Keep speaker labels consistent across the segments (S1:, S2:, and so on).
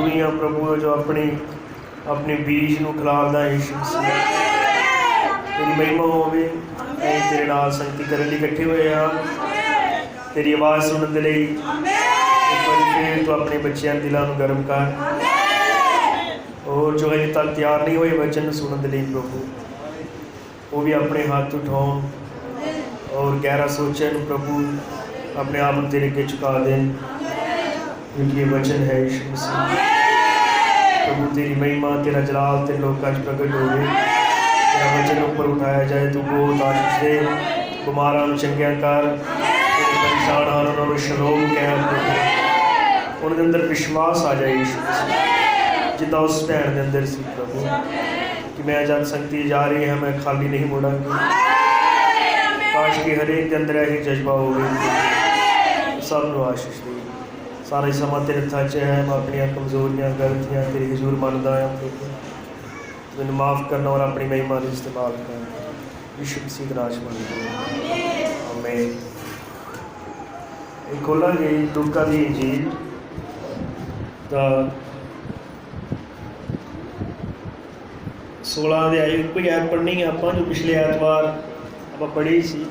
S1: भूमि आ प्रभु जो अपनी अपने बीज नूं खिलारदा है यीशु मसीह तेरी महिमा होवे। तेरे नाल संगति करन लई इकट्ठे होए आ तेरी आवाज़ सुनने दे लई एक बार फिर तू अपने बच्चों के दिलों को गर्म कर और जो अजे तक तैयार नहीं हुए वचन सुनने के लिए प्रभु वो भी अपने हाथ उठाओ और गहरा सोचें प्रभु अपने आप को तेरे के झुका दें क्योंकि ये वचन है यीशु मसीह। प्रभु तेरी महिमा तेरा जलाल तेरे लोग आज प्रकट हो गए तेरा वचन ऊपर उठाया जाए तू बहुत आशीष दे बीमारां नूं चंगिया कर परेशान हाल उन्होंने शलोम कह प्रभु उनके अंदर विश्वास आ जाए यीशु मसीह जिदा उस भैन के अंदर सी प्रभु कि मैं जब संगति जा रही है मैं खाली नहीं मुड़ांगी। काश कि हरेक के अंदर यही जज्बा हो गई सब नूं आशीष दे सारा समा तेरे हत्थां च है। मैं अपनी कमजोरियां गलतियां तेरे हजूर मनदा आं प्रभु मैंने माफ़ करना और अपनी महिमा का इस्तेमाल करना यीशु मसीह का नाम मंगदे आमीन। खोलांगे लूका दी इंजील दा 16 अध्याय कोई ऐत पढ़नी है आप जो पिछले ऐतवार आप पढ़ी सी।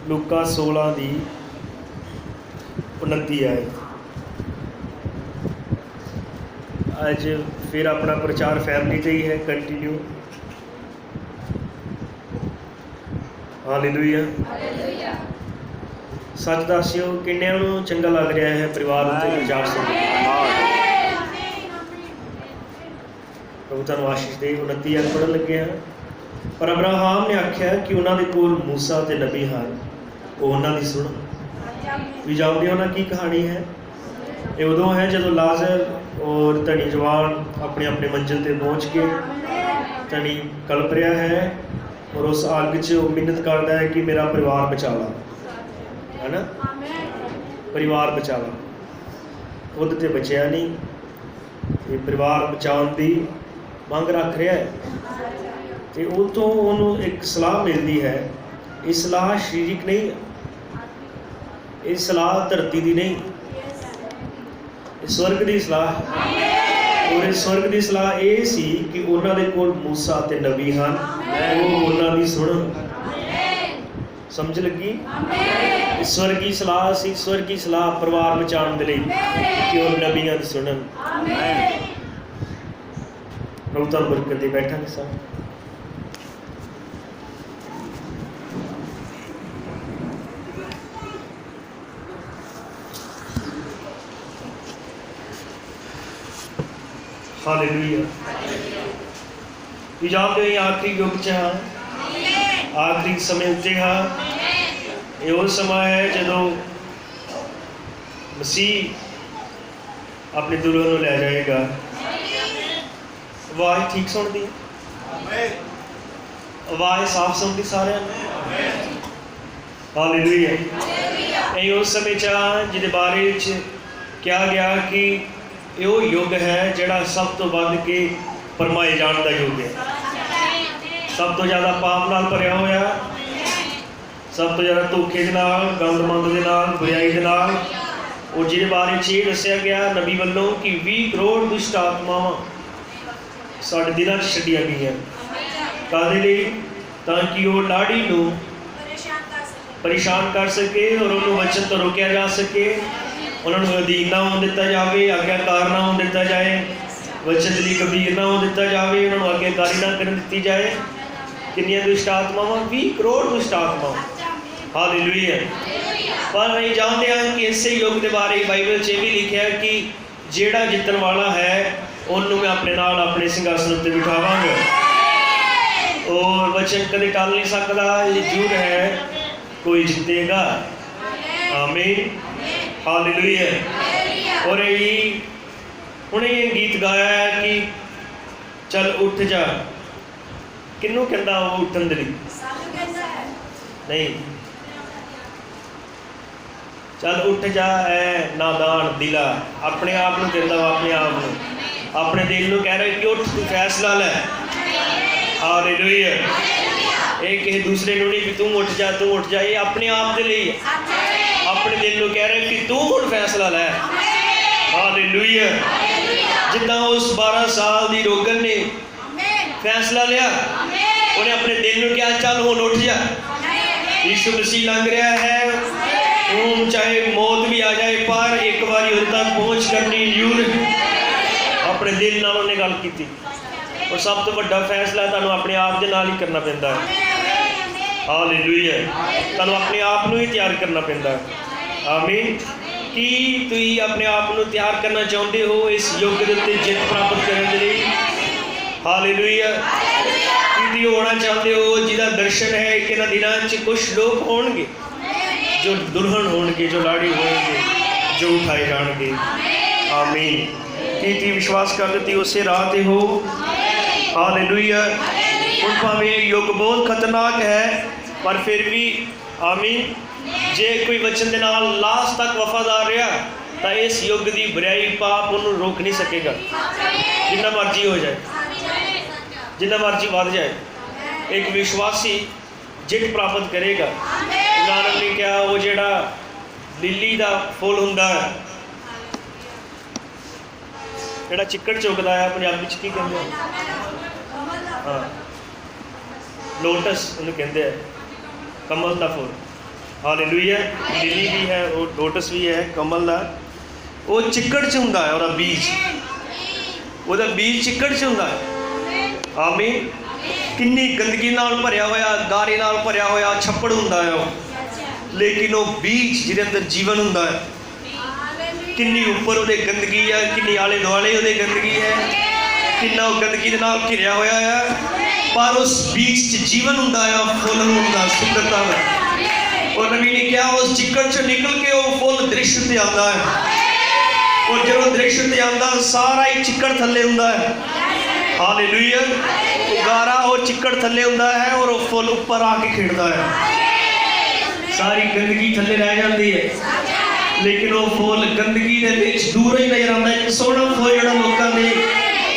S1: लूका 16 दी 29 आयत। आज फिर अपना प्रचार फैमिली से ही है कंटिन्यू। हालेलुया सच दसियो किन्नियां नूं चंगा लग रहा है परिवार उत्ते प्रचार सुन प्रभु तुहानूं आशीष दे। 29 अज पढ़न लगे हैं। पर अब्राहम ने आख्या कि उन्होंने कोल मूसा ते नबी हन वो उन्होंने सुनो। तुसीं जानदे हो ना की कहानी है। ये उदों है जदों लाजर और धनी जवान अपने अपने मंजिल ते पहुँच के धनी कल्प रहा है और उस अग च मिन्नत करता है कि मेरा परिवार बचा ला है ना परिवार बचा ला खुद तो बचया नहीं ये परिवार बचाने की मंग रख रहा है। तो उस तो उन्होंने एक सलाह मिलती है। ये सलाह शरीरिक नहीं ये सलाह धरती की नहीं ये स्वर्ग की सलाह और इस स्वर्ग की सलाह ये सी कि उन्होंने कोल मूसा ते नबी हैं वो उन्होंने सुन समझ लगी। स्वर्ग की सलाह सी स्वर्ग की सलाह परिवार बचाने के लिए कि वो नबियां सुनन। प्रभु तुहानूं बरकत दे। बैठा सब हालेलुया। जानते हो आखिरी युग च हाँ आखिरी समय उत्ते हाँ ये वो समय है जदों मसीह अपने दुल्हन को ले जाएगा। आवाज़ ठीक सुनती आवाज़ साफ सुनती सारे हालेलुया। यही उस समय च जिहदे बारे कहा गया कि यो युग है जिहड़ा सब तो वध के भरमाए जाने का युग है। सब तो ज़्यादा पाप नाल भरिया होया सब तो ज़्यादा धोखे के नाल गंदमंद के नाल बुराई के नाल और जिहदे बारे ये दस्सिया गया नबी वालों कि 20 करोड़ दुष्ट आत्मावां साडे दिलों च छड्डियां गईयां काहदे लई ताकि वो लाड़ी नूं परेशान कर सके और उन्होंने वचन तो रोकया जा सके उन्होंने अधीन ना होने दिता जाए आज्ञाकार ना होने दिता जाए वचन के लिए गंभीर ना होने दिता जाए उन्होंने आज्ञाकारी ना करने दी जाए। कितनी दुष्ट आत्मावां 20 करोड़ दुष्ट आत्मावां हालेलुया। पर नहीं जानते हैं कि इस युग के बारे बाइबल च भी लिखा है कि जेड़ा जितन वाला है उन्होंने मैं अपने नाल अपने सिंघासन उत्ते बिठावांगा और वचन कदे टल नहीं सकता। ये झूठ है कोई जीतेगा आमीन हालेलुया। और यही उन्हें ये गीत गाया है कि चल उठ जा किनू कहता वो उठन दे नहीं चल उठ जा है नादान दिला अपने आप को कहता अपने आप को अपने दिल को कह रहे कि उठ तू फैसला लै हालेलुया। ये किसी दूसरे को नहीं कि तू उठ जा ये अपने आप के लिए अपने दिल को कह रहे कि तू हुण फैसला लै। हालेलुया। जिद्दां उस 12 साल दी रोगन ने फैसला लिया, उन्हें अपने दिल को कहा चल हुण उठ जा, यीशु मसीह लंघ रहा है, हुण चाहे मौत भी आ जाए पर एक बारी उस तक पहुँच करनी जरूर। अपने दिल नाल उन्हें गल की। और सब तो बड़ा फैसला तुहानूं अपने आप दे नाल ही करना पैंदा है। हालेलुया। तुहानूं अपने आप नूं ही तैयार करना पैंदा है। आमीन। कि तुसीं अपने आप नूं तैयार करना चाहुंदे हो इस युग दे उत्ते जित प्राप्त करने के लिए? हालेलुया। कि तुसीं होना चाहते हो जिहदा दर्शन है कि इन्हां दिनां च कुछ लोग होणगे जो दुल्हन होणगे, जो लाड़ी होणगे, जो उठाए जाणगे। आमीन। कि तुसीं विश्वास करदे तुसीं उसे राह ते हो? हालेलुया। हुण भावें युग बहुत खतरनाक है पर फिर भी आमीन, जे कोई वचन के नाल लास्ट तक वफादार रहा तो इस युग की बुराई पाप उन्होंने रोक नहीं सकेगा। जिन्ना मर्जी हो जाए, जिन्ना मर्जी बढ़ जाए, एक विश्वासी जित प्राप्त करेगा। नानक ने कहा वो जेड़ा लिली का फुल हुंदा है, जेड़ा चिक्कड़ चुगदा है, पंजाबी च की कहंदे हैं? हाँ, लोटस उन्हें कहते हैं, कमल का फुल। हालेलुया। लिली भी है और लोटस भी है, कमल का। वो चिक्कड़ च हुंदा है, और बीज ਉਹਦਾ बीज चिक्कड़ च हुंदा है। आमीन। किन्नी गंदगी नाल भरिया होया, गारे नाल भरिया होया छप्पड़ हुंदा है, लेकिन वो बीज जिहदे अंदर जीवन हुंदा है। किन्नी उपर ਉਹਦੇ गंदगी है, किन्नी आले दुआले ਉਹਦੇ गंदगी है, किन्ना गंदगी दे नाल घिरिया होया है, पर उस बीज च जीवन हुंदा है, फुल हुंदा, सुंदरता है। और नबी ने क्या उस चिक्कड़ च निकल के वो फुल दृश्य ते आंदा है, और जो दृश्य ते आंदा सारा ही चिक्कड़ थल्ले हुंदा है। हालेलुया। गारा और चिक्कड़ थल्ले हुंदा है और वो फुल ऊपर आके खिड़दा है। सारी गंदगी थल्ले रह जाती है, लेकिन वो फुल गंदगी दे विच दूर ही नजर आंदा। एक सोहना फुल जिहड़ा लोकां दे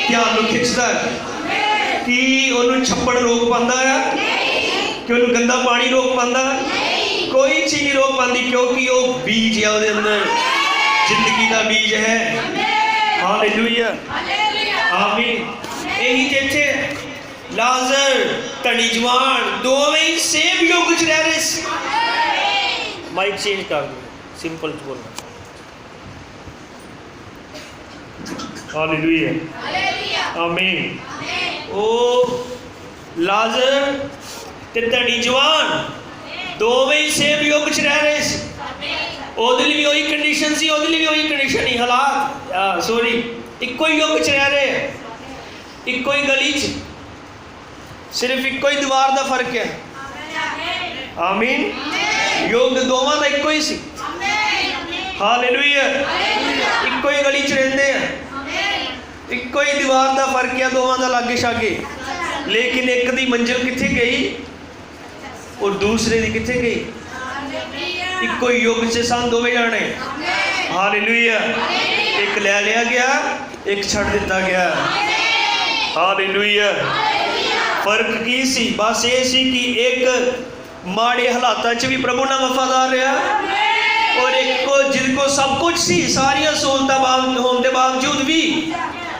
S1: ध्यान नूं खिचदा है कि उन्होंने छप्पड़ रोक पाता है, कि उन्होंने गंदा पानी रोक पाता, कोई चीज़ नहीं रोक पाती, क्योंकि वो बीज है, उसके अंदर जिंदगी का बीज है। हालेलुया। आमीन। यही तो इत्थे लाजर धनी जवान दोवें ही सेम युग च रह रहे। माइक चेंज कर दो, सिंपल च बोलना। हालेलुया। आमीन। ओ लाजर ते धनी जवान दोवें ही सेम युग च रह रहे सी। ਉਹਦੇ ਲਈ भी वही कंडीशन सी, ਉਹਦੇ ਲਈ भी वही कंडीशन ही, हालात सॉरी इक्को ही युग च रह रहे हैं, इक्को ही गली च, सिर्फ इक्को ही दीवार का फर्क है। आमीन। युग दोवां दा इक्को ही सी। हालेलुया। इक्को ही गली च रहिंदे हैं, इक्को ही दीवार का फर्क है दोवां दा लागे शागे, लेकिन एक दी मंजिल कित्थे गई और दूसरे दी कित्थे गई? इक्को ही युग से सन दोवें जाने। हालेलुया। एक ले लिया गया, एक छड़ दिता गया। हालेलुया। फर्क की सी? बस ये सी कि एक माड़े हालातां च भी प्रभु नाल वफादार रहा, और एक को जिनको सब कुछ सी, सारियां सहूलतां होने के बावजूद भी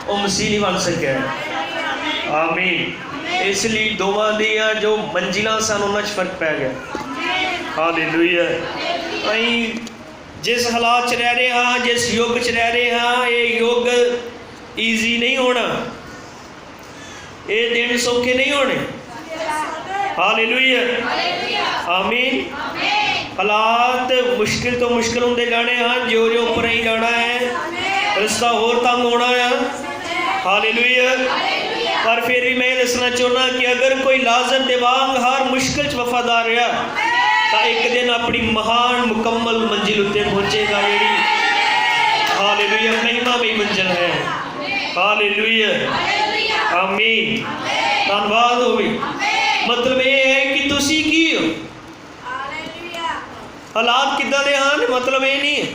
S1: वो मसीह नहीं बन सकिया। आमीन। इसलिए दोवां दियां जो मंजिलां सन उन्हां च फर्क पै गया। हालेलुया। असीं जिस हालात च रह रहे हाँ, जिस युग च रह रहे हाँ, ये युग ईजी नहीं होना, ये दिन सौखे नहीं होने। हालेलुया। आमीन। हालात मुश्किल तो मुश्किल होंदे जाने हाँ, जो जो उपर ही जाना है, रास्ता होर तंग होना है। हालेलुया। पर फिर भी मैं दसना चाहना कि अगर कोई लाजर दे वांग हर मुश्किल च वफादार रहा तो एक दिन अपनी महान मुकम्मल मंजिल उत्ते पहुंचेगा, जी। हालेलुया। महिमा में मंजिल है। हालेलुया। आमीन। धन्यवाद होवे। मतलब ये है कि तुसी की हो, हालात किद्दां दे हैं, मतलब ये नहीं है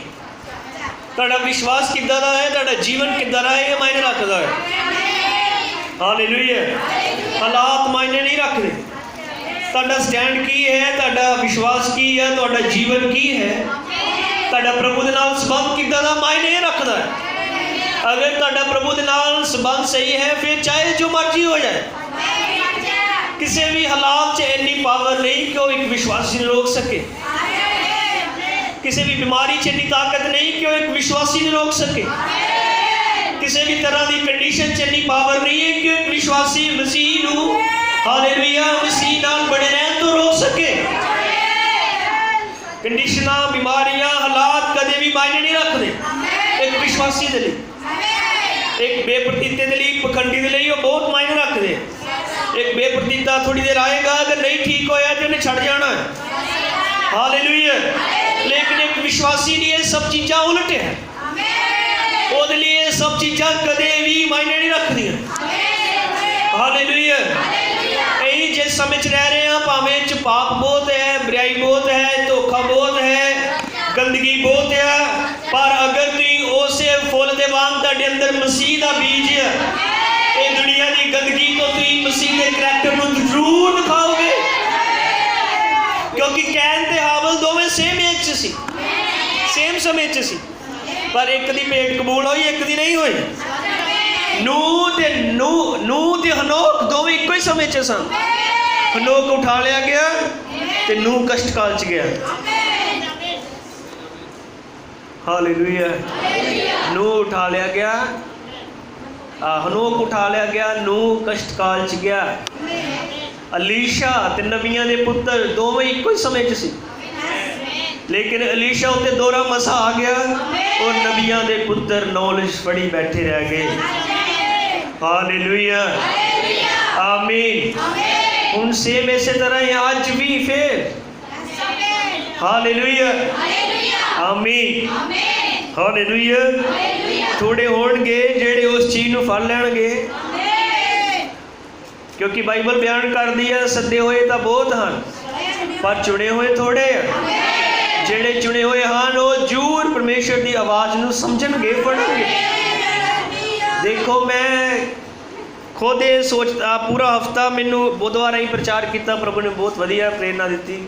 S1: तुहाडा विश्वास किद्दां दा है, तुहाडा जीवन किद्दां दा है, ये मायने रखदा है। हालेलुया। हालात मायने नहीं रखते। तुहाडा स्टैंड की है, तुहाडा विश्वास की है, तुहाडा जीवन की है, ਤੁਹਾਡਾ ਪ੍ਰਭੂ ਦੇ ਨਾਲ ਸੰਬੰਧ ਕਿੱਦਾਂ ਦਾ ਮਾਇਨੇ ਰੱਖਦਾ ਹੈ। अगर तुहाडा प्रभु दे नाल संबंध सही है, फिर चाहे जो मर्जी हो जाए, किसी भी हालात च इन्नी पावर नहीं कि वह एक विश्वासी नहीं रोक सके। किसी भी बीमारी च इन्नी ताकत नहीं कि वह एक विश्वासी नहीं रोक सके। किसी भी तरह की कंडीशन च इन्नी पावर नहीं है कि एक विश्वासी मसीह नूं हालेलुया मसीह नाल बने रहन तो रोक सके। कंडीशन, बीमारियां, हालात कदे भी मायने नहीं रखते एक विश्वासी के लिए। एक बेप्रतीते के लिए, पखंडी के लिए बहुत मायने रखते। एक बेप्रतीता थोड़ी देर आएगा, अगर नहीं ठीक होया तो उन्हें छड़ जाना है। हालेलुया। लेकिन एक विश्वासी लिए सब चीज़ां उलट है, उसके लिए सब चीज़ां कदे भी मायने नहीं रखती। हालेलुया। यही जिस समय च रह रहे हैं, भावें च पाप बहुत है, बुराई बहुत है, धोखा बहुत है, गंदगी बहुत है, पर अगर तुम उस फुल के वांग तुहाडे अंदर मसीह का बीज है, ये दुनिया की गंदगी तो तुम मसीह के करैक्टर को जरूर दिखाओगे। क्योंकि कैन ते हाबल दोवें सेम एज च सी, सेम समय च सी, पर एक दी भेंट कबूल हुई, एक दी नहीं हुई। नूह ते हनोक दोवें इको ही समय च सन। हनोक उठा लिया गया ते नूह कष्टकाल च गया। हालेलुया। नूह उठा लिया गया, हनोक उठा लिया गया, नूह कष्टकाल च गया। अलीशा ते नबियां दे पुत्र दोवें इको ही समय च सी, लेकिन अलीशा उत्ते दौरा मसा आ गया और नबियां दे पुत्र नॉलेज फड़ी बैठे रह गए। हालेलुया। आमीन। हुण सेम इस तरह ही अज भी फिर। हालेलुया। आमीन। हालेलुया। थोड़े होणगे जेड़े उस चीज़ नूं फड़ लैणगे, क्योंकि बाइबल बयान करदी है सद्दे होए तो बहुत हैं पर चुने हुए थोड़े हैं। जेड़े चुने हुए हैं वो जरूर परमेश्वर की आवाज़ नूं समझणगे, पढ़णगे। देखो मैं खुद ये सोचता, पूरा हफ्ता मैनू बुधवार ही प्रचार किया, प्रभु ने बहुत वधिया प्रेरणा दी,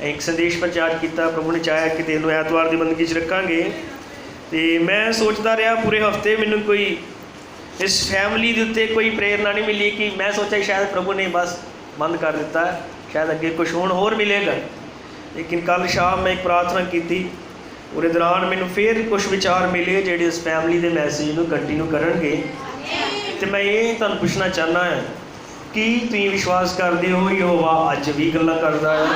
S1: एक संदेश प्रचार किया। प्रभु ने चाहा कि तेनों ऐतवार की बंदगी च रखांगे, तो मैं सोचता रहा पूरे हफ्ते, मैनू कोई इस फैमिली के उत्ते कोई प्रेरणा नहीं मिली कि मैं सोचा शायद प्रभु ने बस बंद कर दिता है, शायद अगे कुछ होर मिलेगा। लेकिन कल शाम मैं एक प्रार्थना की, उस दौरान मैनू फिर कुछ विचार मिले जेडे इस फैमिली के मैसेज को कंटिन्यू करनगे। तो मैं ये तुहानूं पुछना चाहना है कि तुसीं विश्वास करते हो यहोवा अज भी गल्लां करदा है?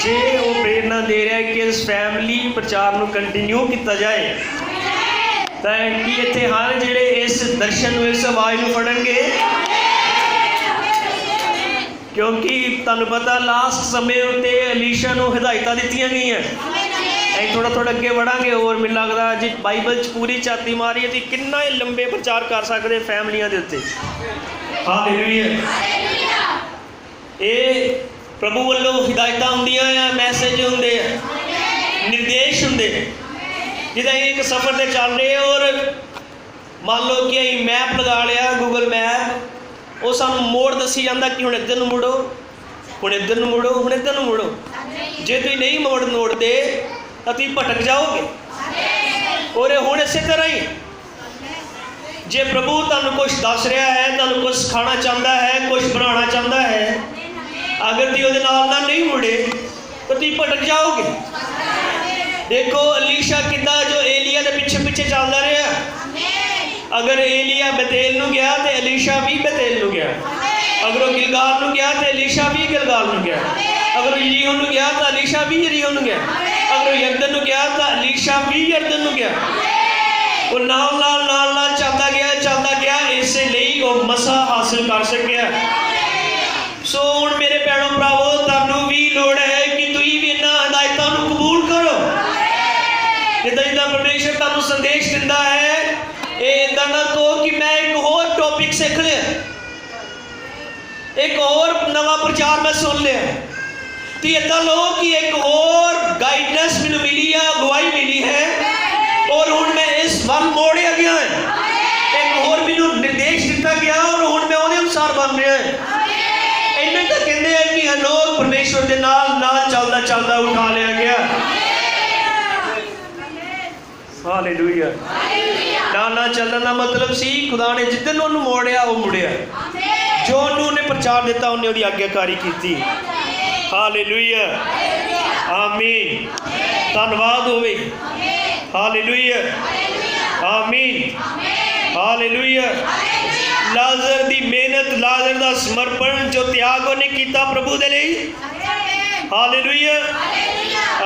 S1: जे वो प्रेरणा दे रहा है कि इस फैमिली प्रचार को कंटिन्यू किया जाए, तो कि इत्थे हर जेड़े इस दर्शन इस आवाज़ को फड़नगे, क्योंकि तुहानूं पता लास्ट समय उत्ते अलीशा नूं हिदायतां दित्तियां गईयां। ਅਸੀਂ थोड़ा थोड़ा अगे बढ़ांगे और मैनूं लगदा जी बाइबल च पूरी छाती मारी है तो कितना ही लंबे प्रचार कर सकते फैमिलियां दे उत्ते। हालेलुया। ये प्रभु वालों हिदायतां हुंदियां आ, मैसेज हुंदे आ, निर्देश हुंदे, जिदा एक सफ़र से चल रहे और मान लो कि अं मैप लगा लिया गूगल मैप, वो सानू मोड़ दसी जाता कि हुण इधर नूं मुड़ो, हुण इधर नूं मुड़ो, हुण इधर नूं मुड़ो। जे तुसीं नहीं मोड़ते तो तुसीं भटक जाओगे। और हुण इस तरह ही जे प्रभु तुहानूं कुछ दस रहा है, तुहानूं कुछ सिखाना चाहता है, कुछ बनाना चाहता है, अगर तुसीं उहदे नाल ना नहीं मुड़े तो तुसीं भटक जाओगे। देखो अलीशा किदा जो एलिया के पिछे पिछे चलता रहा। अगर एलिया बेतेल नूं गया तो अलीशा भी बेतेल नूं गया, अगर वो गिलगाल नूं गया तो अलीशा भी गिलगाल नूं गया, अगर वो यरीहो नूं गया तो अलीशा भी यरीहो नूं गया, अगर वो यरदन नूं गया तो अलीशा भी यरदन नूं गया। वो नाल नाल नाल नाल चलता गया, इसलिए वो मसा हासिल कर सकिया। सो हुण मेरे भैणों भरावो तुहानूं भी लोड़ है कि तुसीं भी इन्हां हिदायतां नूं कबूल करो। जिद्दां जिद्दां परमेश्वर तुहानूं संदेश दिंदा है, ये इदां ना कहो कि मैं एक होर टॉपिक सीख लिया, एक और नवा प्रचार मैं सुन लिया। तो इदा लो कि एक और गाइडेंस मैनूं मिली है, अगवाई मिली है और हुण मैं इस वल मोड़िया गया है, एक और मैनूं निर्देश दिता गया और हुण मैं उहदे अनुसार बन रहा है। इन्हें तो कहते हैं कि हनोक परमेश्वर के नाल चलदा चलदा उठा लिया गया। हालेलुया। नाल चलने का मतलब सी खुदा ने जिधर उन्होंने मोड़िया वो मुड़िया, जो उन्होंने प्रचार दिता उन्हें उसकी आज्ञाकारी की। हालेलुया, आमीन, धन्यवाद होवे। हालेलुया, आमीन, हालेलुया। लाजर दी मेहनत, लाजर दा समर्पण, जो त्याग उन्हें किया प्रभु दे लई। हालेलुया,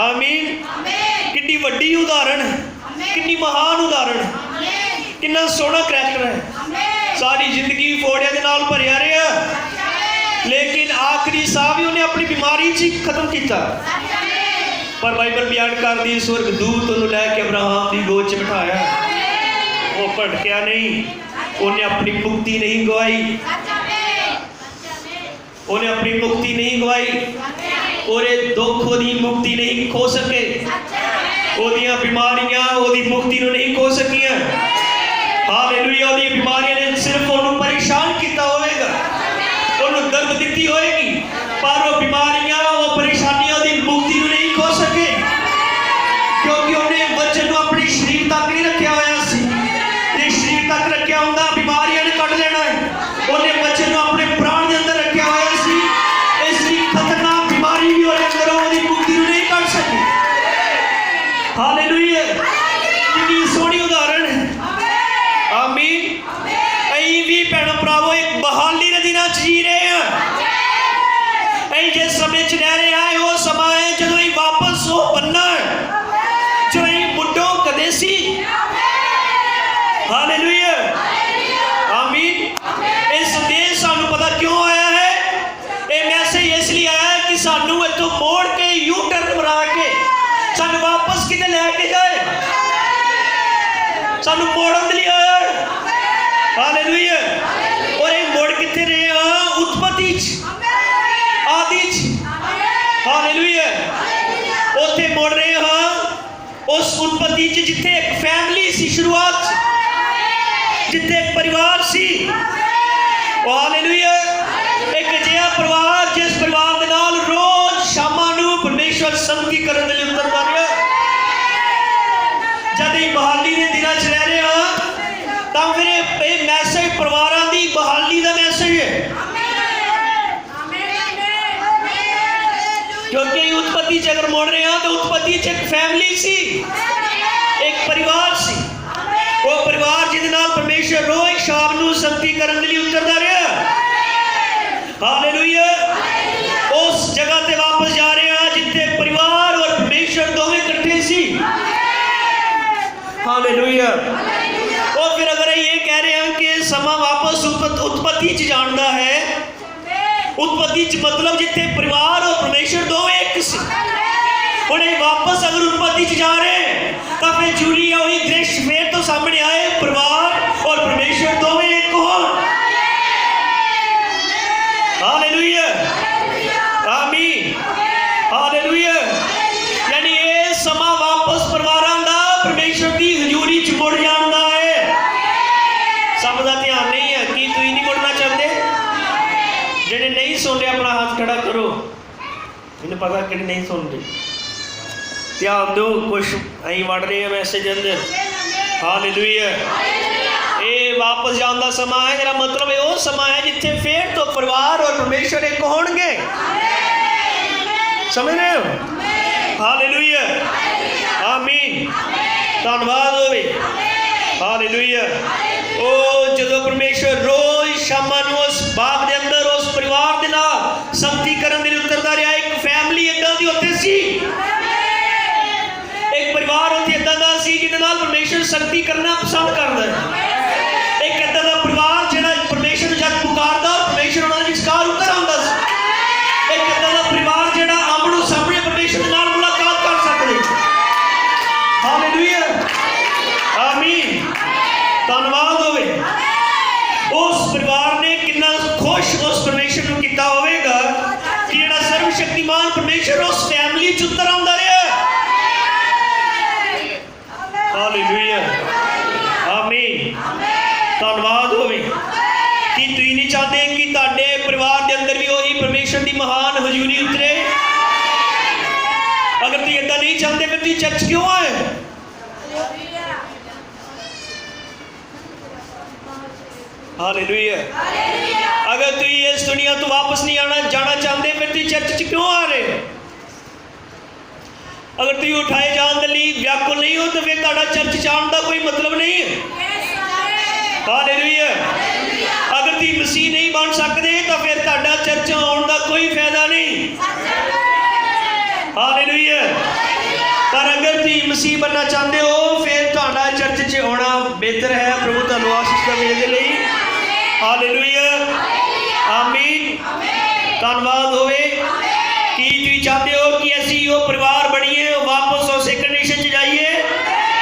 S1: आमीन। कितनी वड्डी उदाहरण, कितनी महान उदाहरण, कितना सोहना करैक्टर है। सारी जिंदगी फोड़िया के नाल भरिया रहा, लेकिन आखिरी साह भी उन्हें अपनी बीमारी च खत्म किया। पर बाइबल बयान कर दी स्वर्गदूत उन्हें लैके अब्राहम की गोद च बिठाया। वो भटकिया नहीं, उन्हें अपनी मुक्ति नहीं गवाई, उन्हें अपनी मुक्ति नहीं गवाई। और दुख ओदी मुक्ति नहीं खो सके, ओदियां बीमारियां ओदी मुक्ति को नहीं खो सकियां। हालेलुया। ओदी बीमारियां ने सिर्फ उन्हें परेशान किया होगा, उन्हें दर्द दी होगी, पर वो बीमारियां वो परेशानियां ओदी मुक्ति को नहीं खो सके, क्योंकि उन्हें वचन को अपने शरीर तक नहीं रखा हुआ सी। जे शरीर तक रखा होंदा बीमारियां ने कट लेना है। उन्हें वचन को अपने प्राण के अंदर रखा हुआ सी, इसलिए खतरनाक बीमारी भी उन्हें अंदर ओदी मुक्ति को नहीं कर सकी। हालेलुया। कितनी सोहनी उदाहरण है। आमीन। अं भी भैनों भरावो एक बहाली के दिनों जी रहे हैं। अं जिस समय च रह रहे हैं वो समा है जो वापस वो बनना है जो मुड्डो कदे सी। हालेलुया, आमीन। ये संदेश सानू पता क्यों आया है? ये मैसेज इसलिए आया है कि सानू इथों मोड़ के यू टर्न बना के सानू वापस किते लैके जाए, सानू मोड़न के लिए आया है। हालेलुया। और ये मोड़ किथे रहे हैं? उत्पत्ति आदि। हालेलुया। उथे मोड़ रहे हैं उस उत्पत्ति जिथे एक फैमिली सी, शुरुआत जिथे एक परिवार सी। हालेलुया। एक अजिहा परिवार जिस परिवार के नाल रोज शामां नूं परमेश्वर संगति करन दे लई उतरदा रहा। जद ही बहाली के दिनों च रह रहे हैं तो फिर ये मैसेज परिवारों की बहाली का मैसेज है, क्योंकि उत्पत्ति च अगर मुड़ रहे हैं तो उत्पत्ति च एक फैमिली सी, एक परिवार सी। वो परिवार जिस नाल परमेश्वर रोज शाम नूं संगति करन दे लई उतरदा रहा। हालेलुया। उस जगह ते वापस जा रहे हैं जिथे परिवार और परमेश्वर दोवें इकट्ठे सी। हालेलुया। और फिर अगर ये कह रहे हैं कि समा वापस उत्पत्ति च जानता है, उत्पत्ति च मतलब जिथे परिवार और परमेश्वर दोवें एक सी। उन्हें वापस अगर उत्पत्ति च जा रहे हैं तो फिर जरूरी है वही दृश्य फिर तो सामने आए, परिवार और परमेश्वर दोवें एक हो। हालेलुया, आमीन, हालेलुया। यानी ये समा वापस परिवारां दा परमेश्वर की हजूरी च मुड़ जांदा है। सब दा ध्यान नहीं है कि तुम नहीं मुड़ना चाहते? जिन्हें नहीं सुन रहे अपना हाथ खड़ा करो, इन्हें पता कि नहीं सुन रहे। ध्यान दो, कुछ अं वड़ रहे हैं मैसेज अंदर। हालेलुया। ये वापस जाने का समा है, मेरा मतलब है वो समा है जिथे फिर तो परिवार और परमेश्वर एक होंगे। समझ रहे हो? हालेलुया, आमीन, धन्यवाद होवे। हालेलुया। ओ जो परमेश्वर रोज शाम उस बाग के अंदर उस परिवार के नाल संगति करन दे लई उतरदा रहा। एक फैमिली इदां दी उत्थे सी, एक परिवार उत्थे इदां दा सी जिहदे नाल परमेश्वर संगति करना पसंद करदा है। एक इदां दा परिवार जिहड़ा परमेश्वर जद पुकारदा और परमेश्वर उन्हां दे विचकार उतर आउंदा सी। एक इदां दा परिवार जिहड़ा आमणो सामणे परमेश्वर नाल मुलाकात कर सकदे। हालेलुया, आमीन, धन्यवाद होवे। उस परिवार ने कितना खुश उस परमेश्वर को किया होगा कि जिहड़ा सर्वशक्तिमान परमेश्वर उस फैमिली च उतर आउंदा रहा। हालेलुया, आमीन, हजूरी उतरे। अगर तुम इदा नहीं चाहते फिर तुम चर्च क्यों आए? हालेलुया। अगर तुम इस दुनिया तो वापस नहीं आना जाना चाहते फिर तुम चर्च च क्यों आ रहे? अगर तुम उठाए जाने के लिए व्याकुल नहीं हो तो फिर तुम्हारा चर्च जाने का कोई मतलब नहीं है। हालेलुया। अगर तुम मसीह नहीं बन सकते तो फिर तुम्हारा चर्च आने का कोई फायदा नहीं। हालेलुया। पर अगर तुम मसीह बनना चाहते हो फिर तुम्हारा चर्च च आना बेहतर है। प्रभु तुहानू आशीष देवे दे लई। हालेलुया। आमीन। धन्यवाद होवे। कि तुम चाहते हो कि असी वो परिवार बनिए वापस उस कंडीशन च जाइए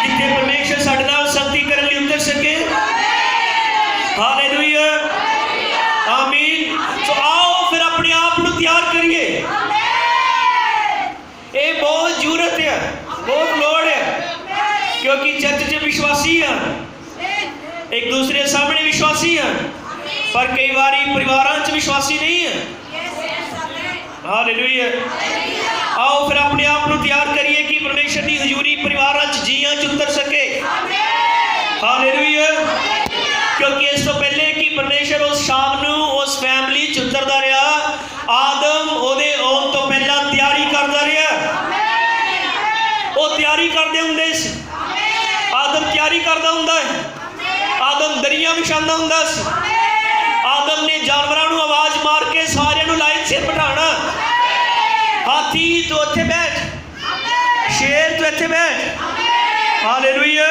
S1: जिथे परमेश्वर साडे नाल संगति करन लई उतर सके। हालेलुया। आमीन। तो आओ फिर अपने आप को तैयार करिए। ये बहुत जरूरत है, बहुत लोड़ है, क्योंकि चर्च च विश्वासी हैं, एक दूसरे सामने विश्वासी हैं, पर कई बार परिवारों च विश्वासी नहीं है। हालेलुया। आओ फिर अपने आप को तैयार करिए कि परमेश्वर की हजूरी परिवारों च जीआं च उतर सके। हालेलुया। क्योंकि इस तो पहले कि परमेश्वर उस शाम नूं उस फैमिली च उतरदा रहा, आदम ओदे आउण तो पहला तैयारी करदा रहा। वो तैयारी करते हुंदे सी। आदम तैयारी करदा हुंदा है। आदम दरिया विछांदा हुंदा सी। आदम ने जानवरों को आवाज मार के सारे लाइन से बिठाना। हाथी तो इत्थे बैठ, शेर तो इत्थे बैठ। हालेलुया।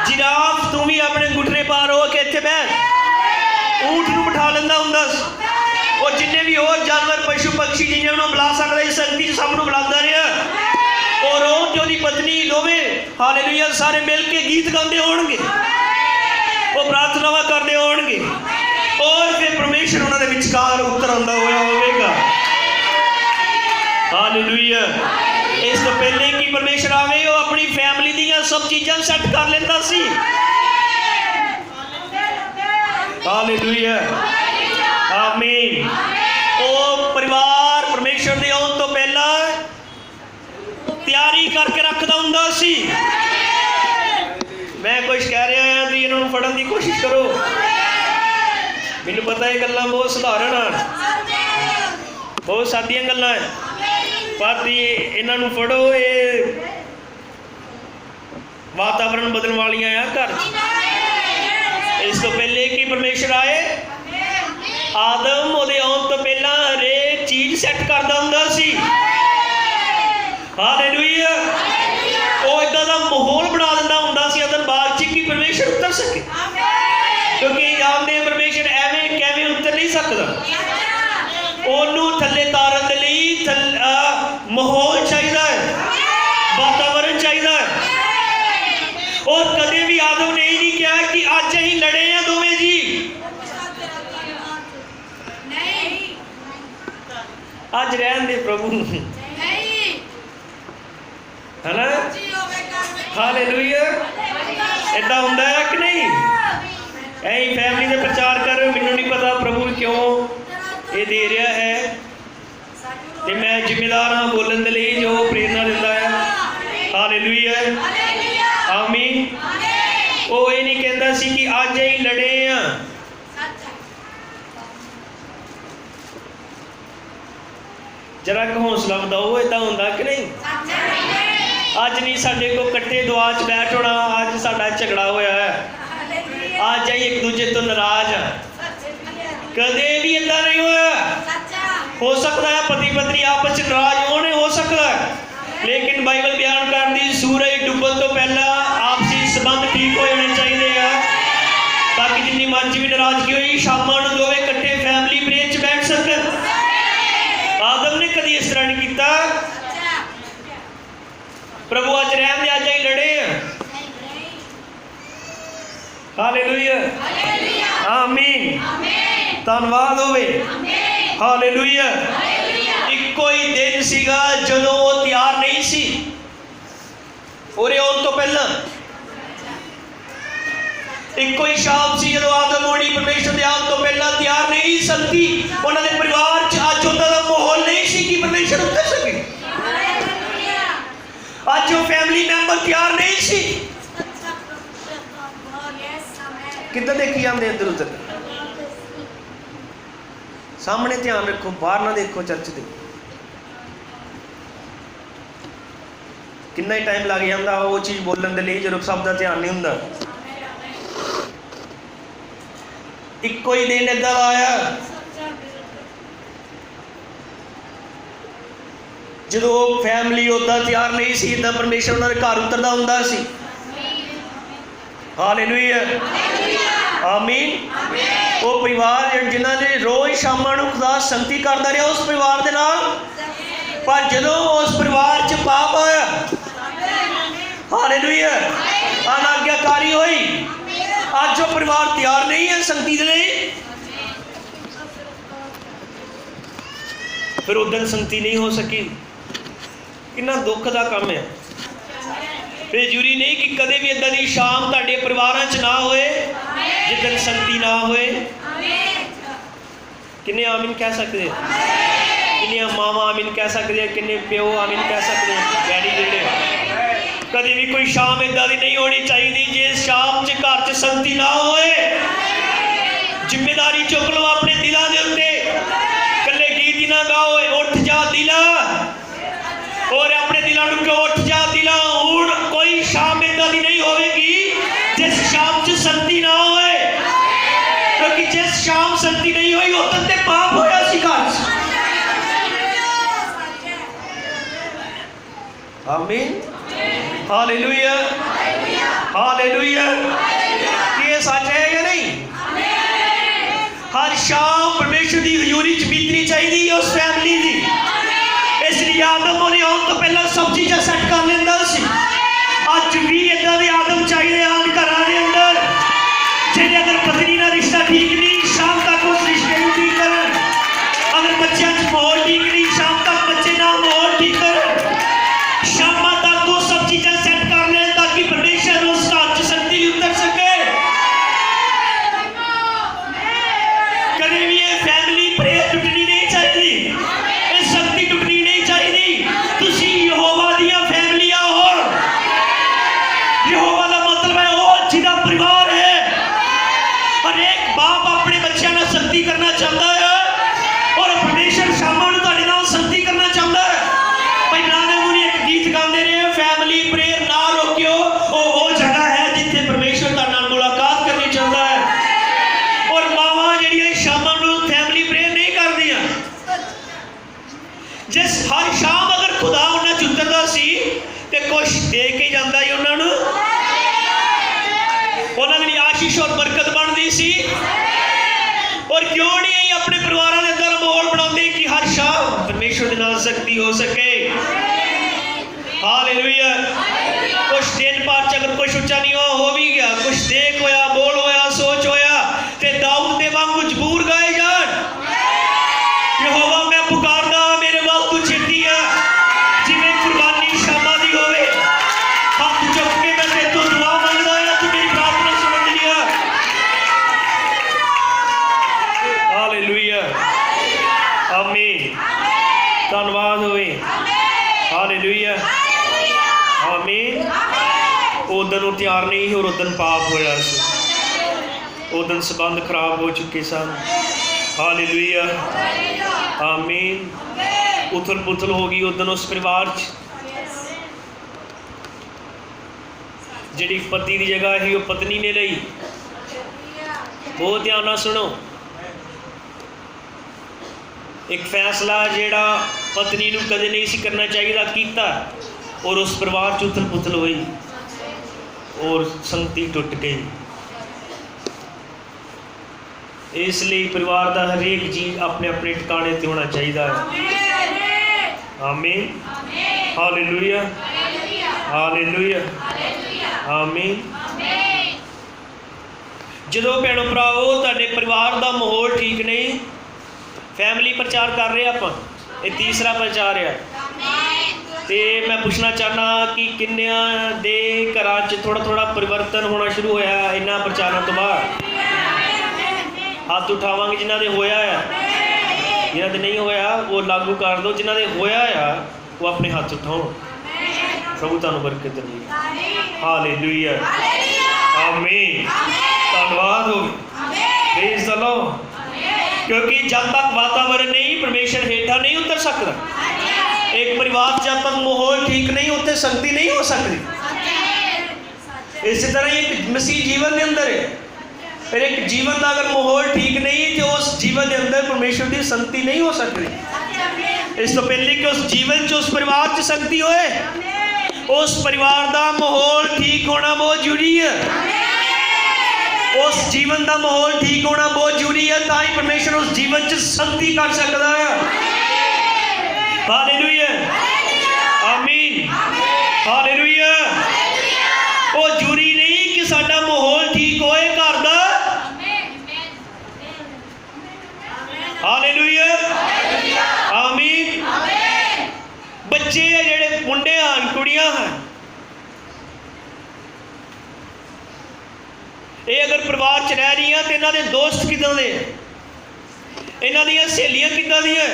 S1: जिराफ तू भी अपने घुटने पार हो के इत्थे बैठ। ऊंट नूं बिठा लैंदा हुंदा सी। और जिन्ने भी और जानवर पशु पक्षी जिन्होंने बुला सकता इस संगति सब नूं बुलांदा रहा। और उसकी पत्नी दोवें हालेलुया सारे मिल के गीत गाते होणगे, वो प्रार्थनावां करते होणगे, और फिर परमेश्वर उन्होंने विचकार उतर आंदा होया होवेगा। हालेलुया। इस तो पहले कि परमेश्वर आवे वो अपनी फैमिली दियां सब चीज़ां सेट कर लेंदा सी। हालेलुया। आमीन। वो परिवार परमेश्वर दे आउण तो पहला तैयारी करके रखता हुंदा सी। मैं कुछ कह रहा है तो इन्होंने फड़न की कोशिश करो। मैनू पता है गल्लां बहुत सधारण हैं, बहुत सादियां गल्लां हैं, पर इन्हों फड़ो ये वातावरण बदलने वालियां हैं घर। इस तो पहले कि परमेश्वर आए, आदम ओदे आउण तो पहला हरेक चीज सैट करदा हुंदा सी। हालेलुया। वो इदा का माहौल बना दिंदा हुंदा सी अदन बाग च कि परमेश्वर उतर सके। क्योंकि आपने परमेश्वर एवें कैवें उतर नहीं सकता। ओनू थल्ले तारन दे लई माहौल चाहिए है, वातावरण चाहिए है। और कदे भी आदम ने यही नहीं कहा कि अज असीं लड़े हैं दोवें जी, अज रहन दे प्रभु, है ना। हालेलुया। इदा हुंदा है कि नहीं? ऐ फैमिली का प्रचार कर रहे हो, मैनू नहीं पता प्रभु क्यों ये दे रहा है, तो मैं जिम्मेदार हाँ बोलने के लिए जो प्रेरणा देता है। हालेलुया। आमीन। वो ये नहीं कहता सी कि अज ही लड़े हैं। जरा एक हौसला बताओ, इदा होंदा कि नहीं? अज नहीं साडे को कट्ठे दुआ च बैठ होना, अज साडा झगड़ा होया है, अज असीं एक दूजे तो नाराज हाँ। कदे भी इदा नहीं होया। हो सकता है पति पत्नी आपस च नाराज होने, हो सकता है, लेकिन बाइबल बयान करती सूरज डुबन तो पहला आपसी संबंध ठीक हो जाने चाहिए हैं, ताकि जिन्नी मन च भी नाराजगी हुई शामां नूं दोवें कट्ठे फैमिली प्रेयर च बैठ सकन। आदम ने कभी इस तरह नहीं किया। प्रभु अज रहन दे, अज ही लड़े हैं। हालेलुया। आमीन। धन्यवाद होवे। हालेलुया। इक्को ही दिन सीगा जदों वो तैयार नहीं सी, और आउण तो पहला ਇੱਕੋ ਹੀ ਸ਼ਾਮ ਸੀ ਜਦੋਂ ਆਦਮ ਹੋਣੀ ਪਰਮੇਸ਼ਰ ਦੇ ਆਉਣ ਤੋਂ ਪਹਿਲਾਂ ਤਿਆਰ ਨਹੀਂ ਸੰਤੀ ਉਹਨਾਂ ਦੇ ਪਰਿਵਾਰ 'ਚ ਅੱਜ ਉਹਦਾ ਦਾ ਮਾਹੌਲ ਨਹੀਂ ਸੀ ਕਿ ਪਰਮੇਸ਼ਰ ਉੱਤਰ ਸਕੇ। ਅੱਜ ਉਹ ਫੈਮਿਲੀ ਮੈਂਬਰ ਤਿਆਰ ਨਹੀਂ ਸੀ। ਕਿੱਦਾਂ ਦੇਖੀ ਜਾਂਦੇ ਇੱਧਰ ਉੱਧਰ? ਸਾਹਮਣੇ ਧਿਆਨ ਰੱਖੋ, ਬਾਹਰ ਨਾ ਦੇਖੋ। ਚਰਚ ਦੇ ਕਿੰਨਾ ਹੀ ਟਾਈਮ ਲੱਗ ਜਾਂਦਾ ਉਹ ਚੀਜ਼ ਬੋਲਣ ਦੇ ਲਈ ਜਦੋਂ ਸਭ ਦਾ ਧਿਆਨ ਨਹੀਂ ਹੁੰਦਾ। ਇੱਕੋ ਹੀ ਦਿਨ ਏਦਾਂ ਆਇਆ ਜਦੋਂ ਫੈਮਿਲੀ ਉੱਦਾਂ ਤਿਆਰ ਨਹੀਂ ਸੀ, ਇੱਦਾਂ ਪਰਮੇਸ਼ਰ ਉਹਨਾਂ ਦੇ ਘਰ ਉਤਰਦਾ ਹੁੰਦਾ ਸੀ। ਹਾਲੇਲੂਇਆ, ਆਮੀਨ। ਉਹ ਪਰਿਵਾਰ ਜਿਨ੍ਹਾਂ ਨੇ ਰੋਜ਼ ਸ਼ਾਮਾਂ ਨੂੰ ਖੁਦਾ ਸੰਗਤੀ ਕਰਦਾ ਰਿਹਾ ਉਸ ਪਰਿਵਾਰ ਦੇ ਨਾਲ, ਪਰ ਜਦੋਂ ਉਸ ਪਰਿਵਾਰ 'ਚ ਪਾਪ ਆਇਆ, ਹਾਲੇਲੂਇਆ, ਅਨਾਗਿਆਕਾਰੀ ਹੋਈ, ਅੱਜ ਉਹ ਪਰਿਵਾਰ ਤਿਆਰ ਨਹੀਂ ਹੈ ਸੰਗਤੀ ਦੇ ਲਈ। ਫਿਰ ਉਦੋਂ ਸੰਗਤੀ ਨਹੀਂ ਹੋ ਸਕੀ। ਕਿੰਨਾ ਦੁੱਖ ਦਾ ਕੰਮ ਹੈ। ਫਿਰ ਜ਼ਰੂਰੀ ਨਹੀਂ ਕਿ ਕਦੇ ਵੀ ਇੱਦਾਂ ਦੀ ਸ਼ਾਮ ਤੁਹਾਡੇ ਪਰਿਵਾਰਾਂ 'ਚ ਨਾ ਹੋਏ ਜਿੱਦਣ ਸੰਗਤੀ ਨਾ ਹੋਏ। ਕਿੰਨੇ ਆਮੀਨ ਕਹਿ ਸਕਦੇ? ਕਿੰਨੀਆਂ ਮਾਵਾਂ ਆਮੀਨ ਕਹਿ ਸਕਦੇ? ਕਿੰਨੇ ਪਿਓ ਆਮੀਨ ਕਹਿ ਸਕਦੇ? ਡੈਡੀ ਜਿਹੜੇ ਕਦੇ ਵੀ ਕੋਈ ਸ਼ਾਮ ਇੱਦਾਂ ਦੀ ਨਹੀਂ ਹੋਣੀ ਚਾਹੀਦੀ ਜਿਸ ਸ਼ਾਮ 'ਚ ਘਰ 'ਚ ਸੰਗਤੀ ਨਾ ਹੋਏ। ਜ਼ਿੰਮੇਵਾਰੀ ਚੁੱਕ ਲਓ ਆਪਣੇ ਦਿਲਾਂ ਦੇ ਉੱਤੇ। ਇਕੱਲੇ ਗੀਤ ਹੀ ਨਾ ਗਾਓ, ਉੱਠ ਜਾ ਦਿਲਾ, ਔਰ ਆਪਣੇ ਦਿਲਾਂ ਨੂੰ ਕਹੋ ਉੱਠ ਜਾ ਦਿਲਾ। ਹੁਣ ਕੋਈ ਸ਼ਾਮ ਇੱਦਾਂ ਦੀ ਨਹੀਂ ਹੋਵੇਗੀ ਜਿਸ ਸ਼ਾਮ 'ਚ ਸੰਗਤੀ ਨਾ ਹੋਏ, ਕਿਉਂਕਿ ਜਿਸ ਸ਼ਾਮ ਸੰਗਤੀ ਨਹੀਂ ਹੋਈ ਉਦੋਂ ਤੇ ਪਾਪ ਹੋਇਆ ਸੀ ਘਰ 'ਚ। ਆਮੀਨ, ਹਾਲੇਲੂਇਆ, ਹਾਲੇਲੂਇਆ। ਕੀ ਇਹ ਸੱਚ ਹੈ ਜਾਂ ਨਹੀਂ? ਹਰ ਸ਼ਾਮ ਪਰਮੇਸ਼ਰ ਦੀ ਹਜ਼ੂਰੀ 'ਚ ਬੀਤਣੀ ਚਾਹੀਦੀ ਹੈ ਉਸ ਫੈਮਿਲੀ ਦੀ। ਇਸ ਲਈ ਆਦਮ ਉਹਨੇ ਆਉਣ ਤੋਂ ਪਹਿਲਾਂ ਸਭ ਚੀਜ਼ਾਂ ਸੈੱਟ ਕਰ ਲੈਂਦਾ ਸੀ। ਅੱਜ ਵੀ ਇੱਦਾਂ ਦੇ ਆਦਮ ਚਾਹੀਦੇ ਹਨ ਘਰਾਂ ਦੇ ਅੰਦਰ, ਜਿਹੜੇ ਅਗਰ ਪਤਨੀ ਨਾਲ ਰਿਸ਼ਤਾ ਠੀਕ ਨਹੀਂ, ਸ਼ਾਮ ਤੱਕ ਉਸ ਰਿਸ਼ਤੇ ਨੂੰ ਠੀਕ ਕਰਨ। ਅਗਰ ਬੱਚਿਆਂ 'ਚ ਮਾਹੌਲ ਠੀਕ ਨਹੀਂ, ਸ਼ਾਮ ਤੱਕ ਬੱਚੇ ਨਾਲ ਮਾਹੌਲ ਠੀਕ ਕਰਨ। ਸ਼ਾਮਾਂ ਤੱਕ ਉਹ ਸਭ ਚੀਜ਼ਾਂ ਸੈੱਟ ਕਰ ਲੈਣ ਤਾਂ ਕਿ ਪਰਮੇਸ਼ਰ ਉਸ ਘਰ 'ਚ ਸੰਗਤੀ ਉਤਰ ਸਕੇ। ਕਦੇ ਵੀ ਇਹ ਫੈਮਿਲੀ ਪ੍ਰੇਅਰ ਟੁੱਟਣੀ ਨਹੀਂ ਚਾਹੀਦੀ, ਇਹ ਸੰਗਤੀ ਟੁੱਟਣੀ ਨਹੀਂ ਚਾਹੀਦੀ। ਤੁਸੀਂ ਯਹੋਵਾ ਦੀਆਂ ਫੈਮਲੀਆਂ ਹੋ। ਯਹੋਵਾ ਦਾ ਮਤਲਬ ਹੈ ਉਹ ਜਿਹਦਾ ਪਰਿਵਾਰ ਹੈ। ਹਰੇਕ ਬਾਪ ਆਪਣੇ ਬੱਚਿਆਂ ਨਾਲ ਸੰਗਤੀ ਕਰਨਾ ਚਾਹੁੰਦਾ ਹੈ, ਔਰ ਪਰਮੇਸ਼ਰ ਸ਼ਾਮਾਂ ਨੂੰ ਤੁਹਾਡੇ ਨਾਲ ਸੰਗਤੀ ਕਰਨਾ ਚਾਹੁੰਦਾ ਹੈ। ਭਾਈ ਨਾਨਕ ਮੁਨੀ ਇੱਕ ਗੀਤ ਗਾਉਂਦੇ ਰਹੇ, ਫੈਮਿਲੀ ਪ੍ਰੇਅਰ ਨਾ ਰੋਕਿਓ, ਉਹ ਜਗ੍ਹਾ ਹੈ ਜਿੱਥੇ ਪਰਮੇਸ਼ਰ ਤੁਹਾਡੇ ਨਾਲ ਮੁਲਾਕਾਤ ਕਰਨੀ ਚਾਹੁੰਦਾ ਹੈ। ਔਰ ਮਾਵਾਂ ਜਿਹੜੀਆਂ ਸ਼ਾਮਾਂ ਨੂੰ ਫੈਮਿਲੀ ਪ੍ਰੇਅਰ ਨਹੀਂ ਕਰਦੀਆਂ, ਜਿਸ ਹਰ ਸ਼ਾਮ ਅਗਰ ਖੁਦਾ ਉਹਨਾਂ 'ਚ ਉਤਰਦਾ ਸੀ ਤੇ ਕੁਛ ਦੇ ਕੇ ਜਾਂਦਾ ਹੀ ਉਹਨਾਂ ਨੂੰ, ਉਹਨਾਂ ਦੀ ਆਸ਼ੀਸ਼ ਔਰ ਬਰਕਤ ਬਣਦੀ ਸੀ। ਔਰ ਕਿਉਂ ਨਹੀਂ ਆਪਣੇ ਪਰਿਵਾਰਾਂ ਦੇ ਅੰਦਰ ਮਾਹੌਲ ਬਣਾਉਂਦੇ ਕਿ ਹਰ ਸ਼ਾਮ ਪਰਮੇਸ਼ਰ ਦੇ ਨਾਲ ਸੰਗਤੀ ਹੋ ਸਕੇ। ਹਾਲੇਲੂਇਆ। ਕੁਛ ਦਿਨ ਬਾਅਦ 'ਚ ਅਗਰ ਕੁਛ ਉੱਚਾ ਨੀਵਾਂ ਹੋ ਵੀ ਗਿਆ, ਕੁਛ ਦੇਖ ਹੋਇਆ, ਬੋਲ ਹੋਇਆ, ਸੋਚ ਹੋਇਆ, ਤੇ ਦਾਊਦ ਦੇ ਵਾਂਗੂ ਜ਼ਬੂਰ ਗਾਏ ਜਾਣ, ਯਹੋਵਾ ਮੈਂ ਪੁਕਾਰਦਾ, ਮੇਰੇ ਵੱਲ ਤੂੰ ਛੇਤੀ ਆ। ਜਿਵੇਂ ਕੁਰਬਾਨੀ ਸ਼ਾਮਾਂ ਦੀ ਹੋਵੇ, ਹੱਥ ਚੁੱਕ ਕੇ ਮੈਂ ਤੇਰੇ ਤੋਂ ਦੁਆ ਮੰਗਦਾ ਹਾਂ, ਤੂੰ ਮੇਰੀ ਪ੍ਰਾਰਥਨਾ ਸੁਣ ਲਿਆ। ਹਾਲੇਲੂਇਆ, ਆਮੀਨ। ਧੰਨਵਾਦ ਹੋਵੇ। ਹਾਲੇਲੂਇਆ, ਆਮੀਨ। ਉਦੋਂ ਨੂੰ ਤਿਆਰ ਨਹੀਂ ਸੀ ਔਰ ਉਦੋਂ ਪਾਪ ਹੋਇਆ ਸੀ, ਉਦੋਂ ਸੰਬੰਧ ਖਰਾਬ ਹੋ ਚੁੱਕੇ ਸਨ। ਹਾਲੇਲੂਇਆ, ਆਮੀਨ। ਉਥਲ ਪੁਥਲ ਹੋ ਗਈ ਉਦੋਂ ਉਸ ਪਰਿਵਾਰ 'ਚ। ਜਿਹੜੀ ਪਤੀ ਦੀ ਜਗ੍ਹਾ ਸੀ ਉਹ ਪਤਨੀ ਨੇ ਲਈ। ਬਹੁਤ ਧਿਆਨ ਨਾਲ ਸੁਣੋ, ਇੱਕ ਫੈਸਲਾ ਜਿਹੜਾ ਪਤਨੀ ਨੂੰ ਕਦੇ ਨਹੀਂ ਸੀ ਕਰਨਾ ਚਾਹੀਦਾ ਕੀਤਾ, ਔਰ ਉਸ ਪਰਿਵਾਰ 'ਚ ਉਥਲ ਪੁਥਲ ਹੋਈ ਔਰ ਸੰਗਤੀ ਟੁੱਟ ਗਈ। ਇਸ ਲਈ ਪਰਿਵਾਰ ਦਾ ਹਰੇਕ ਜੀਅ ਆਪਣੇ ਆਪਣੇ ਟਿਕਾਣੇ ਤੇ ਹੋਣਾ ਚਾਹੀਦਾ ਹੈ। ਆਮੀਨ, ਹਾਲੇਲੂਇਆ, ਹਾਲੇਲੂਇਆ, ਆਮੀਨ। ਜਦੋਂ ਭੈਣੋ ਭਰਾਵੋ ਤੁਹਾਡੇ ਪਰਿਵਾਰ ਦਾ ਮਾਹੌਲ ਠੀਕ ਨਹੀਂ, ਫੈਮਿਲੀ ਪ੍ਰਚਾਰ ਕਰ ਰਹੇ ਆਪਾਂ, ਇਹ ਤੀਸਰਾ ਪ੍ਰਚਾਰ ਹੈ। तो मैं पूछना चाहना कि किन्निया दे घरां च थोड़ा थोड़ा परिवर्तन होना शुरू होया इन्हां प्रचारां तो बाद? हाथ उठावांगे जिन्हां दे होया है, जिन्हां दे नहीं होया वो लागू कर दो, जिन्हां दे होया है वो अपने हाथ उठाओ। प्रभु तुहानूं बरकत दे। हालेलुया, आमीन, धन्यवाद हो, प्रेज़ द लॉर्ड। क्योंकि जब तक वातावरण नहीं परमेश्वर हेठा नहीं उतर सकता। एक परिवार जब तक माहौल ठीक नहीं उत्थे शक्ति नहीं हो सकती। इसी तरह एक मसीह जीवन के अंदर है, फिर एक जीवन का अगर माहौल ठीक नहीं तो उस जीवन के अंदर परमेश्वर की शक्ति नहीं हो सकती। इस तो पहले कि उस जीवन च उस परिवार च शक्ति होए, उस परिवार का माहौल ठीक होना बहुत जरूरी है। उस जीवन का माहौल ठीक होना बहुत जरूरी है, ताकि परमेश्वर उस जीवन च शक्ति कर सकता है। हालेलुया, आमीन, हालेलुया। वो जरूरी नहीं कि साडा माहौल ठीक होए घर दा। हालेलुया, आमीन। बच्चे है जेड़े मुंडे हैं कुड़ियां हैं, ये अगर परिवार च रह रही हैं तो इन्हों के दोस्त किदां दे, इन्हों दी सहेलियां किदां दी है?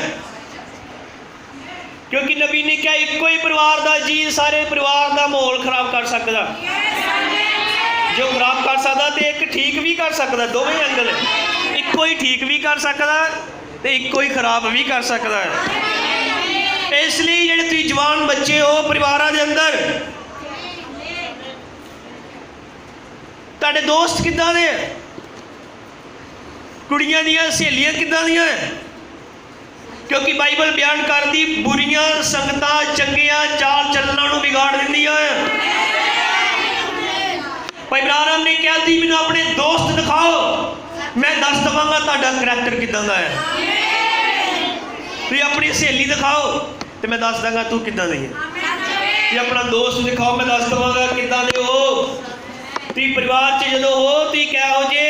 S1: क्योंकि नबी ने क्या इको ही परिवार का जी सारे परिवार का माहौल खराब कर सकता। जो खराब कर सकता तो एक ठीक भी कर सकता, दोवें एंगल इको ही ठीक भी कर सकता तो इको ही खराब भी कर सकता है। इसलिए जेडे तुसीं जवान बच्चे हो परिवारों के अंदर, तुहाडे दोस्त किदां दे, कुड़ियां दियां सहेलियां किदां दियां? क्योंकि बाइबल बयान करती बुरियां संगतां चंगियां चाल चलना नूं बिगाड़ दिंदियां। भाई ब्राह्मण ने कहा दी मैनूं अपने दोस्त दिखाओ, मैं दस दवांगा तुहाडा करैक्टर किदां दा है। तुसीं अपनी सहेली दिखाओ तो मैं दस दांगा तू किदां दी है। तुसीं अपना दोस्त दिखाओ मैं दस दवांगा किदां दे हो। तुसीं परिवार च जदों हो तुसीं किहो जे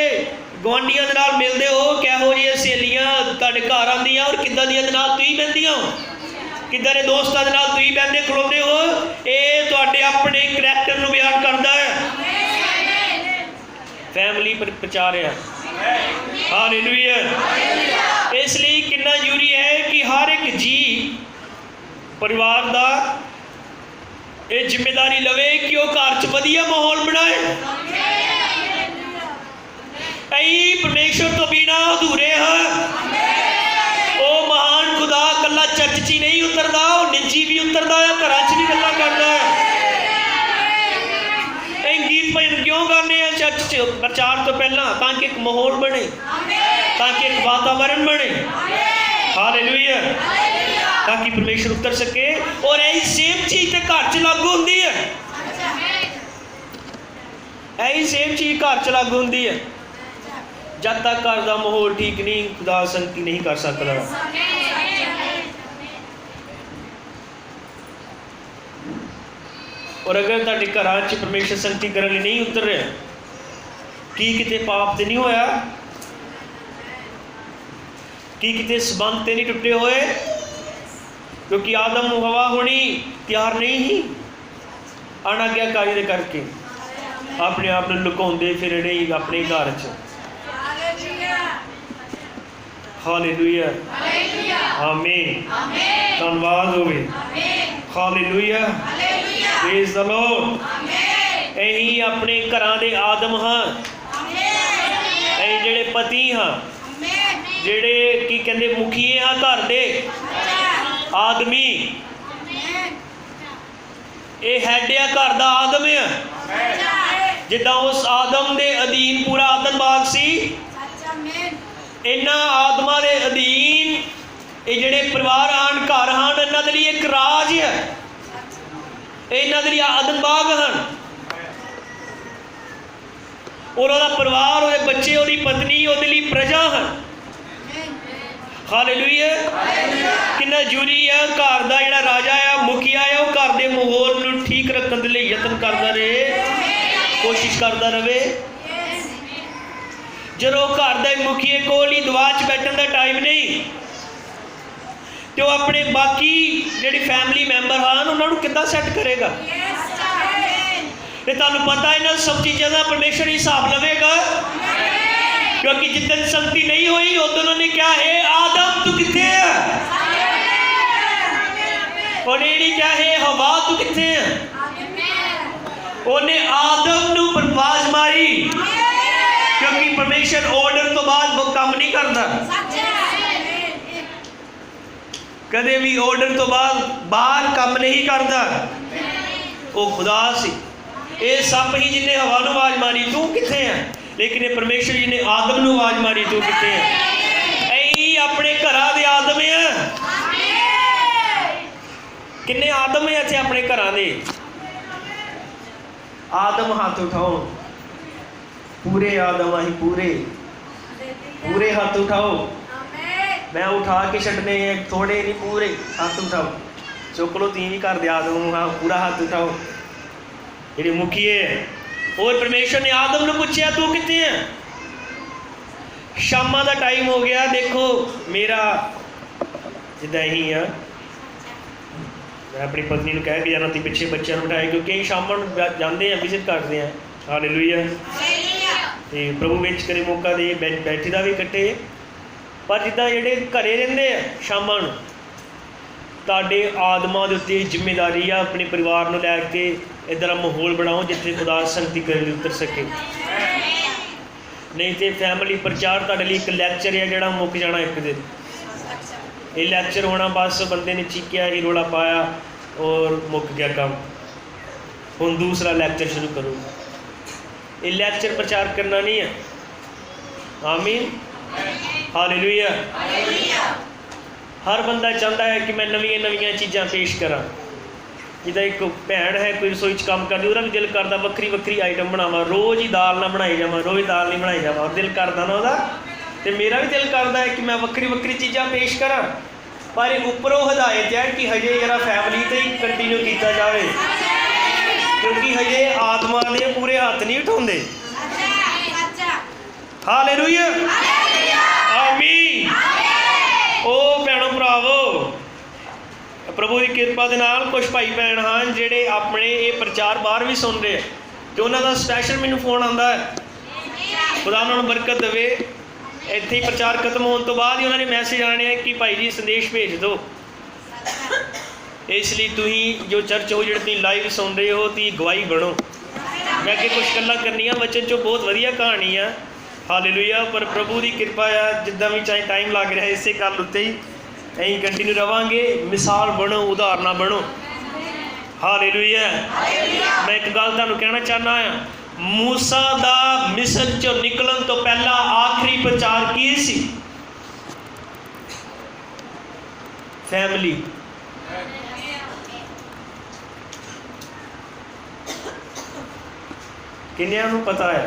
S1: गुआंढियों के नाल मिलते हो, किहो जी सहेलियां तुहाडे घर आंदियां और किदां दियां दे नाल तुसीं बहंदियां हो, किदां दे दोस्तां दे नाल तुसीं बहंदे खड़ोते हो, ये तुहाडे अपने करैक्टर नूं बयान करदा है। फैमिली प्रचार है। हालेलुया। इसलिए कितना जरूरी है कि हर एक जी परिवार का ये जिम्मेदारी लवे कि वह घर च वधिया माहौल बनाए। अई परमेश्वर तो बिना अधूरे हैं। वो महान खुदा कला चर्च च ही नहीं उतरता, वो निजी भी उतरता है, घर च भी गल्लां करता है। गीत भजन क्यों गाने हैं चर्च च? प्रचार तो पहला ताकि एक माहौल बने, ताकि एक वातावरण बने। हालेलुया, ताकि परमेश्वर उतर सके। और यही सेम चीज तो घर च लागू होती है, यही सेम चीज घर च लागू होती है। जब तक घर का माहौल ठीक नहीं खुदा संगति नहीं कर सकता। और अगर तुहाडे घरां च परमेश्वर संगति करने नहीं उतर रहा, की किते पाप तो नहीं होया, की किते संबंध तो नहीं टुटे हुए? क्योंकि आदम हवा होनी तैयार नहीं ही, अनाज्ञाकारी दे करके अपने आप को लुकाउंदे फिरने अपने घर च। हालेलुया, आमीन, धन्यवाद होवे। Hallelujah, praise the Lord. यही अपने घरां दे आदम हाँ, यही जेड़े पति हाँ, जेड़े की कहंदे मुखिए हाँ घर दे आदमी, ये हैड आ घर दा आदम है। जिद्दां उस आदम दे अधीन पूरा आदम बाग सी, इन्हां आदमां दे अधीन ये जेड़े परिवार आन घर आन, इन्हां दे लिए एक राज है, इन्हां दे लिए आदम बाग हैं। और उहदा परिवार, उहदे बच्चे, उहदी पत्नी, उहदे लिए प्रजा हैं। हालेलुया। कितना जरूरी है घर का जिहड़ा राजा है, मुखिया है, वो घर के माहौल नूं ठीक रखने के लिए यत्न करता रहे, कोशिश करता रहे। जो घर के मुखिए कोल ही दवा च बैठने का टाइम नहीं, तो अपने बाकी जिहड़ी फैमिली मैंबर हैं उन्होंने किद्दां सैट करेगा? ते तुहानूं पता इन्हां सब चीज़ों का परमेश्वर हिसाब लवेगा, क्योंकि जिद्दन संगति नहीं हुई उदों उन्होंने क्या है, आदम तू कित्थे है? उन्हें नहीं क्या है, हवा तू कित्थे है? उन्हें आदम नूं आवाज मारी, क्योंकि परमेश्वर ऑर्डर तो बाद वो काम नहीं करता, कदे भी ऑर्डर तो बाद बाहर काम नहीं करता। वो खुदा सी, ये सप ही जिन्हें हवा नूं आवाज मारी तू कित्थे है, लेकिन ये परमेश्वर जी ने आदम नूं आवाज मारी तू कित्थे है। ऐ अपने घरां दे आदम है, किन्ने आदम है इत्थे अपने घरां दे? आदम हाथ उठाओ, पूरे आदम अहीं पूरे हाथ उठाओ। मैं उठा के छड्डने थोड़े नहीं, पूरे हाथ उठाओ। चुक लो तीन ही घर दे आदम, हाँ पूरा हाथ उठाओ। जेह्ड़े मुखिए और परमेश्वर ने आदम ने पूछा तू कित्थे है? शामा का टाइम हो गया, देखो मेरा जिद्दां ही आ, मैं अपनी पत्नी को कह के जाना थी पिछे बच्चों को उठाए, क्योंकि शाम जाते हैं विजिट करते हैं। हालेलुया। तो प्रभु विच करे मौका दे बैठी का भी कट्टे, पर जिद्दां जेह्ड़े घरे रहिंदे आ शामां नूं, तुहाडे आदमां दे उत्ते जिम्मेदारी आ अपने परिवार नूं लैके इधर माहौल बनाओ जिथे खुदा संगति करन उतर सके। नहीं तो फैमिली प्रचार तुहाडे लई एक लैक्चर है जिहड़ा मुक जाना एक दिन। ये लैक्चर होना बस बंदे ने चीकिया ही रोला पाया और मुक गया काम, हुण दूसरा लैक्चर शुरू करो। ये लैक्चर प्रचार करना नहीं है। आमीन, हालेलुया। हर बंदा चाहता है कि मैं नवीं चीज़ां पेश करा। जिदा एक भैन है कोई रसोई काम करती, वह भी दिल करता वक्री आइटम बनावा, रोज़ ही दाल ना बनाई जावा, रोज़ दाल नहीं बनाई जावा, दिल करता ना वह, तो मेरा भी दिल करता है कि मैं वक्री चीज़ां पेश करा। पर उपरों हदायत है कि हजे जरा फैमिली से ही कंटिन्यू किया जाए, क्योंकि हजे आत्मा ने पूरे हाथ नहीं उठाते। हालेलुया, आमीन। ओ भैणों भरावो, प्रभु की कृपा के नाल कुछ भाई भैन हैं जिहड़े अपने ये प्रचार बाहर भी सुन रहे हैं, तो उन्होंने स्पैशल मैनू फोन आता है, खुदा उन्होंने बरकत देवे। इत्थे ही प्रचार खत्म होने तो बाद ही उन्होंने मैसेज आने है कि भाई जी संदेश भेज दो। इसलिए तुम जो चर्च हो जो लाइव सुन रहे हो तो गवाही बनो। मैं अगे कुछ गल्लां करनियां बचन चो, बहुत वधिया कहानी है। हालेलुया। पर प्रभु की कृपा है, जिद्दां भी चाहे टाइम लग रहा है इसे गल उत्ते ही अं कंटिन्यू रवांगे। मिसाल बनो, उदाहरण बनो। हालेलुया। मैं एक गल तुहानूं कहना चाहना है, मूसा दा मिस्र चों निकलन तो पहला आखिरी प्रचार की सी? फैमिली। किन्नियां नूं पता है?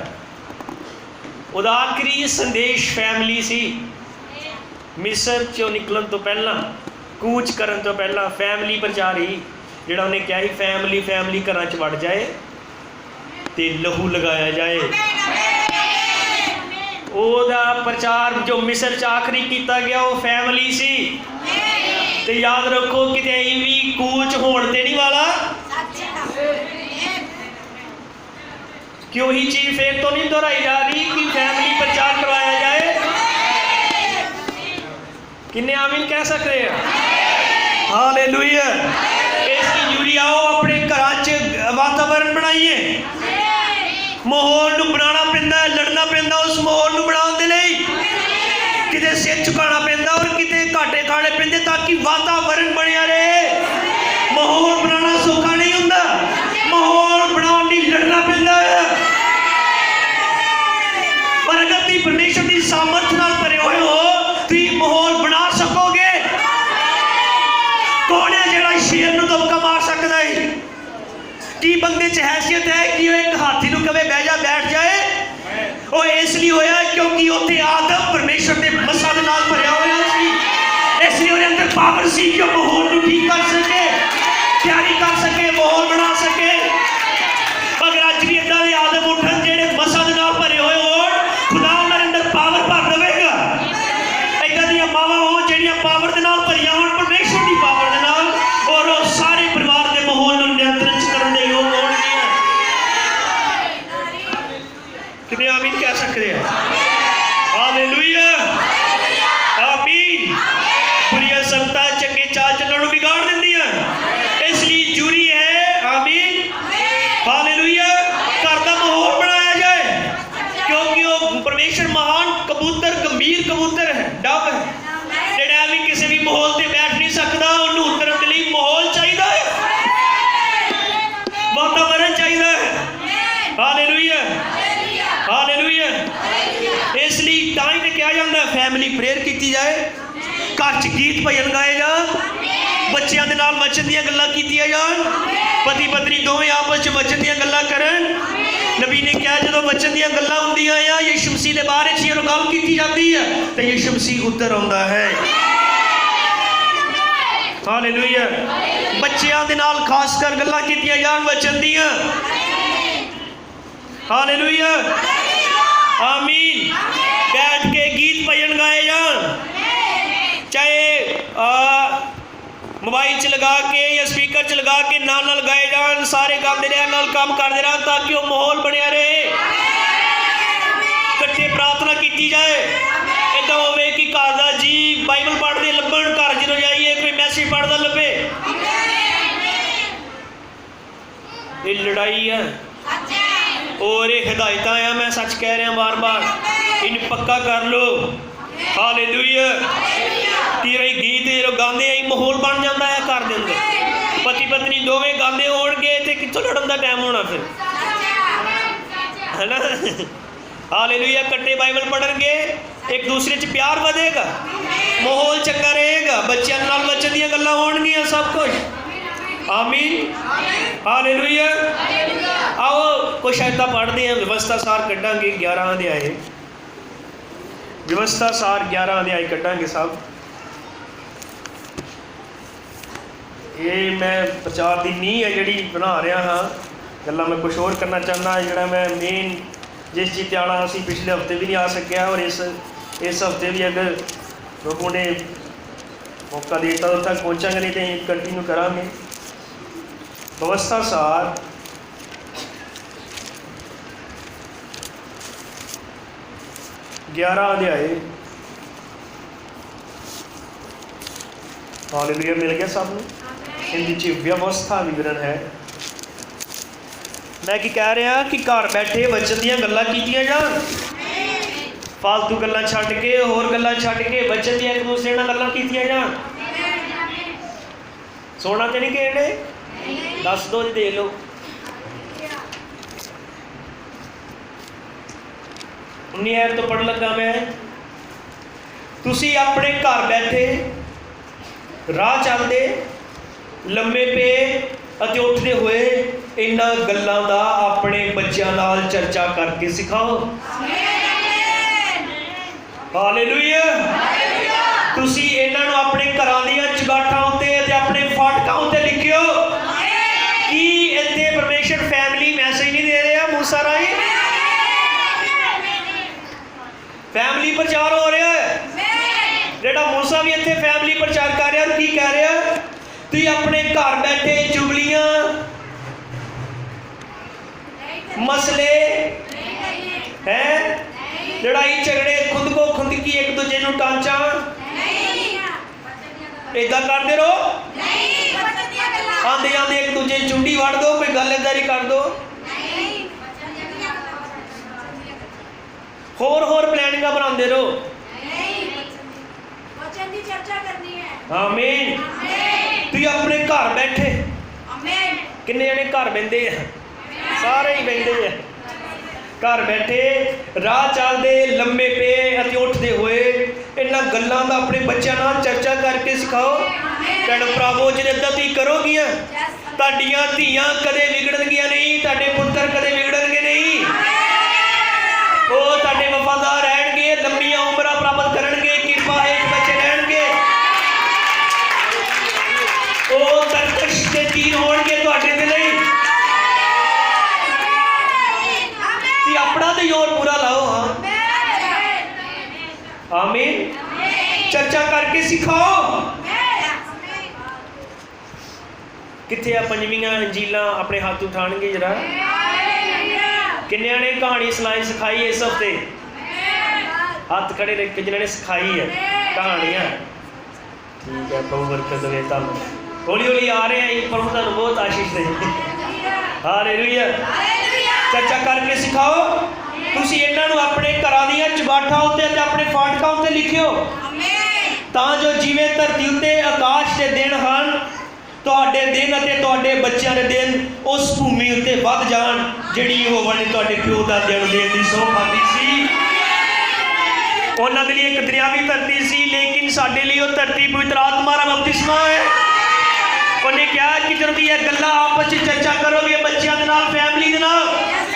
S1: उहदा आखिरी संदेश फैमिली सी। मिस्र चों निकलन तो पहला, कूच करन तो पहला फैमिली प्रचार ही, जिहड़ा उन्हें क्या ही फैमिली घरां च वड़ जाए ते लहू लगाया जाए। ओदा प्रचार जो मिस्र च आखिरी किया गया वो फैमिली सी। ते याद रखो कि भी कूच होण ते नहीं वाला, कि वही चीज फिर तो नहीं दोहराई जा रही कि फैमिली प्रचार करवाया जाए। किन्ने आमीन कह सकते हैं? हालेलुया। इसकी जरूरी आओ अपने घर च वातावरण बनाइए। माहौल नूं बनाना पैंदा है, लड़ना पैंदा उस माहौल नूं बनाउण दे लई, किते सिर झुकाना पैंदा और किते घाटे खाने पैंदे ताकि वातावरण बनिया रहे। माहौल बनाना सौखा नहीं हुंदा, माहौल बनाउण लई लड़ना पैंदा है। पर अगर तुसीं परमेश्वर की सामर्थ नाल भरे होए हो, तुसीं माहौल बना सकोगे। कौन है जिहड़ा शेर नूं दबका मार सकदा है? की बंदे च हैसियत है कि वह एक हाथी नूं कवे बह जा बैठ जाए? वो इसलिए होया क्योंकि उत्थे आदम परमेश्वर के मसा दे नाल भरिया होया सी। इसलिए उहदे अंदर पावर सी कि माहौल नूं ठीक कर सके, तैयारी कर सके, माहौल बना सके। अगर अज भी इदां दे आदम उठन जिहड़े मसा दे नाल भरे होए होण, खुदा उहनां दे अंदर पावर भर देवेगा। इदां दीयां मावां होण जिहड़ियां पावर दे नाल भरियां होण, प्रेयर की जाए, घर च गीत भजन गाए जान, बच्चों के नाल वचन दी गल्लां कीतियां जान, पति पत्नी दोवें आपस च वचन दी गल्लां करन। नबी ने कहा जो वचन दी गल्लां हुंदियां आ, यीशु मसीह के बारे च जो गल की जाती है तो यीशु मसीह उत्तर आउंदा है। हालेलुया। बच्चों के नाल खासकर गल्लां कीतियां जान वचन दियां। हालेलुया, आमीन। बैठ के गीत भजन गाए जान, चाहे मोबाइल च लगा के या स्पीकर च लगा के नाल गाए जान, सारे गाते रहन, नाल काम करते रहन, ताकि वह माहौल बनया रहे। इकट्ठे प्रार्थना की जाए। इदा होवे कि घर दा जी बाइबल पढ़ते लभण, घर जो जाइए कोई मैसेज पढ़ता लभे। ये लड़ाई है और ये हिदायत है, मैं सच कह रहा बार बार, इन पक्का कर लो। हालेलुया। तेरे गीत जो गाते हैं माहौल बन जाता है घर के अंदर, पति पत्नी दोवें गाते होणगे तो कित्थों लड़न का टाइम होना फिर, है ना। हालेलुया। कट्टे बाइबल पढ़नगे, एक दूसरे च प्यार बढ़ेगा, माहौल चंगा रहेगा, बच्चों नाल बच्चों दी गल्लां होणगियां, सब कुछ। आमीन। हालेलुया। आओ कुछ आयतां पढ़ते हैं, व्यवस्था सार कड्डांगे 11 अध्याय, व्यवस्था सार 11 अध्याय कड्डांगे सब। ये मैं प्रचार की नींह है जी बना रहा हाँ, गल्लां मैं कुछ होर करना चाहना, जोड़ा मैं मेन जिस चीज़ आना असी पिछले हफ्ते भी नहीं आ सकिया, और इस हफ्ते भी अगर प्रभु ने मौका देता तो तक पहुँचांगे, नहीं तो कंटिन्यू करांगे। व्यवस्था सार 11 अध्याय। हालेलुया, मिल गया सबने। इनकी व्यवस्था विवरण है। मैं की कह रहा कि घर बैठे वचन दी गल्लां कीतियां जान, फालतू गल्लां छड्ड के, होर गल्लां छड्ड के वचन दी एक दूसरे नाल गल्लां कीतियां जान। सोना तो नहीं कहने, दस दो जी, दे लो। उन्नी ऐप तो पढ़ लगा मैं, तुसी अपने घर बैठे राह चलते लम्बे पे अते उठते हुए इन्हां गल्लां दा अपने बच्चों नाल चर्चा करके सिखाओ। हालेलुया। तुसी इन्हां नूं अपने घरां दीयां चगाठां उत्ते ते अपने फाटकां उत्ते लिखियो। कि इत्थे परमेश्वर फैमिली मैसेज नहीं दे रहा मूसा राही, फैमिली प्रचार हो रहा है। जेड़ा मूसा भी इत्थे फैमिली प्रचार कर रहा, की कह रहा, तुम अपने घर बैठे चुगलियां, मसले हैं, लड़ाई झगड़े, खुद को खुदकी, एक दूजे नूं टांचा, इदा करते रहो। आंदे आंदे एक दूजे चुंडी वड़ दो, कोई गल इदां ही कर दो, होर प्लानिंग बनाते रहो। आमीन। तुम अपने घर बैठे, किन्ने जने घर बहिंदे हैं, सारे ही बहिंदे हैं। घर बैठे राह चलते लम्बे पे अते उठते हुए इन्हां गल्लां दा अपने बच्चों नाल चर्चा करके सिखाओ। भैण भरावो, जे इदां तुसीं करोगियां, तुहाडीआं धीआं कदे विगड़नगियां नहीं, तुहाडे पुत्तर कदे विगड़नगे नहीं, वो तुहाडे वफादार रहणगे, लंबियां उमरां प्राप्त करनगे, किरपा हेठ बचे रहणगे, वो तरकश के तीर होणगे तुहाडे दे लई। ती अपना तो जोर पूरा लाओ। हाँ, आमीन। चर्चा करके सिखाओ। किथे आ पंजवीं अंजीलां अपने हाथ उठाणगे जरा। किन्नियां ने कहानी सुनाई सिखाई इस हफ्ते, हाथ खड़े रख के जिन्होंने सिखाई है कहानियां। ठीक है, प्रभु बरकत दे। तुहानूं हौली हौली आ रहे हैं, प्रभु तुहानूं बहुत आशीष दे। हालेलुया। चर्चा करके सिखाओ। तुसीं इन्हां नूं अपने घरां दीयां चगाठां उत्ते ते अपने फाटकां उत्ते लिखियो, तां जो जिवें धरती उत्ते आकाश दे दिन हन, तुहाडे दिन अते तुहाडे बच्चों के दिन उस भूमि उत्ते वध जाण जिहड़ी यहोवा ने तुहाडे प्यो दा जन्म देण दी सौं खाधी सी। ਉਹਨਾਂ ਦੇ ਲਈ ਇੱਕ ਦਰਿਆਵੀ ਧਰਤੀ ਸੀ, ਲੇਕਿਨ ਸਾਡੇ ਲਈ ਉਹ ਧਰਤੀ ਪਵਿੱਤਰ ਆਤਮਾ ਦਾ ਬਪਤਿਸਮਾ ਹੈ। ਉਹਨੇ ਕਿਹਾ ਕਿ ਜਦੋਂ ਵੀ ਇਹ ਗੱਲਾਂ ਆਪਸ ਵਿੱਚ ਚਰਚਾ ਕਰੋਗੇ ਬੱਚਿਆਂ ਦੇ ਨਾਲ, ਫੈਮਿਲੀ ਦੇ ਨਾਲ,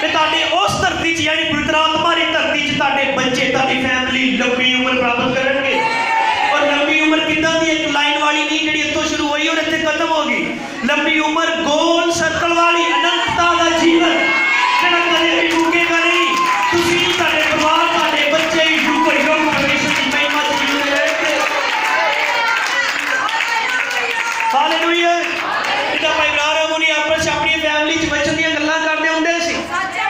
S1: ਤੇ ਤੁਹਾਡੇ ਉਸ ਧਰਤੀ 'ਚ ਯਾਨੀ ਪਵਿੱਤਰ ਆਤਮਾ ਦੀ ਧਰਤੀ 'ਚ ਤੁਹਾਡੇ ਬੱਚੇ, ਤੁਹਾਡੀ ਫੈਮਿਲੀ ਲੰਬੀ ਉਮਰ ਪ੍ਰਾਪਤ ਕਰਨਗੇ। ਔਰ ਲੰਬੀ ਉਮਰ ਕਿੱਦਾਂ ਦੀ? ਇੱਕ ਲਾਈਨ ਵਾਲੀ ਨਹੀਂ ਜਿਹੜੀ ਇੱਥੋਂ ਸ਼ੁਰੂ ਹੋਈ ਔਰ ਇੱਥੇ ਖਤਮ ਹੋ ਗਈ। ਲੰਬੀ ਉਮਰ ਗੋਲ ਸਰਕਲ ਵਾਲੀ ਅਨੰਤਤਾ ਦਾ ਜੀਵਨ ਜਿਹੜਾ ਕਦੇ ਵੀ ਮੁੱਕੇਗਾ ਨਹੀਂ। ਤੁਸੀਂ, ਤੁਹਾਡੇ ਪਰਿਵਾਰ, ਤੁਹਾਡੇ ਬੱਚੇ ਯੁੱਗ ਯੁੱਗ ਪਰਮੇਸ਼ਰ ਦੀ ਮਹਿਮਾ 'ਚ ਜੀਉਂਦੇ ਰਹਿਣਗੇ। ਹਾਲੇਲੂਇਆ। ਜਿੱਦਾਂ ਭਾਈ ਇਬਰਾਹਿਮ ਉਹਨੇ ਆਪਸ 'ਚ ਆਪਣੀ ਫੈਮਿਲੀ 'ਚ ਵਚਨ ਦੀਆਂ ਗੱਲਾਂ ਕਰਦੇ ਹੁੰਦੇ ਸੀ,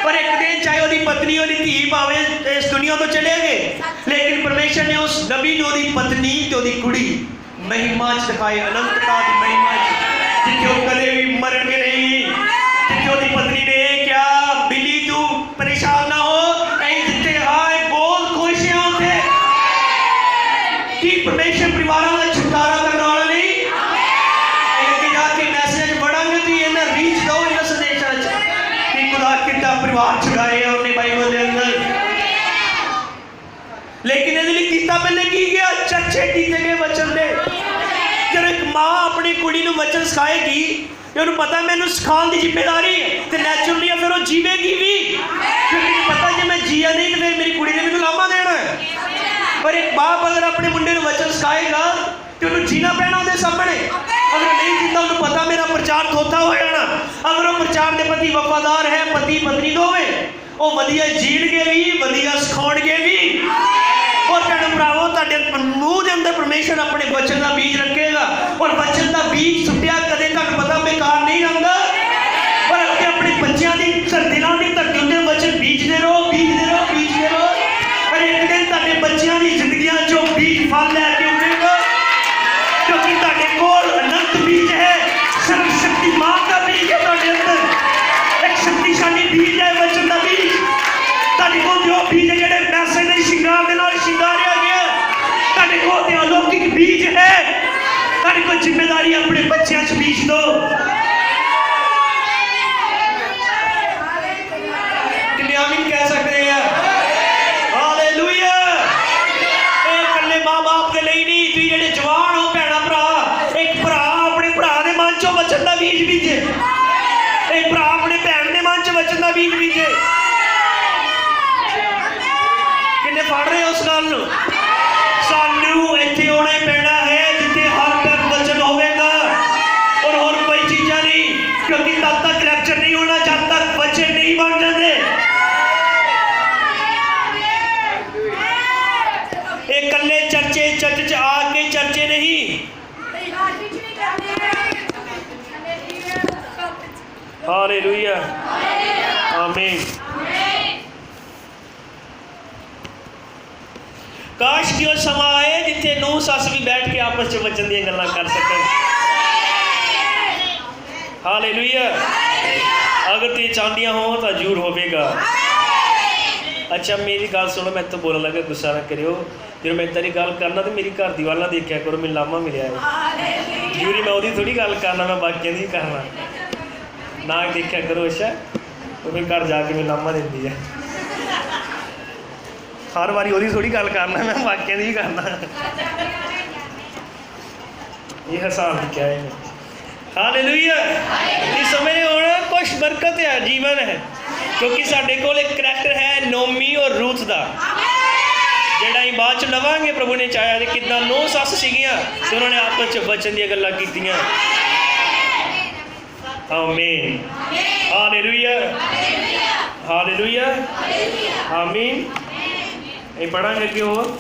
S1: ਪਰ ਇੱਕ ਦਿਨ ਚਾਹੇ ਉਹਦੀ ਪਤਨੀ, ਉਹਦੀ ਧੀ ਭਾਵੇਂ ਇਸ ਦੁਨੀਆ ਤੋਂ ਚਲੇ ਗਏ, ਲੇਕਿਨ ਪਰਮੇਸ਼ਰ ਨੇ ਉਸ ਨਬੀ ਨੂੰ ਉਹਦੀ ਪਤਨੀ ਤੇ ਉਹਦੀ ਕੁੜੀ ਮਹਿਮਾ 'ਚ ਦਿਖਾਏ, ਅਨੰਤਤਾ ਦੀ ਮਹਿਮਾ 'ਚ, ਜਿੱਥੇ ਉਹ ਕਦੇ ਵੀ ਮਰਨਗੇ ਨਹੀਂ। ਜਿੱਥੇ ਉਹਦੀ ਪਤਨੀ ਨੇ ਇਹ ਕਿਹਾ, ਬਿੱਲੀ ਤੂੰ ਪਰੇਸ਼ਾਨ ਨਾ ਹੋ, ਅਸੀਂ ਜਿੱਥੇ ਹਾਏ ਬਹੁਤ ਖੁਸ਼ ਹਾਂ ਉੱਥੇ। ਕੀ ਪਰਮੇਸ਼ਰ ਪਰਿਵਾਰਾਂ ਦਾ ਛੁਟਕਾਰਾ ਕਰਨ ਵਾਲਾ ਨਹੀਂ? ਅੱਗੇ ਜਾ ਕੇ ਮੈਸੇਜ ਪੜਾਂਗੇ ਤੁਸੀਂ ਇਹਨਾਂ ਰੀਚ ਦਿਓ ਇਹਨਾਂ ਸੰਦੇਸ਼ਾਂ 'ਚ ਕਿ ਖੁਦਾ ਕਿੱਦਾਂ ਪਰਿਵਾਰ ਛੁਡਾਏ ਆ ਉਹਨੇ ਬਾਈਬਲ ਦੇ ਅੰਦਰ। ਲੇਕਿਨ ਇਹਦੇ ਲਈ ਕੀਤਾ ਪਹਿਲੇ ਕੀ ਗਿਆ? ਚਰਚੇ ਕੀਤੇ ਗਏ ਵਚਨ ਦੇ। ਜਦੋਂ ਇੱਕ ਮਾਂ ਆਪਣੀ ਕੁੜੀ ਨੂੰ ਵਚਨ ਸਿਖਾਏਗੀ ਤੇ ਉਹਨੂੰ ਪਤਾ ਮੈਨੂੰ ਸਿਖਾਉਣ ਦੀ ਜ਼ਿੰਮੇਵਾਰੀ ਹੈ, ਤੇ ਨੈਚੁਰਲੀ ਫਿਰ ਉਹ ਜੀਵੇਗੀ ਵੀ, ਕਿਉਂਕਿ ਪਤਾ ਜੇ ਮੈਂ ਜੀਆ ਨਹੀਂ ਤੇ ਫਿਰ ਮੇਰੀ ਕੁੜੀ ਨੇ ਮੈਨੂੰ ਲਾਮਾ ਦੇਣਾ ਹੈ। ਪਰ ਇੱਕ ਬਾਪ ਅਗਰ ਆਪਣੇ ਮੁੰਡੇ ਨੂੰ ਵਚਨ ਸਿਖਾਏਗਾ ਤੇ ਉਹਨੂੰ ਜੀਣਾ ਪੈਣਾ ਉਹਦੇ ਸਾਹਮਣੇ। ਅਗਰ ਨਹੀਂ ਜੀਂਦਾ ਉਹਨੂੰ ਪਤਾ ਮੇਰਾ ਪ੍ਰਚਾਰ ਖੋਤਾ ਹੋ ਜਾਣਾ। ਅਗਰ ਉਹ ਪ੍ਰਚਾਰ ਦੇ ਪ੍ਰਤੀ ਵਫਾਦਾਰ ਹੈ, ਪਤੀ ਪਤਨੀ ਦੋਵੇਂ, ਉਹ ਵਧੀਆ ਜੀਣਗੇ ਵੀ, ਵਧੀਆ ਸਿਖਾਉਣਗੇ ਵੀ। ਔਰ ਭੈਣੋ ਭਰਾਵੋ, ਤੁਹਾਡੇ ਮੂੰਹ ਦੇ ਅੰਦਰ ਪਰਮੇਸ਼ਰ ਆਪਣੇ ਵਚਨ ਦਾ ਬੀਜ ਰੱਖੇਗਾ, ਔਰ ਵਚਨ ਦਾ ਬੀਜ ਸੁੱਟਿਆ ਕਦੇ ਤੁਹਾਨੂੰ ਪਤਾ ਬੇਕਾਰ ਨਹੀਂ ਜਾਂਦਾ। ਪਰ ਅੱਗੇ ਆਪਣੇ ਬੱਚਿਆਂ ਦੀ ਦਿਲਾਂ ਦੀ ਧਰਤੀ ਉੱਤੇ ਵਚਨ ਬੀਜਦੇ ਰਹੋ, ਬੀਜਦੇ ਰਹੋ, ਬੀਜਦੇ ਰਹੋ। ਪਰ ਇੱਕ ਦਿਨ ਤੁਹਾਡੇ ਬੱਚਿਆਂ ਦੀ ਜ਼ਿੰਦਗੀਆਂ 'ਚੋਂ ਬੀਜ ਫਲ ਲੈ ਕੇ ਉੱਠੇਗਾ, ਕਿਉਂਕਿ ਤੁਹਾਡੇ ਕੋਲ ਅਨੰਤ ਬੀਜ ਹੈ, ਸਰਵ ਸ਼ਕਤੀਮਾਨ ਦਾ ਬੀਜ ਹੈ ਤੁਹਾਡੇ ਅੰਦਰ। ਇੱਕ ਸ਼ਕਤੀਸ਼ਾਲੀ ਬੀਜ ਹੈ ਵਚਨ ਦਾ ਬੀਜ। ਤੁਹਾਡੇ ਕੋਲ ਜੋ ਬੀਜ ਹੈ ਜਿਹੜੇ ਮੈਸੇਜ ਦੇ ਸ਼ਿੰਗਾਰ ਦੇ ਨਾਲ ਸ਼ਿੰਗਾਰਿਆ ਗਿਆ, ਤੁਹਾਡੇ ਕੋਲ ਤੇ ਅਲੌਕਿਕ ਬੀਜ ਹੈ। ਤੁਹਾਡੀ ਕੋਈ ਜ਼ਿੰਮੇਵਾਰੀ ਆਪਣੇ ਬੱਚਿਆਂ 'ਚ ਬੀਜ ਦਿਓ। ਕਿੰਨੇ ਆਮੀਨ ਕਹਿ ਸਕਦੇ ਆ? ਹਾਲੇਲੂਇਆ। ਇਹ ਇਕੱਲੇ ਮਾਂ-ਬਾਪ ਦੇ ਲਈ ਨਹੀਂ, ਤੁਸੀਂ ਜਿਹੜੇ ਜਵਾਨ ਹੋ ਭੈਣਾਂ ਭਰਾ, ਇੱਕ ਭਰਾ ਆਪਣੇ ਭਰਾ ਦੇ ਮਨ 'ਚੋਂ ਵਚਨ ਦਾ ਬੀਜ ਬੀਜੇ, ਇੱਕ ਭਰਾ ਆਪਣੇ ਭੈਣ ਦੇ ਮਨ 'ਚ ਵਚਨ ਦਾ ਬੀਜ ਬੀਜੇ। ਕਿੰਨੇ ਪੜ ਰਹੇ ਉਸ ਗੱਲ ਨੂੰ? ਸਾਨੂੰ ਇੱਥੇ ਆਉਣਾ ਹੀ ਪੈਣਾ ਹੈ ਜਿੱਥੇ ਹਰ ਤੱਕ ਵਚਨ ਹੋਵੇਗਾ, ਔਰ ਹੋਰ ਕੋਈ ਚੀਜ਼ਾਂ ਨਹੀਂ, ਕਿਉਂਕਿ ਤਦ ਤੱਕ ਰੈਪਚਰ ਨਹੀਂ ਹੋਣਾ ਜਦ ਤੱਕ ਵਚਨ ਨਹੀਂ ਬਣ ਜਾਂਦੇ। ਇਹ ਇਕੱਲੇ ਚਰਚੇ ਚਰਚ 'ਚ ਆ ਕੇ ਚਰਚੇ ਨਹੀਂ। ਹਾਲੇਲੂਇਆ, ਆਮੀਨ। ਕਾਸ਼ ਕਿ ਉਹ ਸਮਾਂ ਆਏ ਜਿੱਥੇ ਨੂੰਹ ਸੱਸ ਵੀ ਬੈਠ ਕੇ ਆਪਸ 'ਚ ਵਚਨ ਦੀਆਂ ਗੱਲਾਂ ਕਰ ਸਕਣ। ਹਾਲੇਲੂਇਆ। ਅਗਰ ਤੁਸੀਂ ਚਾਹੁੰਦੀਆਂ ਹੋ ਤਾਂ ਜ਼ਰੂਰ ਹੋਵੇਗਾ। ਅੱਛਾ ਮੇਰੀ ਗੱਲ ਸੁਣੋ, ਮੈਂ ਤਾਂ ਬੋਲਣ ਲੱਗਾ, ਗੁੱਸਾ ਨਾ ਕਰਿਓ। ਜਦੋਂ ਮੈਂ ਇੱਦਾਂ ਦੀ ਗੱਲ ਕਰਨਾ ਤਾਂ ਮੇਰੀ ਘਰ ਦੀ ਵੱਲ ਨਾ ਦੇਖਿਆ ਕਰੋ, ਮੈਨੂੰ ਲਾਮਾ ਮਿਲਿਆ ਹੈ। ਜ਼ਰੂਰੀ ਮੈਂ ਉਹਦੀ ਥੋੜ੍ਹੀ ਗੱਲ ਕਰਨਾ, ਮੈਂ ਬਾਕੀਆਂ ਦੀ ਕਰਨਾ ਨਾ ਦੇਖਿਆ ਕਰੋ। ਅੱਛਾ ਉਹ ਫਿਰ ਘਰ ਜਾ ਕੇ ਮੈਨੂੰ ਲਾਮਾ ਦਿੰਦੀ ਹੈ। ਹਰ ਵਾਰੀ ਉਹਦੀ ਥੋੜ੍ਹੀ ਗੱਲ ਕਰਨਾ, ਮੈਂ ਬਾਕੀਆਂ ਦੀ ਵੀ ਕਰਨਾ। ਇਹ ਹਿਸਾਬ ਲਿਖਿਆ ਹੈ। ਹਾਲੇਲੂਇਆ। ਇਸ ਸਮੇਂ ਹੁਣ ਕੁਛ ਬਰਕਤ ਹੈ, ਜੀਵਨ ਹੈ, ਕਿਉਂਕਿ ਸਾਡੇ ਕੋਲ ਇੱਕ ਕਰੈਕਟਰ ਹੈ ਨੋਮੀ ਔਰ ਰੂਥ ਦਾ, ਜਿਹੜਾ ਅਸੀਂ ਬਾਅਦ 'ਚ ਲਵਾਂਗੇ। ਪ੍ਰਭੂ ਨੇ ਚਾਹਿਆ ਕਿ ਕਿੱਦਾਂ ਨੌ ਸੱਸ ਸੀਗੀਆਂ ਤੇ ਉਹਨਾਂ ਨੇ ਆਪਸ 'ਚ ਵਚਨ ਦੀਆਂ ਗੱਲਾਂ ਕੀਤੀਆਂ। ਆਮੀਨ। ਹਾਲੇਲੂਇਆ, ਹਾਲੇਲੂਇਆ, ਆਮੀਨ। ਇਹ ਪੜਾਂਗੇ ਕਿ ਹੋਰ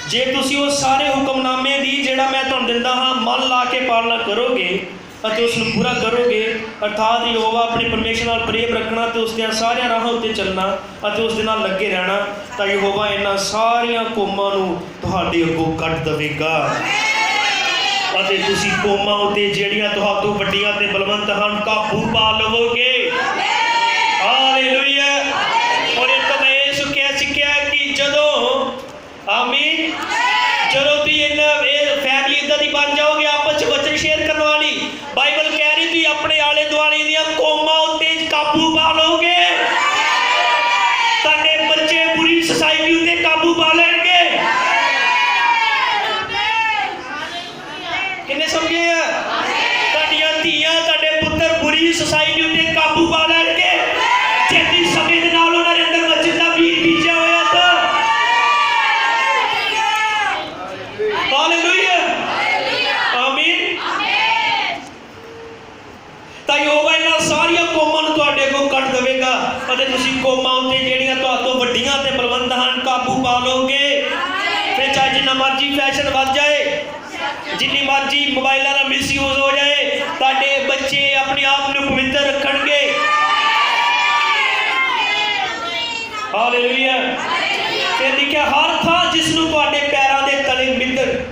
S1: ਜੇ ਤੁਸੀਂ ਉਹ ਸਾਰੇ ਹੁਕਮਨਾਮੇ ਦੀ ਜਿਹੜਾ ਮੈਂ ਤੁਹਾਨੂੰ ਦਿੰਦਾ ਹਾਂ ਮਨ ਲਾ ਕੇ ਪਾਲਣਾ ਕਰੋਗੇ ਅਤੇ ਉਸ ਨੂੰ ਪੂਰਾ ਕਰੋਗੇ, ਅਰਥਾਤ ਯਹੋਵਾ ਆਪਣੇ ਪਰਮੇਸ਼ਰ ਨਾਲ ਪ੍ਰੇਮ ਰੱਖਣਾ ਤੇ ਉਸ ਦੀਆਂ ਸਾਰੀਆਂ ਰਾਹਾਂ ਉੱਤੇ ਚੱਲਣਾ ਅਤੇ ਉਸ ਦੇ ਨਾਲ ਲੱਗੇ ਰਹਿਣਾ, ਤਾਂ ਯਹੋਵਾ ਇਹਨਾਂ ਸਾਰੀਆਂ ਕੌਮਾਂ ਨੂੰ ਤੁਹਾਡੇ ਅੱਗੋਂ ਕੱਢ ਦੇਵੇਗਾ ਅਤੇ ਤੁਸੀਂ ਕੌਮਾਂ ਉੱਤੇ ਜਿਹੜੀਆਂ ਤੁਹਾਡੇ ਵੱਡੀਆਂ ਤੇ ਬਲਵੰਤ ਹਨ ਕਾਬੂ ਪਾ ਲਵੋਗੇ। ਹਾਲੇਲੂਇਆ। ਔਰ ਇਹ ਤਾਂ ਮੈਂ ਇਹ ਸਿੱਖਿਆ ਕਿ ਜਦੋਂ ਆਮੀਨ, ਜਦੋਂ ਤੁਸੀਂ ਇਹ ਫੈਮਿਲੀ ਇੱਦਾਂ ਦੀ ਬਣ ਜਾਓਗੇ ਆਪਸ 'ਚ ਵਚਨ ਸ਼ੇਅਰ ਕਰਨ ਵਾਲੀ, ਬਾਈਬਲ ਕਹਿ ਰਹੀ ਤੁਸੀਂ ਆਪਣੇ ਆਲੇ ਦੁਆਲੇ ਦੀਆਂ ਕੌਮਾਂ ਉੱਤੇ ਕਾਬੂ ਪਾ ਲਓਗੇ। ਅਤੇ ਤੁਸੀਂ ਕੌਮਾਂ ਉੱਤੇ ਜਿਹੜੀਆਂ ਤੁਹਾਤੋਂ ਵੱਡੀਆਂ ਤੇ ਬਲਵੰਤ ਹਨ ਕਾਬੂ ਪਾ ਲਓਗੇ। ਫਿਰ ਚਾਹੇ ਜਿੰਨਾ ਮਰਜ਼ੀ ਫੈਸ਼ਨ ਵੱਧ ਜਾਏ, ਜਿੰਨੀ ਮਰਜ਼ੀ ਮੋਬਾਈਲਾਂ ਦਾ ਮਿਸਯੂਜ਼ ਹੋ ਜਾਏ, ਤੁਹਾਡੇ ਬੱਚੇ ਆਪਣੇ ਆਪ ਨੂੰ ਪਵਿੱਤਰ ਰੱਖਣਗੇ। ਹਾਲੇਲੂਇਆ। ਫਿਰ ਲਿਖਿਆ ਹਰ ਥਾਂ ਜਿਸ ਨੂੰ ਤੁਹਾਡੇ ਪੈਰਾਂ ਦੇ ਤਲੇ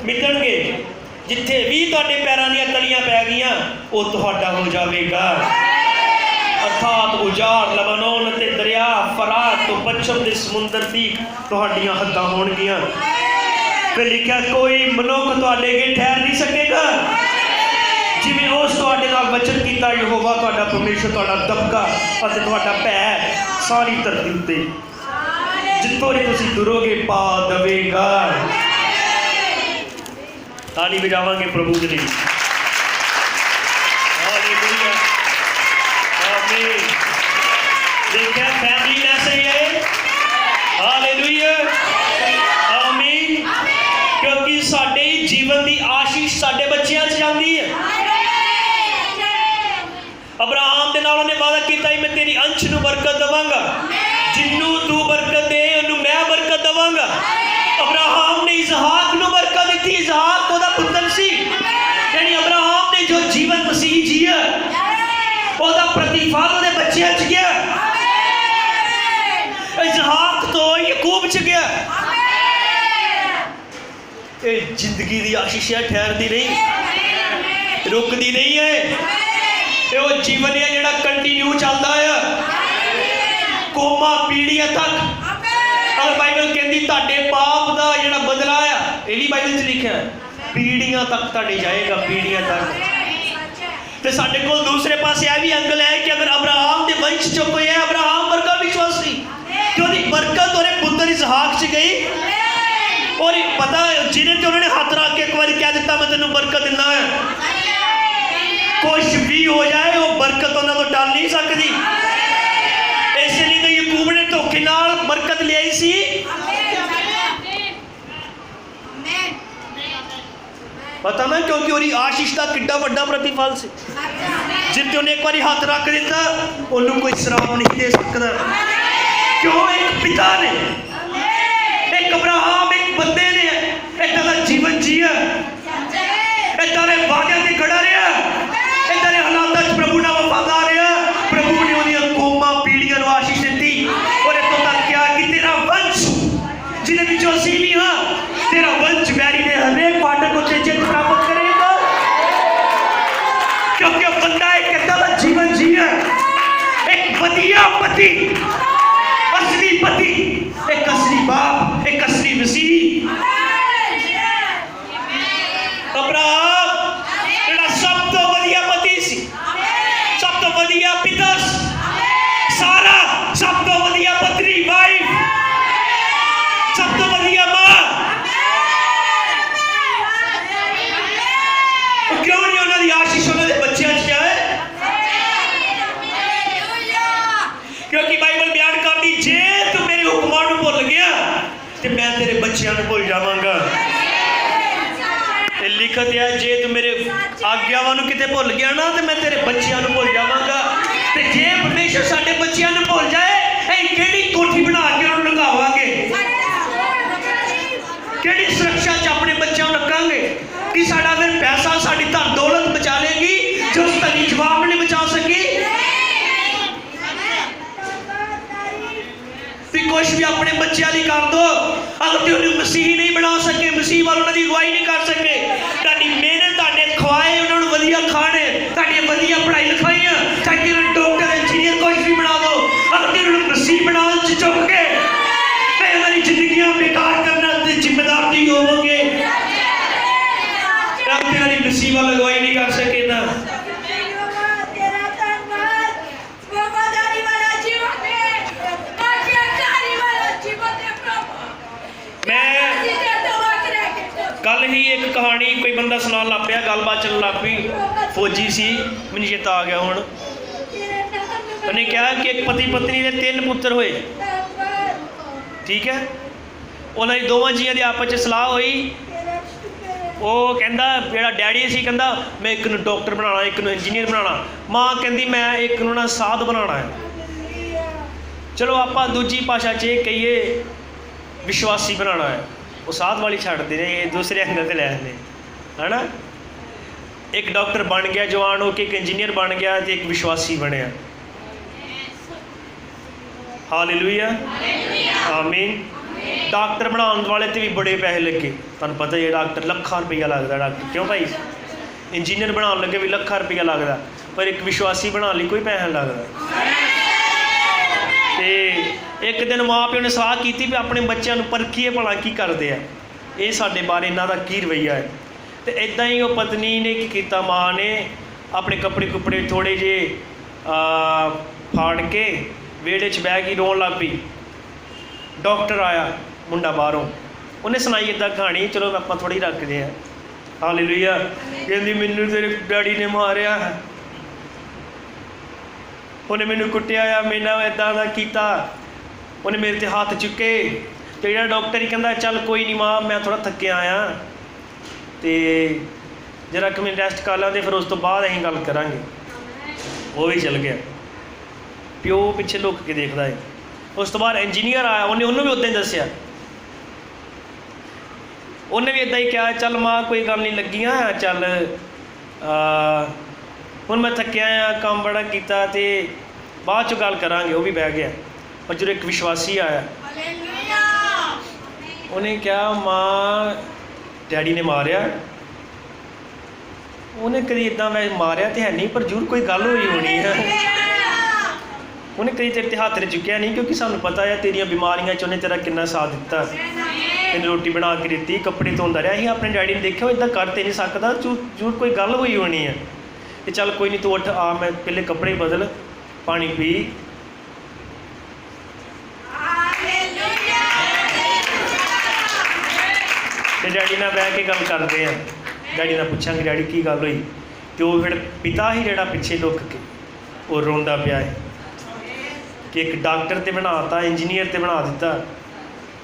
S1: ਮਿੱਧਣਗੇ, ਜਿੱਥੇ ਵੀ ਤੁਹਾਡੇ ਪੈਰਾਂ ਦੀਆਂ ਤਲੀਆਂ ਪੈ ਗਈਆਂ ਉਹ ਤੁਹਾਡਾ ਹੋ ਜਾਵੇਗਾ। ਅਰਥਾਤ ਉਜਾੜ, ਲਬਾਨੋਨ ਅਤੇ ਦਰਿਆ ਫਰਾਤ ਤੋਂ ਪੱਛਮ ਦੇ ਸਮੁੰਦਰ ਦੀ ਤੁਹਾਡੀਆਂ ਹੱਦਾਂ ਹੋਣਗੀਆਂ। ਫਿਰ ਲਿਖਿਆ ਕੋਈ ਮਨੁੱਖ ਤੁਹਾਡੇ ਅੱਗੇ ਠਹਿਰ ਨਹੀਂ ਸਕੇਗਾ। ਜਿਵੇਂ ਉਸ ਤੁਹਾਡੇ ਨਾਲ ਵਚਨ ਕੀਤਾ ਯਹੋਵਾ ਤੁਹਾਡਾ ਪਰਮੇਸ਼ਰ ਤੁਹਾਡਾ ਦਬਕਾ ਅਤੇ ਤੁਹਾਡਾ ਭੈ ਸਾਰੀ ਧਰਤੀ ਉੱਤੇ ਜਿੱਥੋਂ ਦੀ ਤੁਸੀਂ ਤੁਰੋਗੇ ਪਾ ਦੇਵੇਗਾ। ਤਾਲੀ ਵਜਾਵਾਂਗੇ ਪ੍ਰਭੂ ਦੇ ਲਈ। ਹਾਲੇਲੂਇਆ, ਆਮੀਨ। ਦੇਖਿਆ ਫੈਮਿਲੀ ਐਸੇ ਹੈ। ਹਾਲੇਲੂਇਆ, ਆਮੀਨ। ਕਿਉਂਕਿ ਸਾਡੇ ਜੀਵਨ ਦੀ ਆਸ਼ੀਸ਼ ਸਾਡੇ ਬੱਚਿਆਂ 'ਚ ਜਾਂਦੀ ਹੈ। ਅਬਰਾਹਮ ਦੇ ਨਾਲ ਉਹਨੇ ਵਾਅਦਾ ਕੀਤਾ ਮੈਂ ਤੇਰੀ ਅੰਸ਼ ਨੂੰ ਬਰਕਤ ਦੇਵਾਂਗਾ, ਜਿਹਨੂੰ ਤੂੰ ਬਰਕਤ ਦੇ ਉਹਨੂੰ ਮੈਂ ਬਰਕਤ ਦੇਵਾਂਗਾ। ਅਬਰਾਹਮ ਨੇ ਇਸਹਾਕ ਨੂੰ ਬਰਕਤ ਦਿੱਤੀ। ਇਸਹਾਕ ਉਹਦਾ ਪੁੱਤਰ ਸੀ। ਯਾਨੀ ਅਬਰਾਹਮ ਨੇ ਜੋ ਜੀਵਨ ਮਸੀਹ ਜੀਆ ਉਹਦਾ ਪ੍ਰਤੀਫਲ ਉਹਦੇ ਬੱਚਿਆਂ 'ਚ ਗਿਆ। ਇਸਹਾਕ ਤੋਂ ਯਾਕੂਬ 'ਚ ਗਿਆ। ਇਹ ਜ਼ਿੰਦਗੀ ਦੀ ਆਸ਼ੀਸ਼ ਹੈ, ਠਹਿਰਦੀ ਨਹੀਂ, ਰੁਕਦੀ ਨਹੀਂ ਹੈ। ਇਹ ਉਹ ਜੀਵਨ ਹੈ ਜਿਹੜਾ ਕੰਟੀਨਿਊ ਚੱਲਦਾ ਆ ਕੋਮਾ ਪੀੜ੍ਹੀਆਂ ਤੱਕ। ਔਰ ਬਾਈਬਲ ਕਹਿੰਦੀ ਤੁਹਾਡੇ ਪਾਪ ਦਾ ਜਿਹੜਾ ਬਦਲਾ ਆ, ਇਹ ਵੀ ਬਾਈਬਲ 'ਚ ਲਿਖਿਆ, ਪੀੜ੍ਹੀਆਂ ਤੱਕ ਤੁਹਾਡੇ ਜਾਏਗਾ, ਪੀੜ੍ਹੀਆਂ ਤੱਕ। ਤੇ ਸਾਡੇ ਕੋਲ ਦੂਸਰੇ ਪਾਸੇ ਇਹ ਵੀ ਐਂਗਲ ਹੈ ਕਿ ਅਗਰ ਅਬਰਾਹਮ ਦੇ ਵੰਸ਼ 'ਚੋਂ ਕੋਈ ਹੈ, ਅਬਰਾਹਮ ਵਰਗਾ ਵਿਸ਼ਵਾਸੀ, ਤੇ ਉਹਦੀ ਬਰਕਤ ਉਹਦੇ ਪੁੱਤਰ ਇਸਹਾਕ 'ਚ ਗਈ। ਔਰ ਪਤਾ ਜਿਹਨੇ ਤੇ ਉਹਨਾਂ ਨੇ ਹੱਥ ਰੱਖ ਕੇ ਇੱਕ ਵਾਰੀ ਕਹਿ ਦਿੱਤਾ ਮੈਂ ਤੈਨੂੰ ਬਰਕਤ ਦਿੰਦਾ ਹਾਂ, ਕੁਛ ਵੀ ਹੋ ਜਾਏ ਉਹ ਬਰਕਤ ਉਹਨਾਂ ਤੋਂ ਟਲ ਨਹੀਂ ਸਕਦੀ। ਇਸੇ ਲਈ ਤਾਂ ਯਾਕੂਬ ਨੇ ਧੋਖੇ ਨਾਲ ਬਰਕਤ ਲਿਆਈ ਸੀ। ਪਤਾ ਨਾ ਕਿਉਂਕਿ ਉਹਦੀ ਆਸ਼ੀਸ਼ ਦਾ ਕਿੱਡਾ ਵੱਡਾ ਪ੍ਰਤੀਫਲ ਸੀ। ਜਿੱਥੇ ਉਹਨੇ ਇੱਕ ਵਾਰੀ ਹੱਥ ਰੱਖ ਦਿੱਤਾ ਉਹਨੂੰ ਕੋਈ ਸ਼ਰਾਪ ਨਹੀਂ ਦੇ ਸਕਦਾ। ਕਿਉਂ? ਇੱਕ ਪਿਤਾ ਨੇ, ਇੱਕ ਅਬਰਾਹਮ, ਇੱਕ ਬੰਦੇ ਨੇ ਏਦਾਂ ਦਾ ਜੀਵਨ ਜੀਆ, ਏਦਾਂ ਦੇ ਵਾਅਦਿਆਂ ਤੇ ਖੜਾ ਰਿਹਾ, ਏਦਾਂ ਦੇ ਹਾਲਾਤਾਂ 'ਚ ਪ੍ਰਭੂ ਨਾਲ ਵਫਾਦਾਰ ਰਿਹਾ। ਪ੍ਰਭੂ ਨੇ ਉਹਦੀਆਂ ਕੌਮਾਂ ਪੀੜ੍ਹੀਆਂ ਨੂੰ ਆਸ਼ੀਸ਼ ਦਿੱਤੀ। ਔਰ ਇੱਥੋਂ ਤੱਕ ਕਿਹਾ ਕਿ ਤੇਰਾ ਵੰਸ਼, ਜਿਹਦੇ ਵਿੱਚੋਂ ਅਸੀਂ ਵੀ ਹਾਂ, ਤੇਰਾ ਵੰਸ਼ ਵੈਰੀ ਦੇ ਹਰੇਕ ਫਾਟਕ ਉੱਤੇ ਜਿੱਤ ਪ੍ਰਾਪਤ ਕਰੇਗਾ। ਕਿਉਂਕਿ ਉਹ ਬੰਦਾ ਇੱਕ ਏਦਾਂ ਦਾ ਜੀਵਨ ਜੀਆ, ਇੱਕ ਵਧੀਆ ਪਤੀ, ਅਸਲੀ ਪਤੀ, ਇੱਕ ਅਸਲੀ ਬਾਪ, ਇੱਕ ਅਸਲੀ ਮਸੀਹ। ਅਬਰਾਹਮ ਜਿਹੜਾ ਸਭ ਤੋਂ ਵਧੀਆ ਪਤੀ ਸੀ, ਸਭ ਤੋਂ ਵਧੀਆ ਪਿਤਾ ਸੀ, ਸਾਰਾ ਸਭ ਤੋਂ ਵਧੀਆ ਪਤਨੀ, ਵਾਈਫ, ਸਭ ਤੋਂ ਵਧੀਆ ਮਾਂ। ਕਿਉਂ ਨਹੀਂ ਉਹਨਾਂ ਦੀ ਆਸ਼ੀਸ਼ ਉਹਨਾਂ ਦੇ ਬੱਚਿਆਂ 'ਚ ਜਾਏ? ਕਿਉਂਕਿ ਬਾਈਬਲ ਬਿਆਨ ਕਰਦੀ ਜੇ ਤੂੰ ਮੇਰੇ ਹੁਕਮਾਂ ਨੂੰ ਭੁੱਲ ਗਿਆ ਤੇ ਮੈਂ ਤੇਰੇ ਬੱਚਿਆਂ ਨੂੰ ਭੁੱਲ ਜਾਵਾਂਗਾ। ਇਹ ਲਿਖਤ ਹੈ ਜੇ ਤੂੰ ਮੇਰੇ ਆਗਿਆਵਾਂ ਨੂੰ ਕਿਤੇ ਭੁੱਲ ਗਿਆ ਨਾ ਤੇ ਮੈਂ ਤੇਰੇ ਬੱਚਿਆਂ ਨੂੰ ਭੁੱਲ ਜਾਵਾਂਗਾ। ਤੇ ਜੇ ਪਰਮੇਸ਼ਰ ਸਾਡੇ ਬੱਚਿਆਂ ਨੂੰ ਭੁੱਲ ਜਾਏ ਅਸੀਂ ਕਿਹੜੀ ਕੋਠੀ ਬਣਾ ਕੇ ਉਹਨੂੰ ਲਗਾਵਾਂਗੇ? ਕਿਹੜੀ ਸੁਰੱਖਿਆ 'ਚ ਆਪਣੇ ਬੱਚਿਆਂ ਨੂੰ ਰੱਖਾਂਗੇ? ਕਿ ਸਾਡਾ ਫਿਰ ਪੈਸਾ ਸਾਡੀ ਧਨ ਦੌਲਤ ਬਚਾ ਲੇਗੀ ਜੋ ਉਸ ਧਨੀ ਜਵਾਬ ਨਹੀਂ ਬਚਾ ਸਕੀ? ਕੁਛ ਵੀ ਆਪਣੇ ਬੱਚਿਆਂ ਲਈ ਕਰ ਦੋ, ਅਗਰ ਤੇ ਉਹਨੂੰ ਮਸੀਹ ਨਹੀਂ ਬਣਾ ਸਕੇ, ਮਸੀਹ ਵੱਲ ਉਹਨਾਂ ਦੀ ਅਗਵਾਈ ਨਹੀਂ ਕਰ ਸਕੇ, ਤੁਹਾਡੀ ਮਿਹਨਤ ਤੁਹਾਡੇ ਖਵਾਏ ਉਹਨਾਂ ਨੂੰ ਵਧੀਆ ਖਾਣੇ, ਤੁਹਾਡੀਆਂ ਵਧੀਆ ਪੜ੍ਹਾਈ ਲਿਖਾਈਆਂ, ਚਾਹੇ ਉਹਨਾਂ ਡਾਕਟਰ ਇੰਜੀਨੀਅਰ ਕੁਛ ਵੀ ਬਣਾ ਦੋ, ਅਗਰ ਤੇ ਉਹਨਾਂ ਨੂੰ ਮਸੀਹ ਬਣਾਉਣ 'ਚ ਚੁੱਕ ਕੇ ਤੇ ਉਹਨਾਂ ਦੀ ਜ਼ਿੰਦਗੀਆਂ ਬੇਕਾਰ ਕਰਨ ਤੇ ਜ਼ਿੰਮੇਦਾਰ ਨਹੀਂ ਹੋਵੋਗੇ, ਅਗਰ ਤੇ ਉਹਨਾਂ ਦੀ ਮਸੀਹ ਵੱਲ ਅਗਵਾਈ ਨਹੀਂ ਕਰ ਸਕੇ ਤਾਂ ਕੱਲ ਹੀ ਇੱਕ ਕਹਾਣੀ ਕੋਈ ਬੰਦਾ ਸੁਣਾਉਣ ਲੱਗ ਪਿਆ, ਗੱਲਬਾਤ ਚੱਲਣ ਲੱਗ ਪਈ। ਫੌਜੀ ਸੀ, ਮੈਨੂੰ ਚੇਤਾ ਆ ਗਿਆ ਹੁਣ। ਉਹਨੇ ਕਿਹਾ ਕਿ ਇੱਕ ਪਤੀ ਪਤਨੀ ਦੇ 3 ਪੁੱਤਰ ਹੋਏ, ਠੀਕ ਹੈ। ਉਹਨਾਂ ਦੀ ਦੋਵਾਂ ਜੀਆਂ ਦੀ ਆਪਸ 'ਚ ਸਲਾਹ ਹੋਈ। ਉਹ ਕਹਿੰਦਾ ਜਿਹੜਾ ਡੈਡੀ ਸੀ ਕਹਿੰਦਾ ਮੈਂ ਇੱਕ ਨੂੰ ਡਾਕਟਰ ਬਣਾਉਣਾ, ਇੱਕ ਨੂੰ ਇੰਜੀਨੀਅਰ ਬਣਾਉਣਾ। ਮਾਂ ਕਹਿੰਦੀ ਮੈਂ ਇੱਕ ਨੂੰ ਨਾ ਸਾਧ ਬਣਾਉਣਾ ਹੈ। चलो आप दूजी भाषा च कहिए विश्वासी बनाना है, वो साथ वाली छड्डदे ने, दूसरे एंगल ते लै आंदे है ना। एक डॉक्टर बन गया जवान होके, एक इंजीनियर बन गया तो एक विश्वासी बनया। हालेलुया आमीन। डॉक्टर बनाने वाले तो भी बड़े पैसे लगे, तुहानूं पता ही है, डॉक्टर लाखां रुपया लगता डॉक्टर, क्यों भाई। इंजीनियर बनाने लगे भी लाखां रुपया लगता, पर एक विश्वासी बनाने कोई पैसा नहीं लगता। तो एक दिन माँ प्यो ने सलाह की भी अपने बच्चों को परखीए भला की करते हैं, ये साडे बारे इन्हां दा की रवैया है। तो इदां ही वो पत्नी ने की कीता, माँ ने अपने कपड़े कुपड़े थोड़े जे फाड़ के वेड़े च बह गई, रोन लग पई। डॉक्टर आया मुंडा बाहरों, उन्हें सुनाई इदा कहानी, चलो आप थोड़ी रखते हैं। हालेलुया। कहती मैनू तेरे डैडी ने मारिया, उन्हें मैनू कुटिया, मैंने इदा दा कीता, उन्हें मेरे ते हाथ चुके। तो जो डॉक्टर ही कहता चल कोई नहीं माँ, मैं थोड़ा थके आया, तो जरा कि मैं रेस्ट कर ला, फिर उस तो बाद असीं गल करांगे। वो भी चल गया, प्यो पिछे लुक के देखता है। उस तो बाद इंजीनियर आया, उन्हें भी उदा ही दसिया, उन्हें भी इदा ही कहा चल माँ कोई गल नहीं लगियां, चल हुण मैं थकिया आ, काम बड़ा किया, तो बाद चो गल करांगे। वो भी बह गया। और जो एक विश्वासी आया, उन्हें कहा माँ डैडी ने मारिया, उन्हें कभी इदा मैं मारिया तो है नहीं, पर जरूर कोई गल हुई होनी है। उन्हें कई तेरे हाथ ने चुकया नहीं, क्योंकि सानू पता है तेरिया बीमारियां च उन्हें तेरा कितना साथ दिता, तेन रोटी बना के दी, कपड़े धोंदा रहा। अं अपने डैडी ने देखा इदा कर तो नहीं सकता, जरूर कोई गल हुई होनी है। तो चल कोई नहीं, तू उठ आ, मैं पहले कपड़े बदल, पानी पी। तो डैडी नाल बह के गल करते हैं, डैडी नाल पुछांगे डैडी की गल हुई। तो फिर पिता ही जिहड़ा पिछे लुक के वो रोंदा पिया है कि एक डॉक्टर ते बनाता, इंजीनियर ते बना दिता,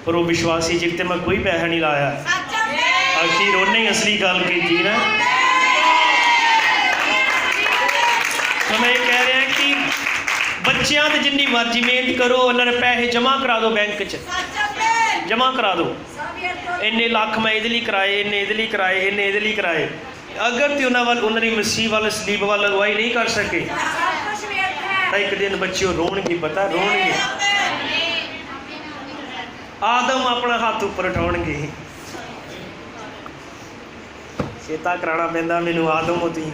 S1: पर वो विश्वासी जिस ते मैं कोई पैसा नहीं लाया। आखिर उन्हें ही असली गल की ना। तो मैं ये कह रहा कि बच्चों से जिन्नी मर्जी मेहनत करो, उन्होंने पैसे जमा करा दो, बैंक च जमा करा दो, इन्ने लाख मैं ये कराए, इन्ने ये कराए, इन्ने ये कराए। अगर तो उन्होंने मसीह वाल सलीब वाल अगवाई नहीं कर सके, एक दिन बच्चे रोणगे, पता रोणगे। आदम अपना हाथ ऊपर उठाउणगे, चेता कराना पैंदा मैनू आदम होती।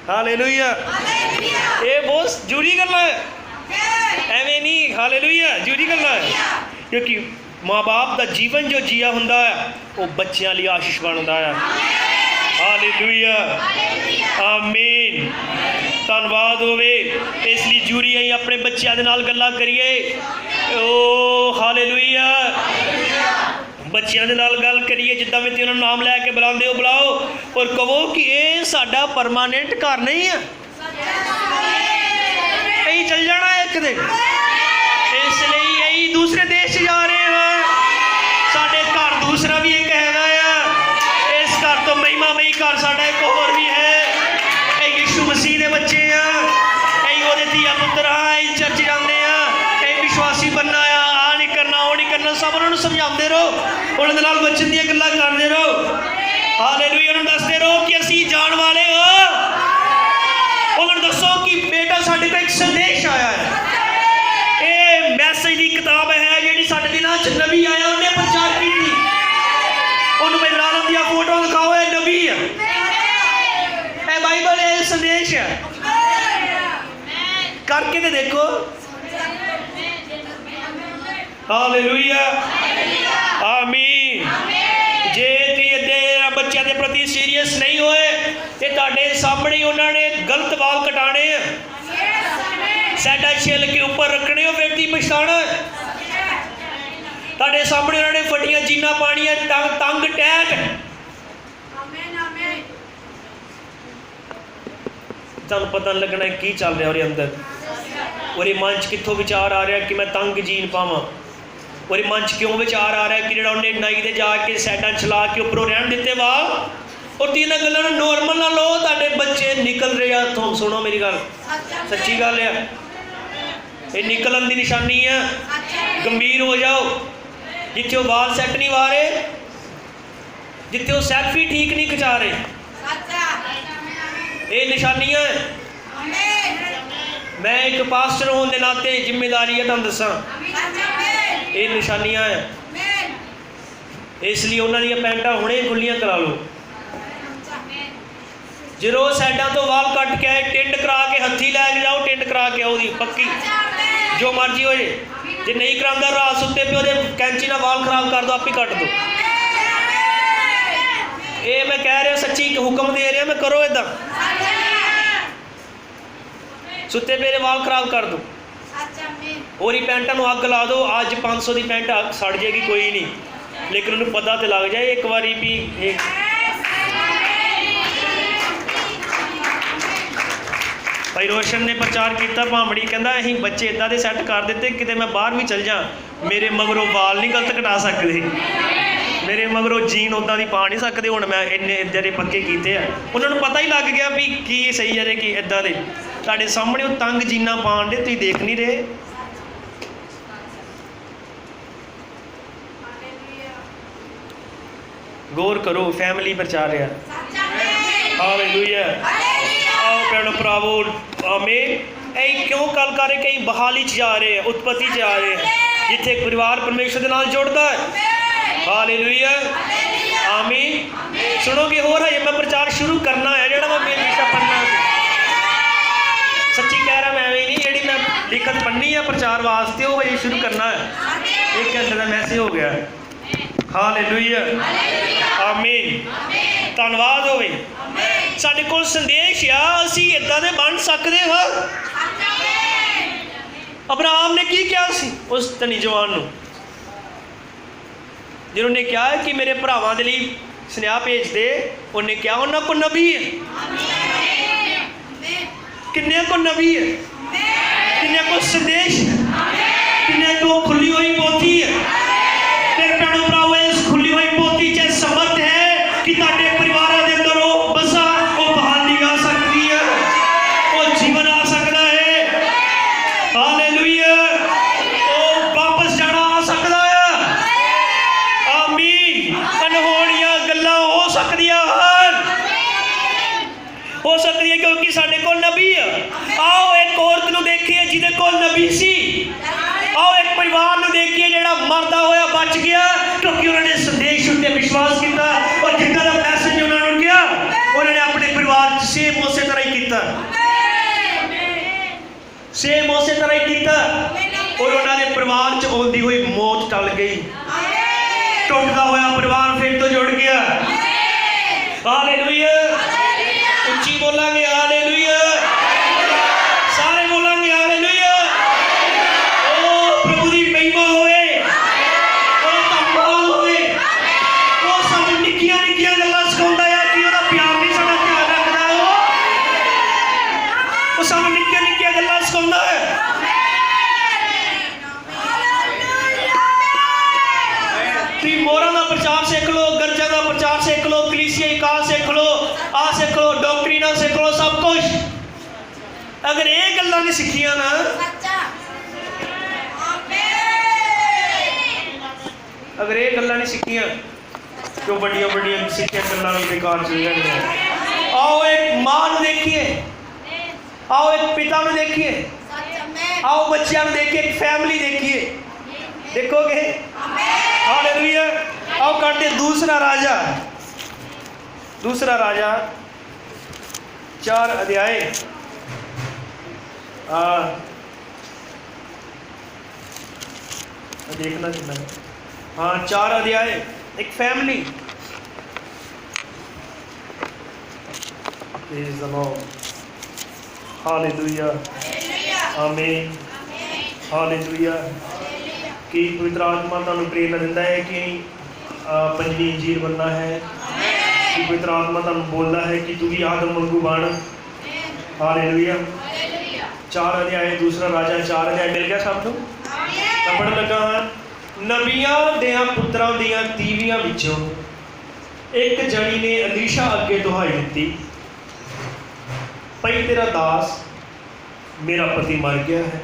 S1: हालेलुया। ये बहुत जरूरी गल है, एवें नहीं। हालेलुया, जरूरी गल है, क्योंकि माँ बाप का जीवन जो जिया हुंदा है वो बच्चों लिए आशीष बनता है। हालेलुया आमीन। धन्यवाद होवे। इसलिए जरूरी है अपने बच्चों के नाल गल्लां करिए। ओ हालेलुया, बच्चों के नाल गल करिए, जिद्दां में उन्होंने नाम लैके बुलाते हो बुलाओ, और कहो कि ये साडा परमानेंट घर नहीं है, यही चल जाना है एक दिन, इसलिए यही दूसरे देश जा रहे हैं। साडे घर दूसरा भी एक हैगा है, इस घर तो महिमामयी घर साडा एक होर भी है। यीशु मसीह के बच्चे हैं, वो धिया पुत्र हाँ, चर्च जाते हैं, कई विश्वासी बनना आ नहीं करना, वो नहीं करना, सब उन्होंने समझाते रहो, उन्होंने नाल बचन दी गल्लां करते रहो। हालेलुया, उन्होंने दसते रहो कि असीं जान वाले हो। उन्होंने दसो कि बेटा साडे को एक संदेश आया है, ये मैसेज की किताब है जी साडे दिनां च नबी आया, उन्हें प्रचार की, उन्होंने इमरान दी फोटो दिखाओ, है नबी है, बाइबल है, संदेश है, करके तो देखो। हालेलुया आमीन। जे तुसीं बच्चों के प्रति सीरियस नहीं होए तो तुहाडे सामने उन्होंने गलत बाल कटाने, साडा छिल के ऊपर रखने, फिर तुसीं पछताना। तुहाडे सामने उन्होंने फटियां जीना पानियां, तंग टैट, तुहानूं पता नहीं लगना की चल रहा और अंदर, और ये मन च कित्थों विचार आ रहा कि मैं तंग जीन पावां, और ये मन च क्यों विचार आ रहा है कि जो उन्हें नाई दे जाके सैडा चला के उपरों रहन दिते वाल, और तीन गल्लां नॉर्मल ना लो, तुहाडे बच्चे निकल रहे हथों। सुनो मेरी गल, सच्ची गल है, ये निकलन की निशानी है। गंभीर हो जाओ। जिथे वो वाल सैट नहीं वा रहे, जिथे वो सैल्फी ठीक नहीं खिंचा रहे, ये निशानियां है। मैं एक पास्टर होने के नाते जिम्मेदारी है तुम दसा, ये निशानियां है। इसलिए उन्होंने पैंटा हुणे खुलियां करा लो। जो साइडा तो वाल कट के आए, टिंड करा के हथी लैके जाओ, टिंड करा के आओ, पक्की जो मर्जी हो जाए। जो नहीं कराता रात सुते पे कैंची ना वाल खराब कर दो, आप ही कट दो। ये मैं कह रहा सच्ची हुक्म दे रहा, मैं करो इदा। सुते पे वाल खराब कर दो और ही पैंटा अग ला दो। अज 500 की पैंट सड़ जाएगी कोई नहीं, लेकिन उन्हें पता तो लग जाए एक बारी भी। भाई रोशन ने प्रचार किया, भामड़ी कहता अं बच्चे इदा के सैट कर देते कि मैं बाहर भी चल जा, मेरे मगरों बाल नहीं गलत कटा सकते, मेरे मगरों जीन उदा की पा नहीं सकते। हूँ मैं इन्ने इदा के पक्के किए हैं, उन्होंने पता ही लग गया भी की सही है कि इदा के तुहाडे सामने वो तंग जीना पाण दे, तुसीं देख नहीं रहे। गौर करो, फैमिली प्रचार है। हालेलुया। आओ भैनों भरावो, आमीन। ऐ क्यों गल कर रहे, कई बहाली जा रहे हैं, उत्पत्ति जा रहे हैं, जिथे परिवार परमेश्वर के नाल जुड़ता है। हालेलुया, आमीन। सुनोगे हो रहा है, मैं प्रचार शुरू करना है जो मैं हमेशा पढ़ना। सच्ची कह रहा मैं नहीं, जी मैं लिखत पढ़नी है प्रचार वास्ते, वो ये शुरू करना है। 1 घंटे का मैसेज हो गया। हालेलुया, आमीन। धन्यवाद होवे। साडे कोल संदेश आ, असीं इदां दे बन सकदे हां। अब्राहम ने की किया सी उस धनी जवान नूं, जिन्होंने कहा है कि मेरे भरावां दे लई सुनेहा भेज दे। उन्हें क्या उन्हां को नबी है, किन्ने को नबी है, किन्ने को संदेश, किन्ने को खुली हुई पोथी है। फिर भैणों भरावो, इस खुली हुई पोथी च समर्थ है कि तुहाडे परिवारां दे अंदर वो बसा, वो बहाली आ सकती है, वो जीवन आ सकता है। हालेलुया, वो वापस जाना आ सकता है। आमीन। अनहोणियां गल्लां हो सकदियां हैं, हो सकती है, क्योंकि साडे कोल नबी है। आओ एक औरत नूं देखिए जिहदे कोल नबी सी। आओ एक परिवार नूं देखिए जिहड़ा मरदा होया बच गया, क्योंकि उन्होंने संदेश उत्ते विश्वास किया और जिद्दां दा मैसेज उन्होंने किया, उन्होंने अपने परिवार सेम उस तरह ही किया, सेम उस तरह ही किया। और उन्होंने परिवार च आउंदी हुई मौत टल गई, टुटदा होया परिवार फिर तो जुड़ गया। हालेलुया, उच्ची बोलांगे हालेलुया, सारे बोलांगे हालेलुया। ओ प्रभु दी महिमा होए, ओ धन्यवाद होए। ओ सानू निक्कियां निक्कियां गल्लां सिखाउंदा है कि ओहदा प्यार नहीं साडा ध्यान रखदा है। ओ सानू निक्कियां निक्कियां गल्लां सिखाउंदा है। तुसीं मोहरां दा प्रचार सीख लो, गर्जां दा प्रचार सीख लो, कलीसियाई काल सीख लो, आ सीख लो, डॉक्ट्रिना सीख लो, सब कुछ। अगर ये गल्लां नहीं सीखियां ना, अगर ये गल्लां नहीं सीखियां तो बड़ियां बड़ियां सीखियां गल्लां भी बेकार चल जाएंगी। आओ एक मां नूं देखिए, आओ एक पिता नूं देखिए, आओ बच्चियां नूं देखिए, एक फैमिली देखिए, देखोगे। हालेलुया। आओ करते दूसरा राजा 4 अध्याय देखना चाहिए। हाँ, 4 अध्याय, एक फैमिली। हालेलुया, आमीन। हालेलुया। कि पवित्र आत्मा तुहानू प्रेरणा दिंदा है कि 5वीं अंजीर बनना है, कि पवित्र आत्मा तुहानू बोलता है कि तू भी आदम वांगू बन। हालेलुया। 4 अध्याय, दूसरा राजा 4 अध्याय मिल गया सबनू। मैं पढ़न लगा हाँ। नबियां दियां पुत्रां दियां तीवियां विचों एक जनी ने अलीशा अगे दुहाई दी, भई तेरा दास मेरा पति मर गया है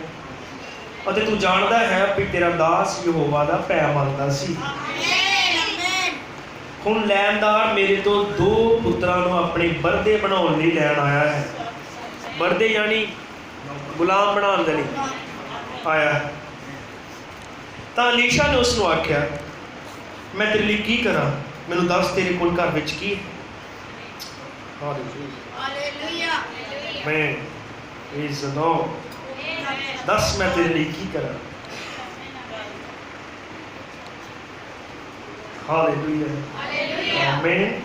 S1: ਅਤੇ ਤੂੰ ਜਾਣਦਾ ਹੈ ਵੀ ਤੇਰਾ ਦਾਸ ਯਹੋਵਾ ਦਾ ਭੈ ਮੰਨਦਾ ਸੀ। ਹੁਣ ਲੈਣਦਾਰ ਮੇਰੇ ਤੋਂ 2 ਪੁੱਤਰਾਂ ਨੂੰ ਆਪਣੇ ਬਰਦੇ ਬਣਾਉਣ ਲਈ ਲੈਣ ਆਇਆ ਹੈ। ਬਰਦੇ ਯਾਨੀ ਗੁਲਾਮ ਬਣਾਉਣ ਦੇ ਲਈ ਆਇਆ ਹੈ। ਤਾਂ ਅਲੀਸ਼ਾ ਨੇ ਉਸ ਨੂੰ ਆਖਿਆ, ਮੈਂ ਤੇਰੇ ਲਈ ਕੀ ਕਰਾਂ? ਮੈਨੂੰ ਦੱਸ, ਤੇਰੇ ਕੋਲ ਘਰ ਵਿੱਚ ਕੀ ਹੈ? ਦੱਸ ਮੈਂ ਤੇਰੇ ਲਈ ਕੀ ਕਰਾਂ? ਹਾਲੇਲੂਇਆ, ਆਮੀਨ।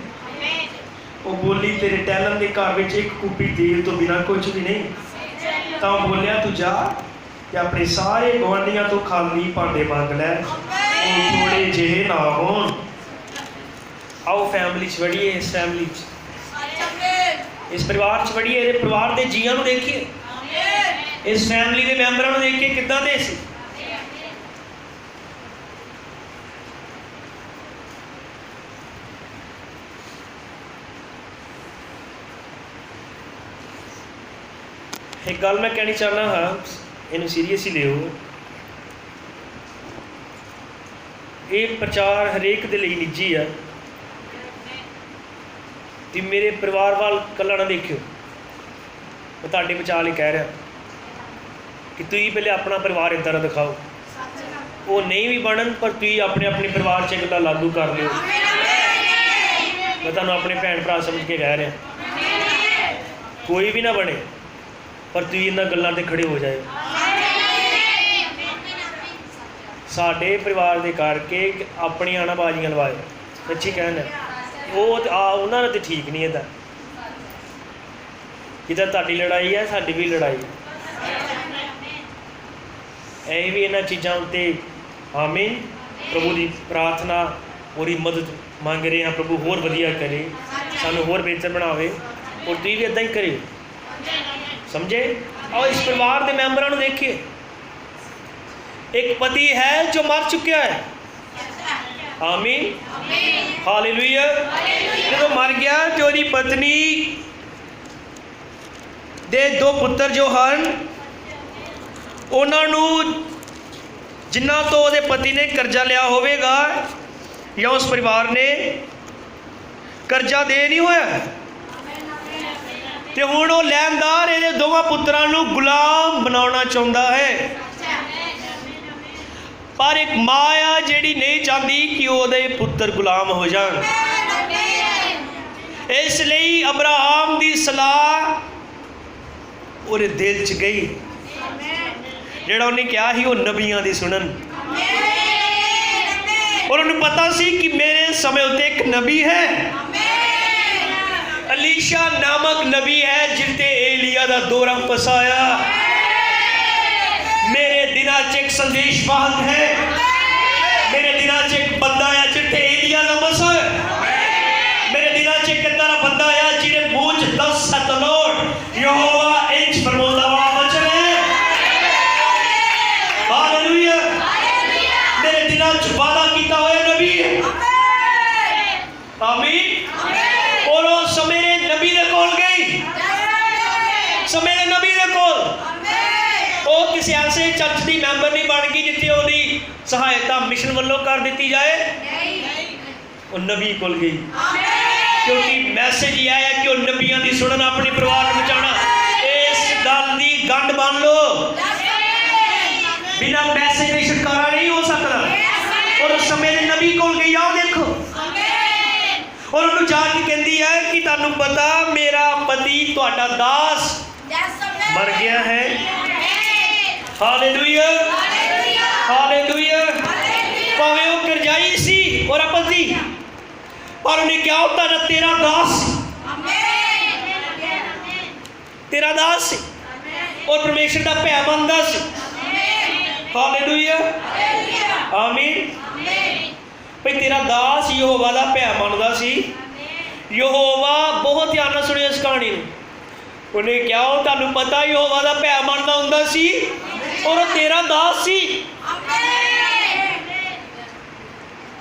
S1: ਉਹ ਬੋਲੀ, ਤੇਰੇ ਟੈਲਨ ਦੇ ਘਰ ਵਿੱਚ 1 ਕੂਪੀ ਤੇਲ ਤੋਂ ਬਿਨਾਂ ਕੁਝ ਵੀ ਨਹੀਂ। ਤਾਂ ਬੋਲਿਆ, ਤੂੰ ਜਾ ਤੇ ਆਪਣੇ ਸਾਰੇ ਗੁਆਂਢੀਆਂ ਤੋਂ ਖਾਲੀ ਭਾਂਡੇ ਮੰਗ ਲੈ, ਉਹ ਥੋੜੇ ਜਿਹੇ ਨਾ ਹੋਣ। ਆਓ ਫੈਮਿਲੀ 'ਚ ਵੜੀਏ, ਇਸ ਫੈਮਿਲੀ 'ਚ, ਇਸ ਪਰਿਵਾਰ 'ਚ ਵੜੀਏ, ਇਹਦੇ ਪਰਿਵਾਰ ਦੇ ਜੀਆਂ ਨੂੰ ਦੇਖੀਏ, ਇਸ ਫੈਮਿਲੀ ਦੇ ਮੈਂਬਰਾਂ ਨੂੰ ਦੇਖੀਏ ਕਿੱਦਾਂ ਦੇ ਸੀ। एक गल मैं कहनी चाहना हाँ, इन्हू सीरीयस ही लियो। ये प्रचार हरेक दे लई निजी है। तो मेरे परिवार वाल कला ना देखियो, मैं तुहाडे बचा लई कह रहा कि तुसीं पहले अपना परिवार इदां दा दिखाओ। वो नहीं भी बनन पर तुसीं अपने अपने परिवार च गल्लां लागू कर लियो। मैं तुहानूं अपने भैन भरा समझ के कह रहा, कोई भी ना बने पर तुम इन्होंने गलों से खड़े हो जाए। साढ़े परिवार के करके अपनी आनाबाजियां लवाए, सच्ची कहना वो उन्होंने तो ठीक नहीं है। जिदा ताड़ी लड़ाई है, साड़ी भी लड़ाई है। भी इन्होंने चीज़ों उत्ते आमीन। प्रभु की प्रार्थना और मदद मंग रहे हैं, प्रभु होर वधिया करे, सानू होर बेहतर बनावे, और तुम भी इदा ही करे, समझे। और इस परिवार के मैंबरों को देखिए, एक पति है जो मर चुका है, आमीन, हालेलुया। जो मर गया तो उसकी पत्नी दे 2 पुत्र जो हैं, उन्होंने जिन्हों तो उसके पति ने कर्जा लिया होगा या उस परिवार ने कर्जा दे नहीं होया, तो हुण वो लैनदार ये 2 पुत्रां नूं गुलाम बनाना चाहता है। पर एक माँ आ जिहड़ी नहीं चाहती कि उहदे पुत्र गुलाम हो जाण। इसलिए अब्राहम की सलाह उहदे दिल च गई, जिहड़ा उन्हें कहा ही वो नबियां दी सुनन। और उन्हें पता सी कि मेरे समय उत्ते एक नबी है, अलीशा नामक नबी है, जिते एलिया दा दौरा फसाया। मेरे दिना च एक संदेश वाहक है, मेरे दिना च एक बंदा है जिते एलिया दा मसा है। मेरे दिना च एक इदां दा बंदा है जिहदे मूंह च 10 सतलोड़ यहोवा इंज फरमाउंदा वा वचन है। हालेलुया। मेरे दिना च वादा कीता होया नबी है, आमीन। और वो समेरे नबी दे कोल गई, समेरे नबी दे कोल। वो किसी ऐसे चर्च की मैंबर नहीं बन गई जिथे उसकी सहायता मिशन वालों कर दी जाए, वो नबी कोल गई, क्योंकि मैसेज ये है कि वो नबियां की सुनन, अपने परिवार को बचाना। इस गल की गंढ बन लो, बिना मैसेज के छुटकारा नहीं हो सकता। और उस समय नबी कोल गई, आओ देखो, और उन्होंने जाके कहती है कि तुहानू पता मेरा पति तुहाडा दास मर गया है। Hallelujah, hallelujah. भावें वो करजाई सी और पति, पर उन्हें क्या होता ना, तेरा दास, तेरा दास, और परमेश्वर का भय मनदा सी। हालेलुया, आमीन। भाई तेरा दास यहोवा का भय मनदा सी। यहोवा बहुत ध्यान नाल सुनियो इस कहानी को। उन्हें क्या हो, तुहानू पता यहोवा का भय मनदा हुंदा सी, और वो तेरा दास सी।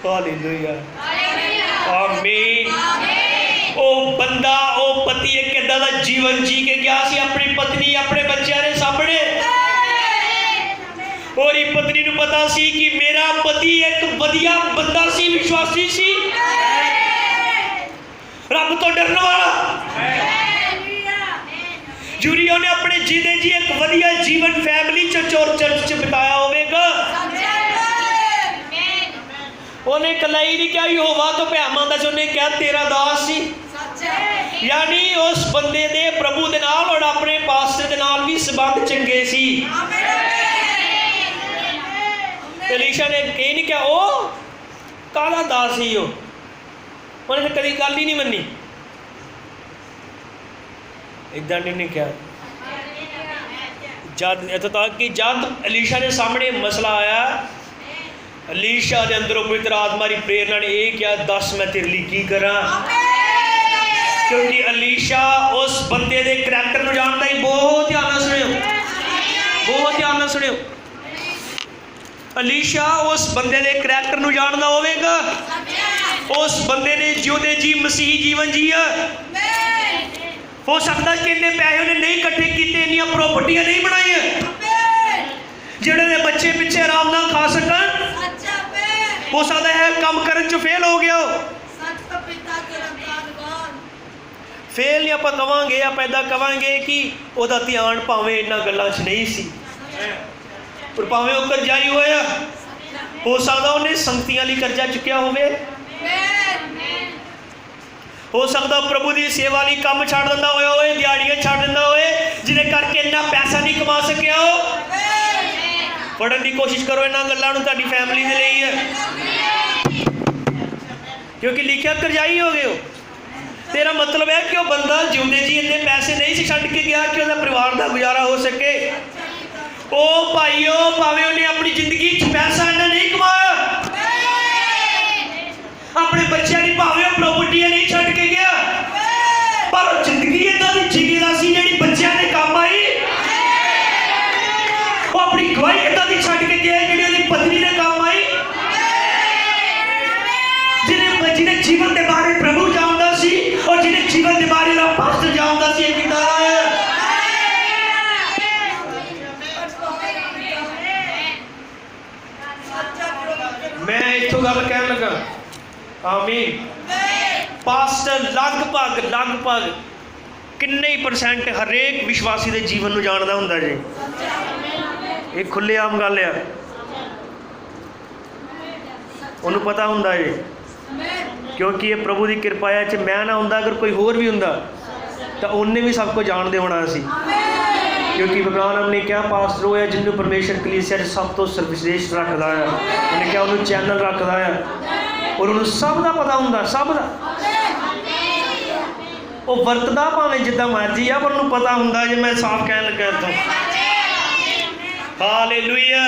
S1: हालेलुया, आमीन। ओ बंदा, ओ पति एक इदां दा जीवन जी के गया सी, अपनी पत्नी अपने बच्चों के सामने। और पत्नी नूं पता सी कि मेरा पति एक वधिया बंदा सी, विश्वासी सी, रब तो डरने वाला। जरूरी उन्हें अपने जीने जी एक वधिया जीवन फैमिली चोर चर्च च बिताया होगा। उन्हें कलाई नहीं क्या यहोवा तो भैमा दस, उन्हें क्या तेरा दास सी। यानी उस बंदे दे प्रभु दे नाल और अपने पास्टर दे नाल भी संबंध चंगे सी। एलीशा ने ये नहीं क्या ओ काला दास ही हो, उन्हें तो कभी गल ही नहीं मनी। इदा नहीं क्या जब इतों तक कि जब एलीशा के सामने मसला आया, एलीशा के अंदरों पवित्र आत्मा की प्रेरणा ने यह क्या, दस मैं तेरे लिए की करा। क्योंकि एलीशा उस बंदे के करैक्टर को जानता ही। बहुत ध्यान नाल सुनियो, बहुत ध्यान नाल सुनियो। एलीशा उस बंदे के करैक्टर को जानता होगा। उस बंदे ने जिउंदे जी मसीही जीवन जिया। हो सकता कि इन्ने पैसे उन्हें नहीं इकट्ठे किए, इन्नियां प्रॉपर्टियां नहीं बनाई जिहड़े दे बच्चे पिछे आराम नाल खा सकन। हो सकता है काम करन च फेल हो गया हो। फेल नहीं आप कहांगे, आप इदा कहांगे कि वह ध्यान भावें इन्हां गल्लां च नहीं सी, पर भावें वह करजाई होया। हो सकता उन्हें संगतियां लई करजा चुकिया होवे। हो सकता प्रभु की सेवा लई काम छड्ड दिंदा होए, दिहाड़ियां छड्ड दिंदा होए, जिहदे करके इन्ना पैसा नहीं कमा सकिया हो। पढ़न की कोशिश करो इन्हां गल्लां नूं, तुहाडी फैमिली दे लई है, क्योंकि लिखिया करजाई हो गए हो। तेरा मतलब है कि वह बंदा जिउंदे जी इन्ने पैसे नहीं सी छड्ड के गया कि उसका परिवार का गुजारा हो सके। ओ भाईओ, भावें उन्हें अपनी जिंदगी पैसा इन्ना नहीं कमाया, अपने बच्चों की भावें प्रॉपर्टियां नहीं छड्ड के गया, पर जिंदगी इदा की जीदा सी जिहड़ी बच्चों के काम आई। वो अपनी गवाही इदा की छड्ड के गया जिहड़ी उसकी पत्नी के काम आई, जिन्हें जीवन के बारे प्रभु जानता सी और जिन्हें जीवन के बारे का पास्टर जानता सी। मैं इतों गल कह लगा, आमीन। पास्टर लगभग किन्ने परसेंट हरेक विश्वासी के जीवन में जानता हुंदा जी। ये खुले आम गल है, उन्होंने पता हुंदा जी, क्योंकि ये प्रभु की कृपा है। मैं ना हुंदा, अगर कोई होर भी हुंदा तो उन्हें भी सबको जानते होना सी, क्योंकि भगवान हमने क्या पास्टर वो है जिन्होंने परमेश्वर कलीसिया सब तो सर्वश्रेष्ठ रखता है। उन्हें क्या उन्होंने चैनल रखता है और उन्होंने सब का पता होंगे, सब का। वो वरतदा भावें जिदा मर्जी आ, पर उन्होंने पता होंगे। जो मैं साफ कह लगा तो हालेलुया।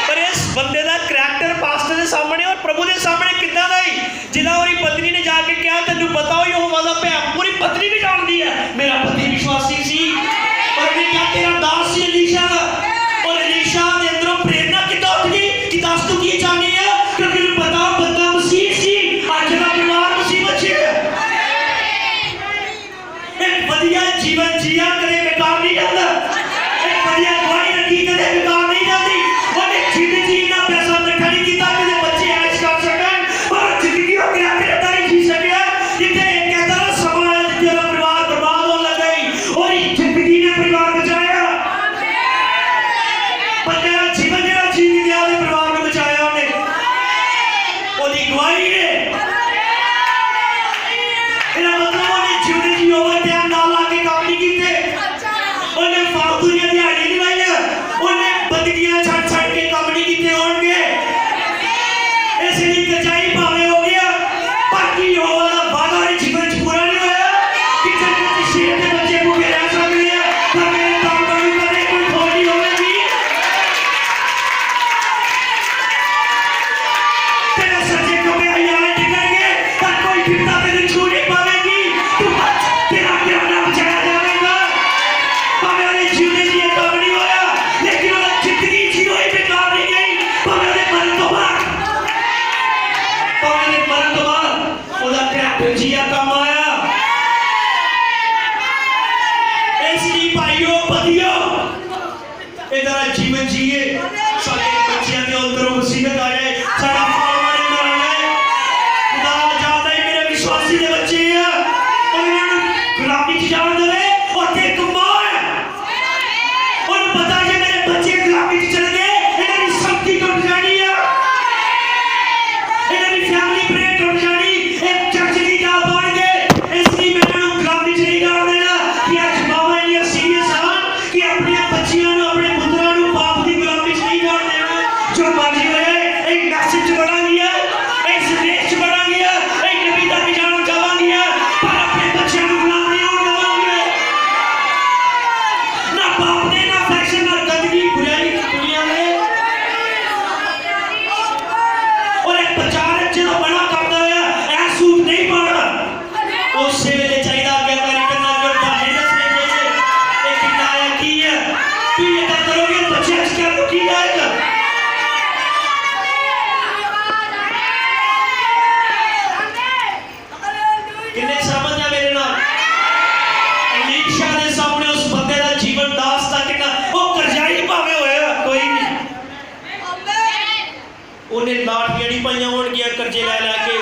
S1: पर इस बंदे का करैक्टर पास्टर के सामने और प्रभु के सामने कितना दा ही, जिदा उसकी पत्नी ने जाके कहा तेन पता हो यहोवा दा भय, पूरी पत्नी भी जानती है मेरा पति विश्वासी सी, और मैं क्या तेरा दास सी एलीशा। और एलीशा के अंदरों प्रेरणा कितना उठ गई कि दस तू की चाहनी है, क्योंकि उन्हें पता बंदा मसीह सी, आज का परिवार मसीह बच्चे एक वधिया जीवन जिया करे बेकार नहीं जाता, एक वधिया गवाही रखी करे बेकार नहीं जाती। उन्हें जिंदगी जी ना पैसा इकट्ठा नहीं किया कि बच्चे ऐश कर सकन, पर जिंदगी को क्या करता नहीं जी सकिया। जितने एक कहता ना समा है जितने परिवार बर्बाद होने लग गई, और जिंदगी ने परिवार बचाया। बंदे का जीवन जो जीवन दिया परिवार को बचाया उन्हें, उसकी गवाही ने। इसका मतलब उन्हें जीवन जी ओवर टाइम ना ला के काम नहीं किए, उन्हें फालतू दी दिहाड़ी नहीं लाई, उन्हें बंदगियां छड़ के काम नहीं किए होंगे। इसलिए कचाई भावे हो गया, बाकी होगा ना वादा वाले जीवन च पूरा नहीं होया कि जन्नत शेर के बच्चे भूखे रह सकते हैं, पर मेरे काम कभी करने कोई थोड़ी होगी। तेरे सच्चे कपड़े यार टिकेंगे, पर कोई फिरता तेरे छू नहीं पाएगी। तू बच, तेरा किराना बचाया जाएगा। भावे वाले जीवन जी काम नहीं होया, लेकिन वो जिंदगी जी हुई बेकार नहीं गई। भावे वाले मरन तो बाद उसका करैक्टर जिया काम आया। इसलिए भाइयों पतियों इधर जीवन जिए, किन्ने सहमत है मेरे नाल? अलीशा के सामने उस बंदे का जीवन दास था कितना, वो करजाई भावे होया कोई नहीं, उन्हें लाठियां नहीं पाइया होणगियां कर्जे लै लैके,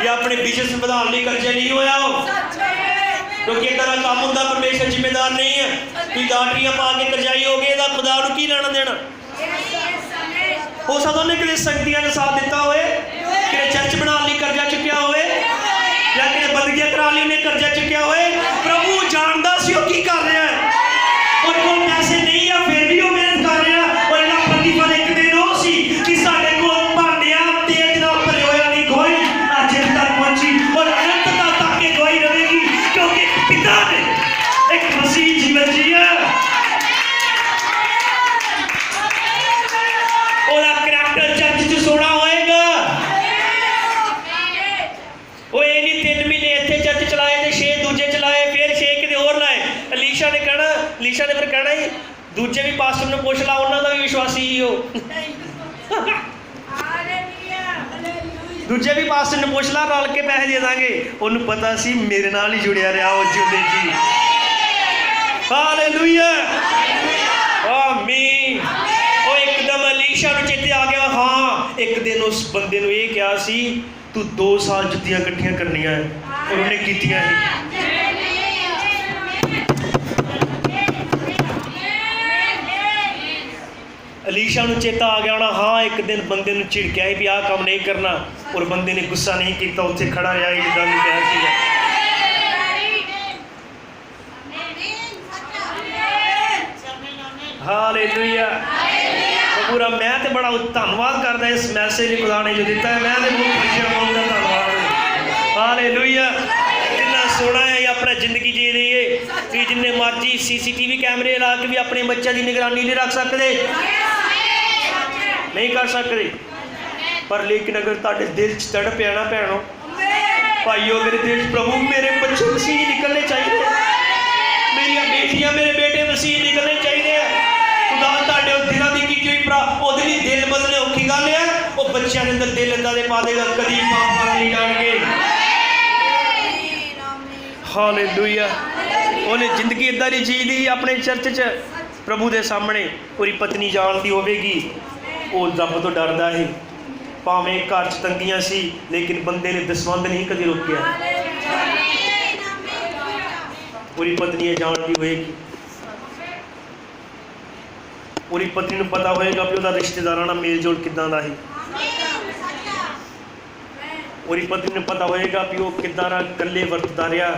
S1: या अपने बिजनेस बढ़ाने लिए कर्जे नहीं होया हो, क्योंकि इस तरह काम होंदा, परमेश्वर जिम्मेदार नहीं है। तुम लाठियां पा के करजाई हो गए, खुदा नूं की लेना देना। हो सकता उन्हें किसी संगतियां ने साथ दिता होए, किसी चर्च बनाने लिए कर्जा चुक्या होए, या किसी बंदगियां करा ली उन्हें कर्जा चुक्या होए। प्रभु जानता सी वो की कर रहा है, और कोई पैसे नहीं है फिर भी वो मेहनत कर रहा है, और इहदा प्रतिफल एक दिन वो सी कि साडे कोल भांडियां तेज नाल भरे होए वाली गोई अज तक पहुंची, और अनंतता तक ये गोई रहेगी, क्योंकि पिता ने एक मसीह जीवन जिया। ओदा करैक्टर चर्च च सोना होएगा। वो ये नहीं 3 महीने इत्थे चर्च चलाए ते 6 दूजे चलाए, फिर 6 किते होर लाए। अलीशा ने कहना, अलीशा ने फिर कहना ही दूजे भी पास्टर ने पुछ ला, उन्हां दा भी विश्वासी ही हो। दूजे भी पास्टर ने पुछ ला, रल के पैसे दे देंगे। उन्हें पता सी मेरे नाल ही जुड़िया रहा वो जिंदे जी। हालेलुया, आमीन। वो एकदम अलीशा नूं चेते आ गया, हाँ एक दिन उस बंदे नूं यह कहा सी तू 2 साल जुत्तियां इकट्ठियां करनियां है, और उन्हें कीतियां ही। अलीशा नूं चेता आ गया होना, हाँ एक दिन बंदे नूं झिड़किया ही भी आह काम नहीं करना, और बंदे ने गुस्सा नहीं किया, उत्थे खड़ा रहा जिद्दां नूं कहा सीगा। हालेलुया। पूरा मैं तो बड़ा धन्नवाद करदा इस मैसेज खुदा ने जो दिता है, मैं तो बहुत खुशी होऊंगा, धन्नवाद। हालेलुया, कितना सोहना है अपना जिंदगी जी रही है कि जिन्ने मर्जी CCTV कैमरे ला के भी अपने बच्चे की निगरानी नहीं रख सकते, नहीं कर सकते। पर लेकिन अगर तुहाडे दिल च तड़प है ना भैनों भाईओ, मेरे दिल च प्रभु मेरे बच्चे मसीह निकलने चाहिए, मेरी बेटियां मेरे बेटे मसीह निकलने चाहिए। खुदा तुहाडे दिलों की की हुई ओहदे लई दिल बदलने औखी गल है, वो बच्चों के अंदर दिल इदां दे पा देगा कदी पाप नहीं जाणगे। हालेलुया। उन्हें जिंदगी इदां दी जी ली अपने चर्च च प्रभु के सामने। पूरी पत्नी जानती होगी वो रब तो डरदा है, भावें घर च तंगियां सी लेकिन बंदे ने दसवंध नहीं कभी रोकिया। पूरी पत्नी जानती होगी, पूरी पत्नी को पता होएगा कि उसका रिश्तेदारां नाल मेल जोल किदां दा है। पूरी पत्नी को पता होएगा कि वो किदां कल्ले वरतदा रहा,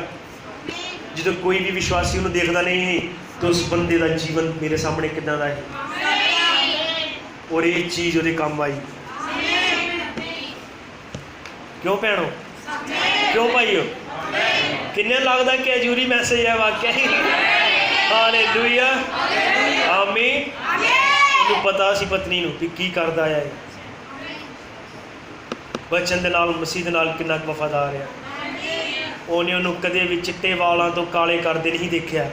S1: जो कोई भी विश्वासी उन्हें देखता नहीं है तो उस बंदे का जीवन मेरे सामने किदां दा है, और ये चीज़ वो काम आई। क्यों भैनों, क्यों भाईओ, किन्ने लगता कि अजूरी मैसेज है वाकई। हालेलुया, आमीन। उन्हें पता सी पत्नी नूं कि की करदा है, बचन दे नाल मसीह दे नाल कितना वफादार है। उन्हें उन्होंने कदे भी चिट्टे वालों तो काले करते नहीं देखा,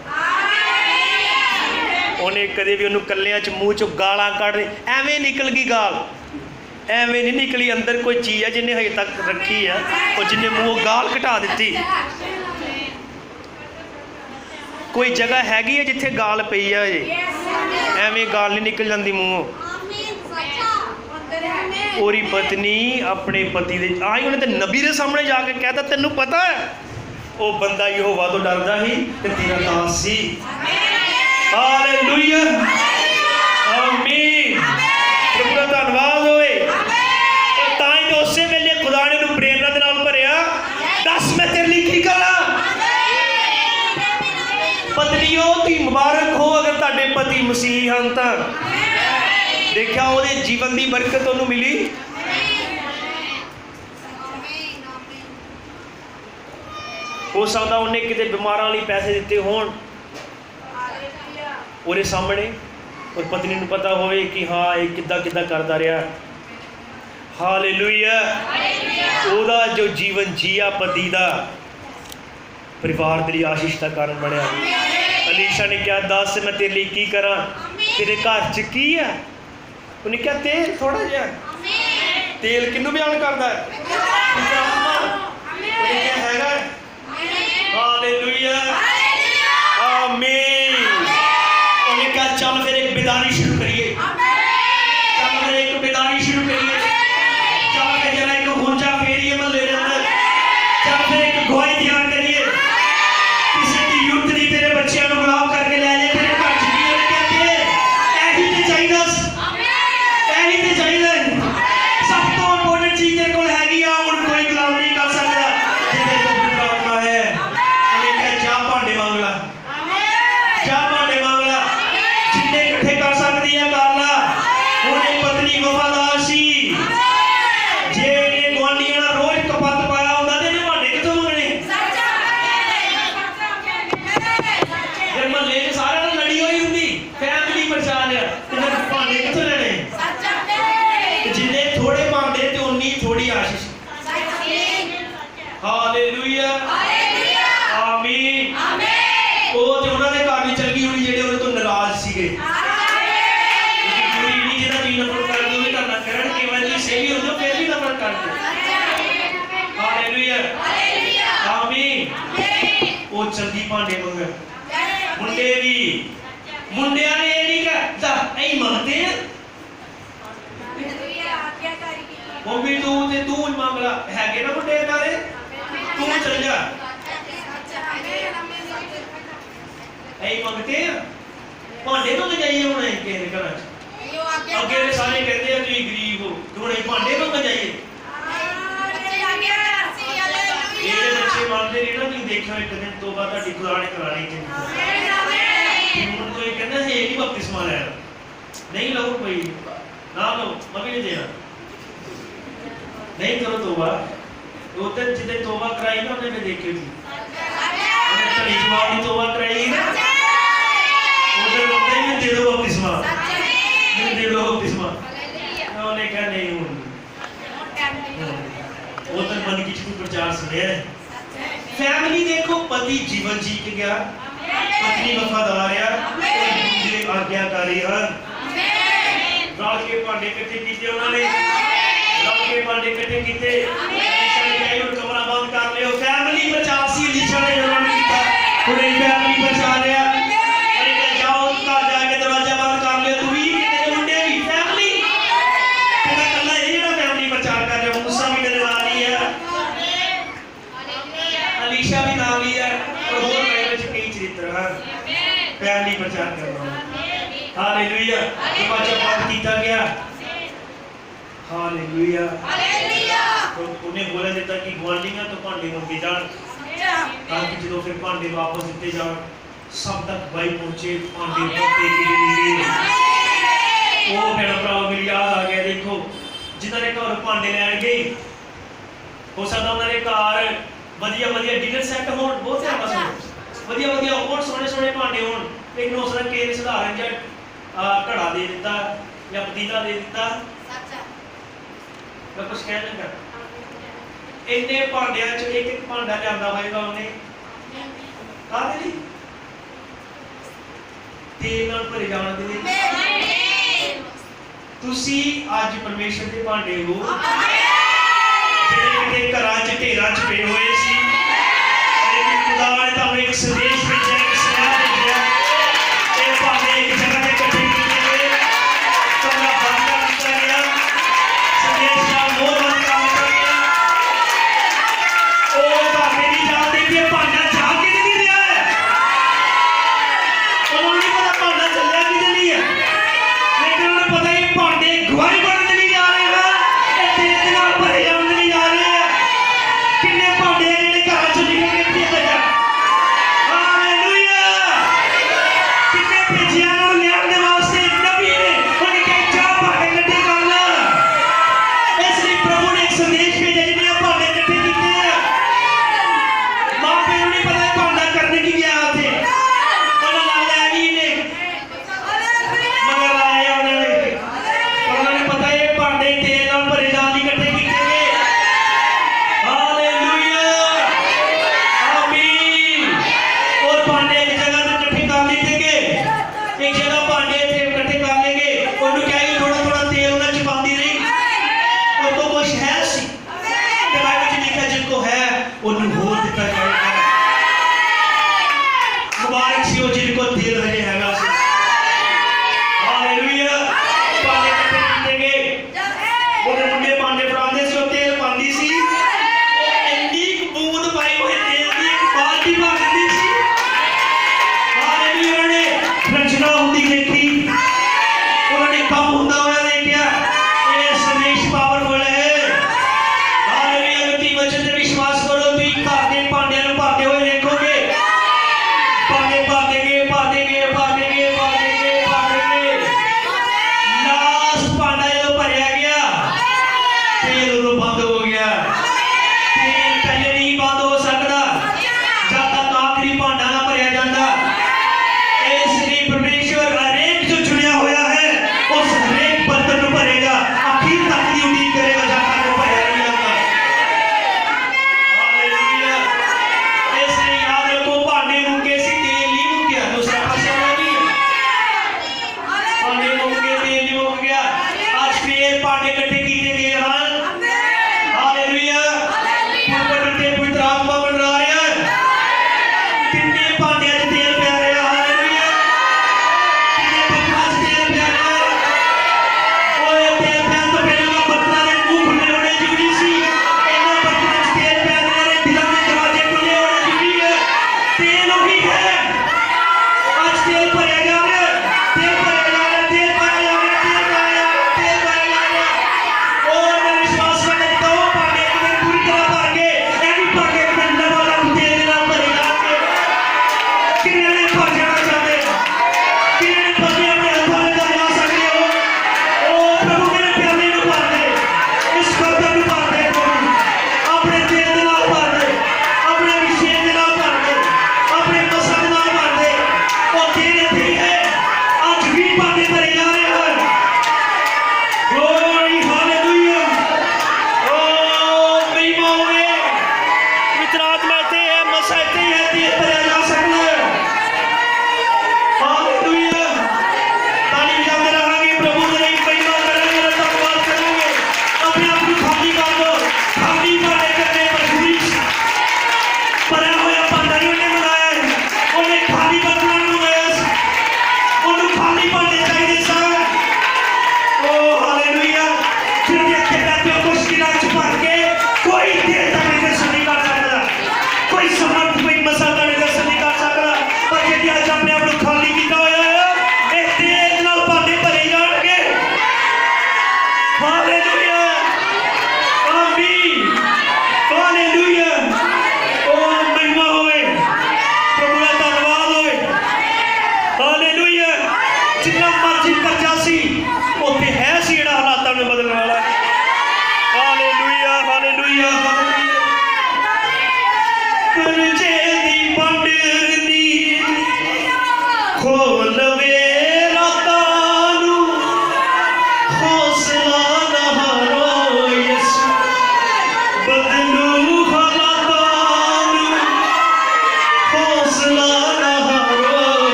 S1: उन्हें कदे भी उन्होंने कलियां च मूँह चो गालां कढ़ एवें निकल गई गाल, एवें नहीं निकली। अंदर कोई चीज़ है जिन्हें हजे तक रखी है, और जिन्हें मूँह गाल घटा दी। कोई जगह हैगी है जिथे गाल पई है, हजे एवें गाल नहीं निकल जाती मूँहों। पूरी पत्नी अपने पति दे आई, उन्हें तो नबी के सामने जाके कहता तेनू पता है वो बंदा यहोवा तो डरदा ही ते तेरा दास सी। हालेलुया, आमीन। प्रभु दा धन्नवाद होए। तां ही तो उस वेले खुदा ने उन्हें प्रेरणा दे नाल भरिया, दस मैं तेरे लिए की करा। पत्नियों दी मुबारक हो अगर तुहाडे पति मसीह हन तां। देखा वो जीवन की बरकत उन्होंने मिली। हो सकता उन्हें कितने बीमारां लई पैसे दिते होण उहदे सामने, और पत्नी को पता होवे कि हाँ ये किद्दां किद्दां करदा रहा। हालेलुया। ओहदा जो जीवन जिया पति का परिवार के लिए आशीष का कारण बनया। अलीशा ने क्या दस मैं तेरे लिए की करा, तेरे घर च की है? उन्हें क्या तेल थोड़ा जिहा तेल किनू बयान करता है? ਹਾਲੇਲੂਇਆ ਆਮੀਨ। ਉਹ ਤੇ ਉਹਨਾਂ ਦੇ ਘਰ ਵੀ ਚਲ ਗਈ ਹੋਣੀ ਜਿਹੜੇ ਉਹਨਾਂ ਤੋਂ ਨਾਰਾਜ਼ ਸੀਗੇ। ਜ਼ਰੂਰੀ ਨਹੀਂ ਜਿਹੜਾ ਤੁਸੀਂ ਨਫ਼ਰਤ ਕਰਦੇ ਹੋ ਵੀ ਕਰਨਾ ਕਰਨ, ਕਈ ਵਾਰ ਤੁਸੀਂ ਸਹੀ ਹੁੰਦੇ ਹੋ ਫਿਰ ਵੀ ਨਫ਼ਰਤ ਕਰਦੇ ਹੋ। ਹਾਲੇਲੂਇਆ ਆਮੀਨ। ਉਹ ਚਲਦੀ ਭਾਂਡੇ ਮੰਗਣ, ਮੁੰਡੇ ਵੀ, ਮੁੰਡਿਆਂ ਨੇ ਇਹ ਨਹੀਂ ਕਹਿਤਾ ਅਸੀਂ ਮੰਗਦੇ ਆ ਮੰਮੀ ਤੂੰ ਤੇ ਤੂੰ ਹੀ ਮੰਗ ਲਾ, ਹੈਗੇ ਨਾ ਮੁੰਡੇ ਨਾਲੇ ਤੂੰ ਚਲ ਜਾ। ਅਸੀਂ ਮੰਗਦੇ ਆ ਭਾਂਡੇ ਤੋਂ ਜਾਈਏ ਹੁਣ ਕਿਸੇ ਦੇ ਘਰਾਂ ਚ। ਅੱਗੇ ਦੇ ਸਾਰੇ ਕਹਿੰਦੇ ਆ ਤੁਸੀਂ ਗਰੀਬ ਹੋ ਤੇ ਹੁਣ ਅਸੀਂ ਭਾਂਡੇ ਤੋਂ ਜਾਈਏ। ਜਿਹੜੇ ਬੱਚੇ ਮੰਨਦੇ ਨੇ ਨਾ, ਤੁਸੀਂ ਦੇਖਿਓ ਇੱਕ ਦਿਨ ਤੋਬਾ ਤੁਹਾਡੀ ਖੁਦਾ ਨੇ ਕਰਾਣੀ ਚਾਹੀਦੀ। ਹੁਣ ਕੋਈ ਕਹਿੰਦਾ ਹੈ ਨਹੀਂ ਬਪਤਿਸਮਾ ਲੈਣਾ, ਨਹੀਂ ਲਓ ਕੋਈ ਨਾ ਲਓ, ਮੰਮੀ ਨੇ ਦੇਣਾ, ਨਹੀਂ ਕਰੋ ਤੋਬਾ। ਉਹ ਦਿਨ ਜਿੱਦੇ ਤੋਬਾ ਕਰਾਈ ਨਾ ਉਹਨੇ ਮੈਂ ਦੇਖਿਓ ਜੀ, ਉਹਨੇ ਧੜੀ ਜਵਾਬ ਦੀ ਤੋਬਾ ਕਰਾਈ ਨਾ, ਉਹਦੇ ਬੰਦੇ ਹੀ ਦੇ ਦੋ ਬਪਤਿਸਮਾ, ਮੈਨੂੰ ਦੇ ਦੋ ਬਪਤਿਸਮਾ। ਉਹਨੇ ਕਿਹਾ ਨਹੀਂ ਹੁਣ ਉਹ ਤਾਂ ਮਨ ਕੀ ਚੀਜ਼ ਪ੍ਰਚਾਰ ਸੁਣਿਆ। ਫੈਮਿਲੀ ਦੇਖੋ, ਪਤੀ ਜੀਵਨ ਜੀ ਕੇ ਗਿਆ, ਪਤਨੀ ਵਫਾਦਾਰ ਆ, ਦੂਜੇ ਆਗਿਆਕਾਰੀ ਹਨ। ਰਲ ਕੇ ਭਾਂਡੇ ਇਕੱਠੇ ਕੀਤੇ ਉਹਨਾਂ ਨੇ, ਰਲ ਕੇ ਭਾਂਡੇ ਇਕੱਠੇ ਕੀਤੇ। ਹੁਣ ਕਮਰਾ ਬੰਦ ਕਰ ਲਿਓ, ਫੈਮਿਲੀ ਬਚਾ ਸੀ ਅਲੀਸ਼ਾ ਨੇ ਉਹਨਾਂ ਨੇ ਕੀਤਾ। ਹੁਣ ਇਹ ਫੈਮਿਲੀ ਬਚਾ ਲਿਆ, ਜਾਓ ਘਰ ਜਾ ਕੇ ਦਰਵਾਜ਼ਾ ਬੰਦ ਕਰ ਲਿਓ, ਤੂੰ ਵੀ ਤੇਰੇ ਮੁੰਡੇ ਵੀ ਫੈਮਿਲੀ। ਤੇ ਮੈਂ ਇਕੱਲਾ ਇਹ ਜਿਹੜਾ ਫੈਮਿਲੀ ਪ੍ਰਚਾਰ ਕਰ ਰਿਹਾ, ਮੂਸਾ ਵੀ ਮੇਰੇ ਨਾਲ ਹੀ ਆ, ਅਲੀਸ਼ਾ ਵੀ ਨਾਲ ਹੀ ਆ, ਔਰ ਹੋਰ ਮੇਰੇ ਵਿੱਚ ਕਈ ਚਰਿੱਤਰ ਹਨ ਫੈਮਿਲੀ ਪ੍ਰਚਾਰ ਕਰਨਾ। ਹਾਲੇਲੂਇਆ। ਦਰਵਾਜ਼ਾ ਬੰਦ ਕੀਤਾ ਗਿਆ। ਹਾਲੇਲੂਇਆ। ਉਹਨੇ ਬੋਲ ਦਿੱਤਾ ਕਿ ਗੁਆਂਢੀਆਂ ਤੋਂ ਭਾਂਡੇ ਮੰਗੇ ਜਾਣ, ਤਾਂ ਕਿ ਜਦੋਂ ਫਿਰ ਭਾਂਡੇ ਵਾਪਸ ਦਿੱਤੇ ਜਾਣ ਸਭ ਤੱਕ ਬਾਈ ਪਹੁੰਚੇ ਭਾਂਡੇ ਪਹੁੰਚੇ ਕਿ ਉਹ ਮੇਰਾ ਭਰਾ ਮੇਰੀ ਯਾਦ ਆ ਗਿਆ। ਦੇਖੋ ਜਿਨ੍ਹਾਂ ਨੇ ਘਰ ਭਾਂਡੇ ਲੈਣ ਗਏ, ਹੋ ਸਕਦਾ ਉਹਨਾਂ ਦੇ ਘਰ ਵਧੀਆ ਵਧੀਆ ਡਿਨਰ ਸੈੱਟ ਹੋਣ, ਬਹੁਤ ਫੇਮਸ ਹੋਣ, ਵਧੀਆ ਵਧੀਆ ਹੋਰ ਸੋਹਣੇ ਸੋਹਣੇ ਭਾਂਡੇ ਹੋਣ, ਲੇਕਿਨ ਹੋ ਸਕਦਾ ਕਿਸੇ ਸਧਾਰਨ ਜਿਹਾ ਘੜਾ ਦੇ ਦਿੱਤਾ ਜਾਂ ਪਤੀਲਾ ਦੇ ਦਿੱਤਾ। ਮੈਂ ਕੁਛ ਕਹਿ ਲੱਗਾ, ਇੰਨੇ ਭਾਂਡਿਆਂ ਚ ਇੱਕ ਇੱਕ ਭਾਂਡਾ ਲਿਆਂਦਾ ਹੋਏਗਾ ਉਹਨੇ ਕਾਹਦੇ ਲਈ? ਤੇਲ ਨਾਲ ਭਰੇ ਜਾਣ ਦੇ ਲਈ। ਤੁਸੀਂ ਅੱਜ ਪਰਮੇਸ਼ਰ ਦੇ ਭਾਂਡੇ ਹੋ, ਜਿਹੜੇ ਕਿਤੇ ਘਰਾਂ ਚ ਢੇਰਾਂ ਚ ਪਏ ਹੋਏ ਸੀ, ਲੇਕਿਨ ਖੁਦਾ ਨੇ ਤੁਹਾਨੂੰ ਇੱਕ ਸੰਦੇਸ਼ ਭੇਜਿਆ, ਇੱਕ ਸੁਨੇਹਾ ਭੇਜਿਆ। ਇਹ ਭਾਂਡੇ ਇੱਕ ਜਗ੍ਹਾ ਤੇ ਇਕੱਠੇ ਕੀਤੇ ਗਏ, ਕਮਰਾ ਬੰਦ ਕਰ ਦਿੱਤਾ ਗਿਆ, ਸੰਦੇਸ਼ ਨਾਲ ਮੋਹ ਬੰਦ ਕਰ ਦਿੱਤਾ ਗਿਆ। ਉਹ ਭਾਂਡੇ ਨਹੀਂ ਜਾਣਦੇ ਕਿ ਇਹ ਭਾਂਡਾ ਜਾ ਕੇ ਨਹੀਂ ਰਿਹਾ ਹੈ, ਉਹਨੂੰ ਨਹੀਂ ਪਤਾ ਭਾਂਡਾ ਚੱਲਿਆ ਕਿਹਦੇ ਲਈ ਹੈ, ਲੇਕਿਨ ਉਹਨੂੰ ਪਤਾ ਇਹ ਭਾਂਡੇ ਗਵਾਹੀ ਬਣਨ ਲਈ ਜਾ ਰਹੇ ਹਨ, ਇਹ ਤੇਲ ਦੇ ਨਾਲ ਭਰੇ ਜਾਣ ਲਈ ਜਾ ਰਹੇ ਆ। ਕਿੰਨੇ ਭਾਂਡੇ ਆ ਜਿਹੜੇ ਘਰਾਂ ਚੋਂ ਨਿਕਲ ਕੇ ਭੇਜੇ ਜਾ। ਹਾਲੇਲੂਇਆ। ਕਿੰਨੇ ਭੇਜਿਆ ਨੂੰ ਲਿਆਉਣ ਦੇ ਵਾਸਤੇ ਨਬੀ ਨੇ ਉਹਨੇ ਕਿਹਾ ਜਾ ਭਾਂਡੇ ਇਕੱਠੇ ਕਰ ਲੈ। ਇਸ ਲਈ ਪ੍ਰਭੂ ਨੇ ਇੱਕ ਸੰਦੇਸ਼ ਭੇਜਿਆ, ਜਿਹਨੇ ਭਾਂਡੇ ਇਕੱਠੇ ਕੀਤੇ ਆ। ਮਾਂ ਪਿਓ ਨੂੰ ਨਹੀਂ ਪਤਾ ਇਹ ਭਾਂਡਾ ਕਰਨ ਕੀ ਗਿਆ ਉੱਥੇ, ਉਹਨਾਂ ਨਾਲ ਲੈ ਵੀ ਨੇ ਮਗਰ ਆਏ ਉਹਨਾਂ ਨੇ, ਉਹਨਾਂ ਨੇ ਪਤਾ ਇਹ ਭਾਂਡੇ ਤੇਲ ਨਾਲ ਭਰੇ ਜਾਣ ਲਈ ਇਕੱਠੇ ਕੀਤੇ ਗਏ। ਹਾਲੇਲੂਇਆ।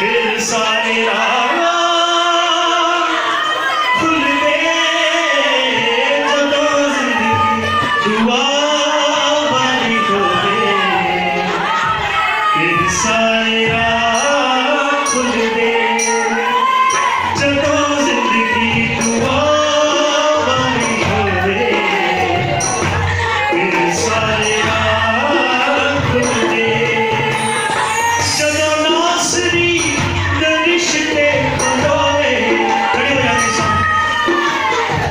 S1: फिर सारे राह खुल गए जदों जिंदगी दुआ वाली होवे फिर सारे राह खुल गए जदों जिंदगी दुआ वाली होवे फिर सारे राह खुल गए जदों नासरी दे रिश्ते खलोए खड़े हो जाते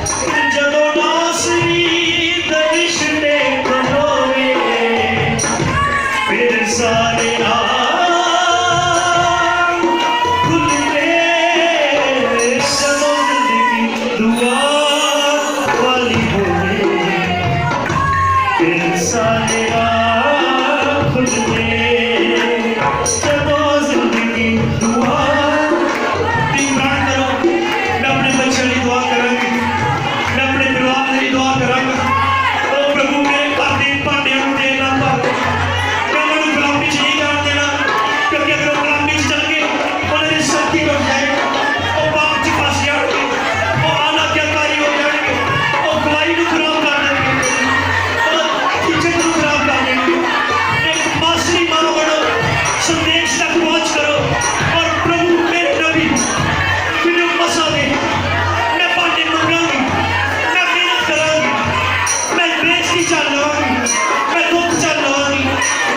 S1: सन जदों नासरी दे रिश्ते खलोए फिर सारे राह खुल गए जदों जिंदगी दुआ वाली होवे फिर सारे राह खुल गए जदों जिंदगी दुआ इमरान करो मैं अपने बच्चों की दुआ करांगी मैं अपने परिवार की दुआ करांगा ओ प्रभु मेरे घर के भांडियां नूं देर ना कर मैं उन्होंने गुलामी च नहीं जान देना क्योंकि अगर वो गुलामी च चल गए उन्होंने शक्ति टुट जाएगी वो पाप च फस जाएंगे वो अनाज्ञाकारी हो जाएंगे वो गवाही नूं खराब कर देंगे वो इज्जत नूं खराब कर देंगे एक मासूम मां बनो संदेश तक पहुंच करो और प्रभु मेरे नबी मैनू मसा दे मैं भांडे मंगांगी मैं मेहनत करांगी मैं बेइज्जती चल लवांगी मैं दुख चल लवांगी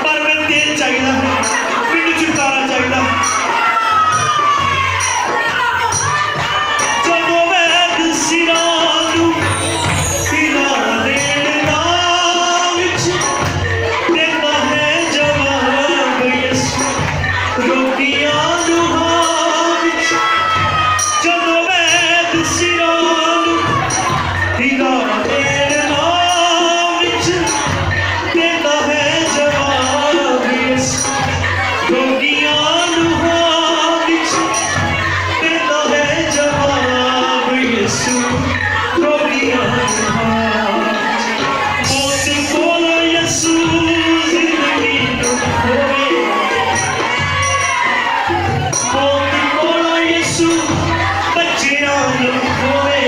S1: पर मैं तेल चाहिए मैनू छुटकारा चाहिए जदों वैद सिरां नूं हिला देण नाम विच देता है जवाब यसू रोगियां नूं हां विच जदों वैद सिरां नूं हिला देण नाम विच देता है जवाब यसू रोगियां नूं हां विच देता है जवाब यसू रोगियां नूं हां मौत कोलों यसू जिंदगी नूं खोवे मौत कोलों यसू बच्चियां नूं खोवे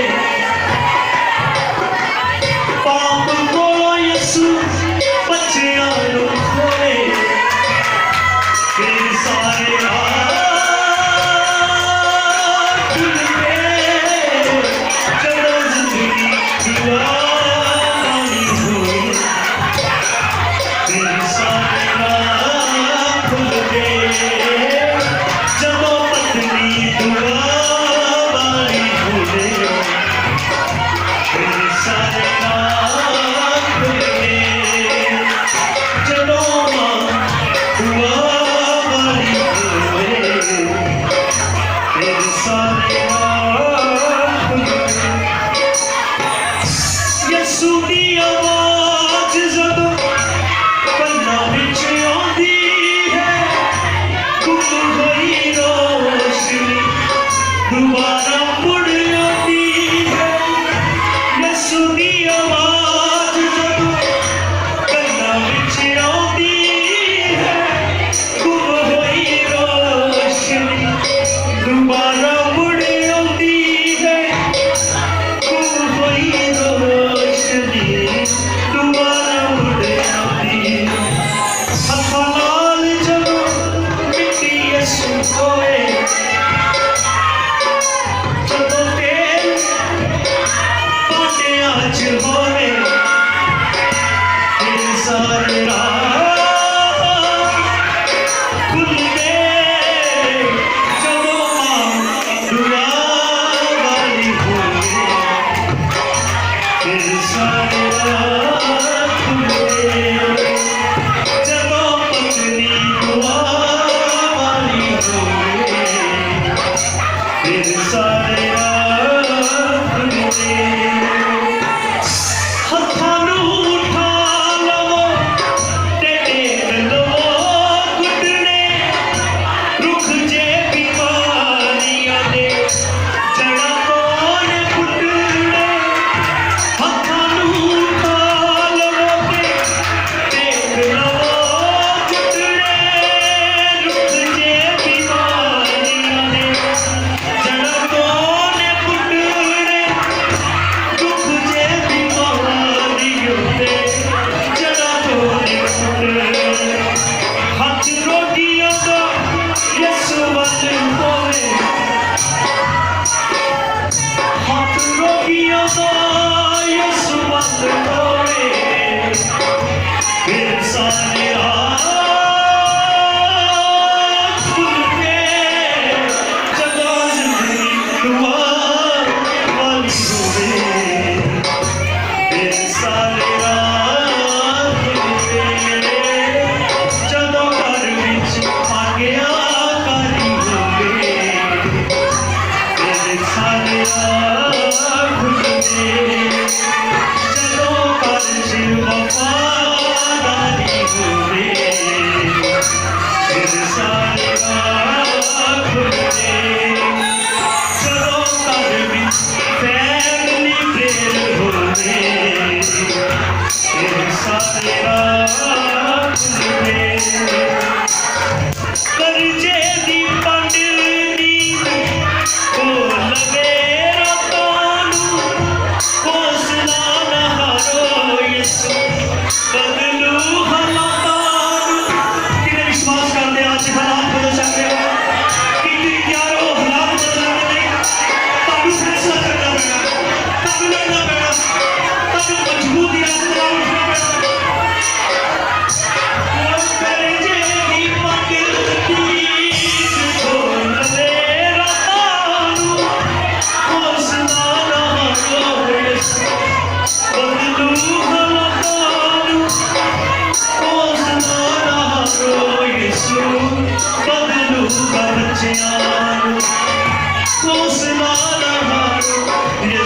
S1: पाप कोलों यसू बच्चियां नूं खोवे फिर सारे राह खुल गए जदों जिंदगी दुआ वाली होवे फिर सारे राह खुल गए जदों पत्नी दुआ वाली होवे फिर सारे राह खुल गए जदों मां दुआ वाली होवे फिर सारे राह खुल गए यसू दी आवाज जदों ਕੰਨਾਂ ਵਿੱਚ ਆਉਂਦੀ ਹੈ ਗੁੰਮ ਹੋਈ ਰੋਸ਼ਨੀ ਦੁਬਾਰਾ ਮੁੜ ਆਉਂਦੀ ਹੈ ਯਿਸੂ ਦੀ ਆਵਾਜ਼ ਜਦੋਂ ਕੰਨਾਂ ਵਿੱਚ ਆਉਂਦੀ ਹੈ ਗੁੰਮ ਹੋਈ ਰੋਸ਼ਨੀ ਦੁਬਾਰਾ ਮੁੜ ਆਉਂਦੀ ਹੈ ਗੁੰਮ ਹੋਈ ਰੋਸ਼ਨੀ ਦੁਬਾਰਾ ਮੁੜ ਆਉਂਦੀ ਹੈ ਹੱਥਾਂ ਨਾਲ ਜਦੋਂ ਮਿੱਟੀ ਯਿਸੂ ਹੋਏ ਜਦੋਂ ਤੇਲ ਭਾਂਡਿਆਂ 'ਚ ਹੋਵੇ ਫਿਰ ਸਾਰੇ ਰਾਹ ਖੁੱਲ੍ਹ ਗਏ ਜਦੋਂ ਮਾਂ ਦੁਆ ਵਾਲੀ ਹੋਵੇ ਫਿਰ ਸਾਰੇ ਰਾਹ ਖੁੱਲ੍ਹ ਗਏ ਜਦੋਂ ਪਤਨੀ ਦੁਆ ਵਾਲੀ ਹੋਵੇ ਫਿਰ ਸਾਰੇ ਰਾਹ ਖੁੱਲ੍ਹ ਗਏ ਹੱਥਾਂ ਨੂੰ ਉਠਾ ਲਵੋ ਤੇ ਟੇਕ ਲਵੋ ਘੁੱਟਣੇ ਰੁੱਖ ਜੇ ਬਿਮਾਰੀਆਂ ਦੇ ਜੜ੍ਹਾਂ ਤੋਂ ਨੇ ਪੁੱਟਣੇ ਹੱਥਾਂ ਨੂੰ ਉਠਾ ਲਵੋ ਤੇ ਟੇਕ ਲਵੋ ਘੁੱਟਣੇ ਰੁੱਖ ਜੇ ਬਿਮਾਰੀਆਂ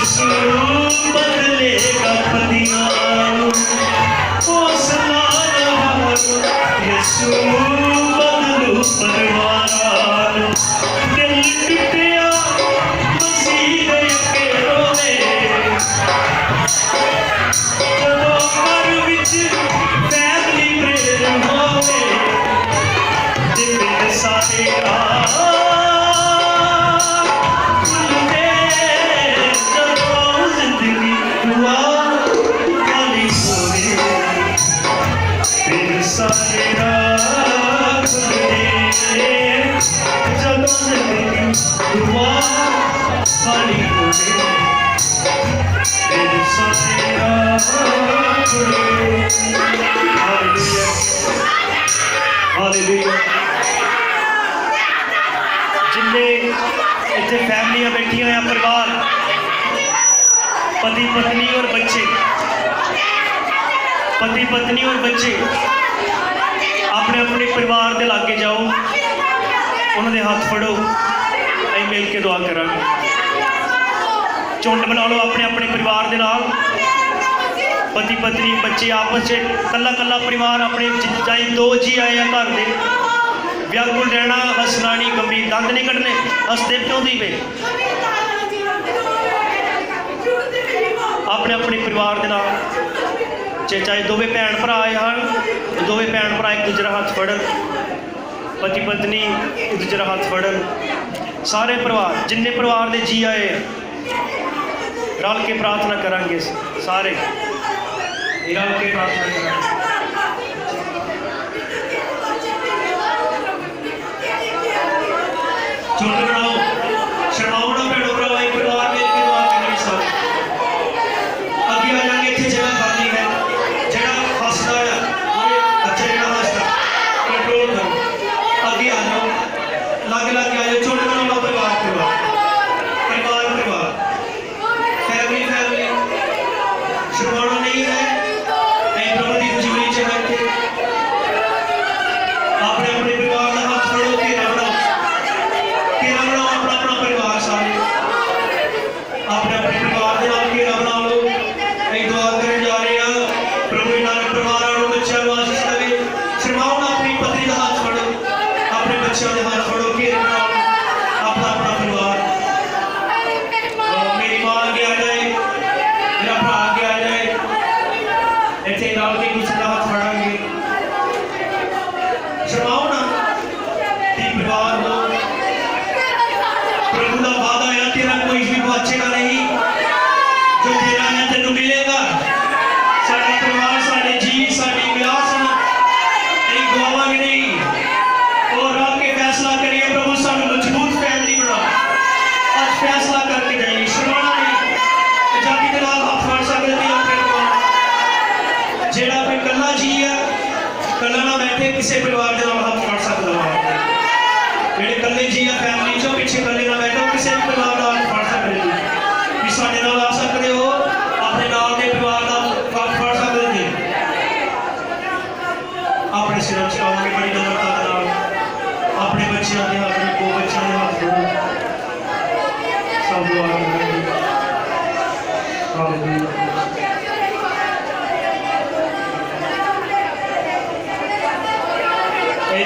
S1: यीशु बदलेगा पतियां हौसला यीशु बदलू परिवार दिल टूटिया मसीह के रोवे जदों घर विच फैमिली प्रेयर होवे ते पिंड सारे खुलदे जदों जिंदगी दुआ खाली होवे पिंड सारे खुलदे जदों जिंदगी दुआ खाली होवे पिंड सारे खुलदे हालेलुया हालेलुया जिन्ने इतने फैमिलियां बैठिया हैं परिवार पति पत्नी और बच्चे अपने अपने परिवार के लागे जाओ उन्होंने हाथ फड़ो अं मिल के दुआ करा झुंड बना लो अपने अपने परिवार के नाल पति पत्नी बच्चे आपस कला कला परिवार अपने चाहे दो जी आए हैं घर के व्याकुल रहना हसना नहीं गंभीर दंद नहीं कटने हसते क्यों दी पे अपने अपने परिवार के नाल चाहे दोवे भैन भरा आए हैं दोवे भैन भरा एक दूसरे हाथ फड़न पति पत्नी एक दूसरे हाथ फड़न सारे परिवार जिन्ने परिवार के जी आए रल के प्रार्थना करांगे सारे रल के प्रार्थना करांगे झुंड बनाओ शर्माओ ना भैनों भराओ एक परिवार में एक दुआ करनी सब अगे आ जाएंगे इतने जगह खाली है जेड़ा हसदा है अच्छा जेड़ा हसदा कंट्रोल करो अगे आ जाओ लागे लागे आ जाओ झुंड बनाओ परिवार परिवार परिवार परिवार फैमिली फैमिली शर्माना नहीं है प्रभु की हजूरी च है अपने अपने परिवार का हाथ फड़ो घेरा बनाओ अपना अपना परिवार सारे अपने अपने परिवार के नाल घेरा बना लो एक दुआ करने जा रहे हैं प्रभु नानक परिवार को बच्चों को आशीष देवे शर्माओ ना अपनी पत्नी का हाथ फड़ो अपने बच्चों के हाथ फड़ो घेरे बनाओ अपना अपना परिवार मेरी मां आगे आ जाए मेरा भरा आगे आ जाए इतने नाल के कुछ का हाथ फड़ांगे शर्माओ ना परिवार हो प्रभु का वादा है तेरा कोई भी बचेगा नहीं जो तेरा है तेन मिलेगा साडा परिवार साडे जी साडी विलास नहीं गवावांगे नहीं और रल के फैसला करिए प्रभु सानू मजबूत फैमिली बनाओ आज फैसला करके जाइए शर्माना नहीं आजादी के नाल हाथ फड़ सकते थे अपने जेड़ा कोई कल्ला जी है कल्ला ना बैठे किसी परिवार के नाल हाथ फड़ सकता है जेडे कल्ले जी है फैमिली चो पीछे कल्ले ना बैठो किसी भी परिवार का हाथ फड़ सकते हो भी साडे नाल आ सकते हो अपने नाल के परिवार का हाथ फड़ सकते थे अपने सिर चुकाओगे बड़ी नम्रता के नाल अपने बच्चों के हाथ रखो बच्चों के हाथ फड़ो सब दुआ करेंगे हालेलुया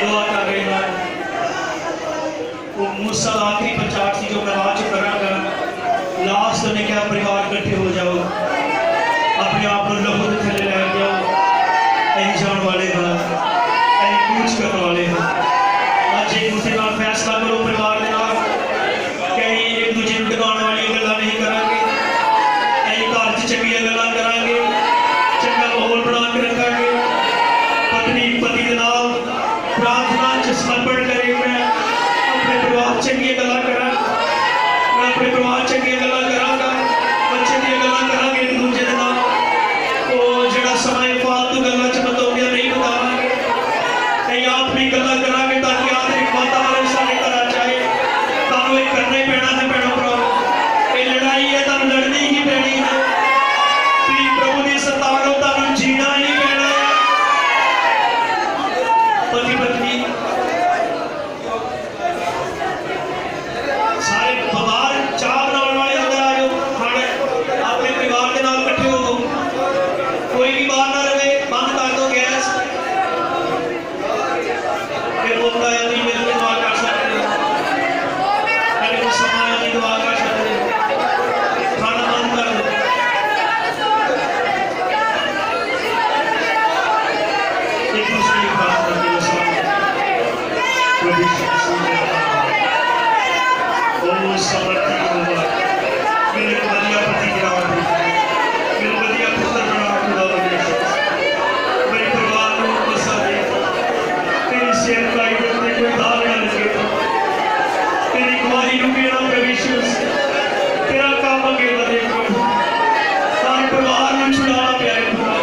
S1: दुआ कर रहे हैं मूसा आखिरी प्रचार थी जो मैं आज करांगा लास्ट ने क्या परिवार इकट्ठे हो जाओ अपने आप को लहू के थले ले जाओ ऐ जान वाले हैं ऐ कुछ करने वाले हैं आज एक दूसरे का फैसला करो परिवार के नाल कहीं एक दूसरे को डगाने वाली गल्लां नहीं करांगे ऐ घर च चंगी गल्लां करांगे चंगा माहौल बना के रखांगे पत्नी पति के नाल प्रार्थना च समर्पण करे मैं अपने परिवार चंगी गल्लां करा मैं अपने परिवार चंगी गल्लां करांगा बच्चे दी गल्लां करांगे एक दूजे दे नाल ओ जेड़ा समय फालतू गल्लां च बतौलियां नहीं बतावांगे कई आप भी गल्लां करांगे ताकि आंतरिक वातावरण साडे घर चाहे तानू ये करना ही पैना है भैणों भराओ ये लड़ाई है तानू लड़नी ही पैनी है प्रभु दी सतारो तानू जीना ही पैना है पति पत्नी बीमारी नूं कहना प्रभु यीशु तेरा काम अगे बढ़े प्रभु सारे परिवार नूं छुड़ाना प्यारे खुदा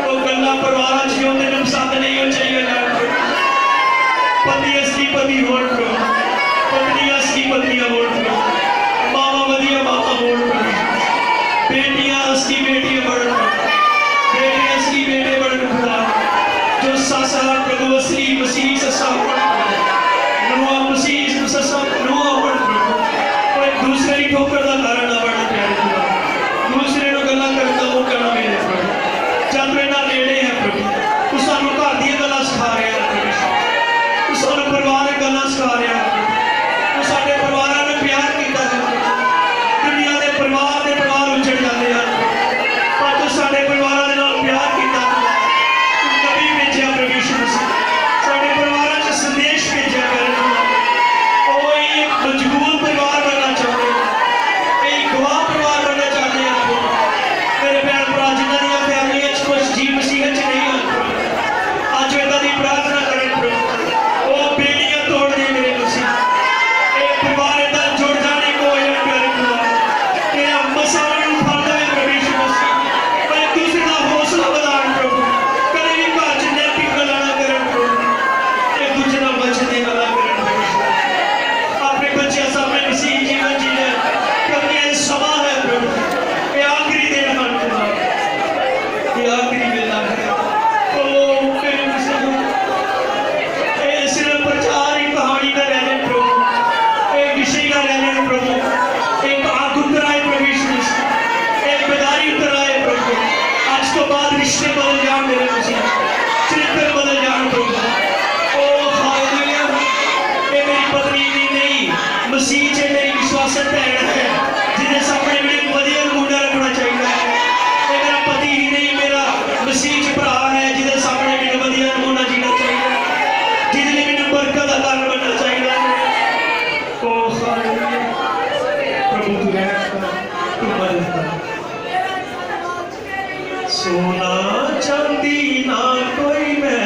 S1: वो गल्लां परिवारां च जो तेनूं पसंद नहीं हो चाहिए जान पति असली पति होण प्रभु पत्नी असली पत्नियां होण प्रभु मावा वधिया मावा होण प्रभु बेटियां असली बेटियां बनण बेटे असली बेटे बनण खुदा जो सासा प्रभु असली मसीह ससा नुआ मसीह ससा नुआ बन प्रभु और एक दूसरे की ठोकर का कारण ना बनना प्यारे खुदा दूसरे को गल्लां करन दा मौका ना मिले प्रभु जद वे ना नेड़े है प्रभु तू सानू घर दी गल्लां सिखा रहा है प्रभु तू सानू परिवार दी गल्लां सिखा रहा है तू साडे परिवारां नूं प्यार कीता है दुनिया दे परिवार उजड़ जाते हैं पर तू साडे परिवारां दे नाल प्यार कीता तू नबी भेजिया प्रभु यीशु मसीह साडे परिवारां च संदेश भेजिया कर मजबूत परिवार बनना चाहते हैं एक गवाह परिवार बनना चाहते हैं मेरे भैन भरा जिन्हां दी फैमिलियां च कुछ जी मसीह च नहीं हैं अज इदां दी प्रार्थना करें प्रभु ओ बेड़ियां तोड़ दे मेरे मसीह एक परिवार इदां जुड़ जाने को है प्यारे खुदा तेरा मसाला नूं फड़ दे प्रभु यीशु मसीह पर एक दूसरे दा हौसला बढ़ाण प्रभु कदे भी घर च नैतिक गल्लां ना करन प्रभु एक दूसरे नाल वचन दी गल्लां करन बच्चे सामने मसीह जीवन जीने क्योंकि ये समा है प्रभु ये आखिरी दिन है ये आखिरी वेला है ओ मेरे मसीह ये सिर्फ प्रचार की कहानी का रहने प्रभु एक विषय का रहने प्रभु एक आग उतर आए प्रभु यीशु एक बेदारी उतर आए प्रभु आज तो बाद रिश्ते बदल जाए मेरे मसीह चरित्र बदल जाए प्रभु ओ हालेलुया ये मेरी पत्नी मसीह च मेरी विश्वासत भैन है जिन्हें सामने मेरे वधिया मुंडा रखना चाहिए ये मेरा पति ही नहीं मेरा मसीह च भरा है जिन्हें सामने मेरे वधिया मुंडा जीना चाहिए जिन्हें मेरे बरकत का कारण बनना चाहिए ओ हालेलुया प्रभु तू रहम कर तू मदद कर सोना चांदी ना कोई मैं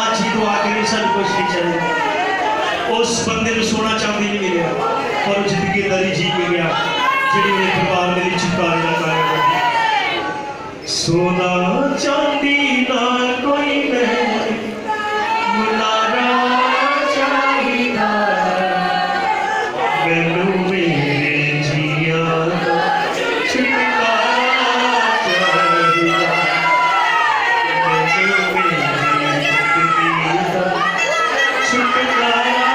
S1: आज ही दुआ करी सब कुछ नहीं चले उस बंदे को सोना चांदी नहीं मिले और जिंदगी दरी जी के गया जी मेरे परिवार मेरी चिंकारी का कारण सोना चांदी ना कोई मुनारा चाहिदा मैनू मेरे जिया छुटकारा चाहिदा मैनू मेरी जिंदगी दा छुटकारा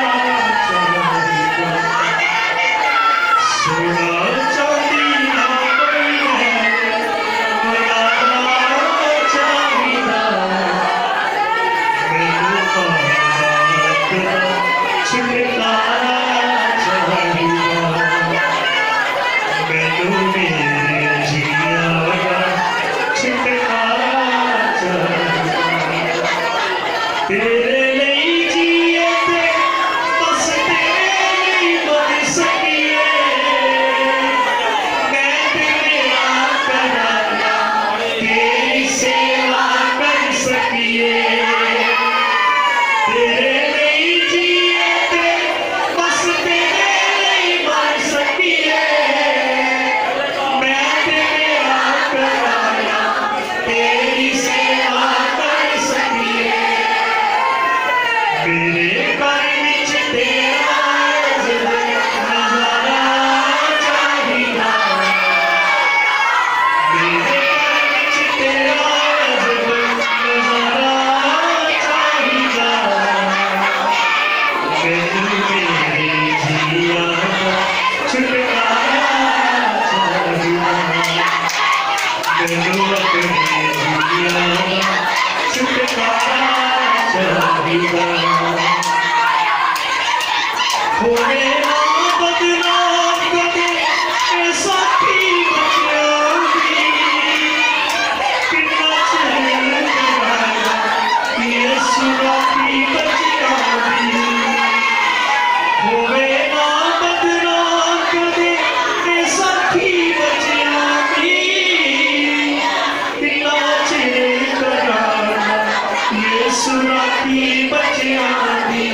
S1: सुराती बच्चियां दी,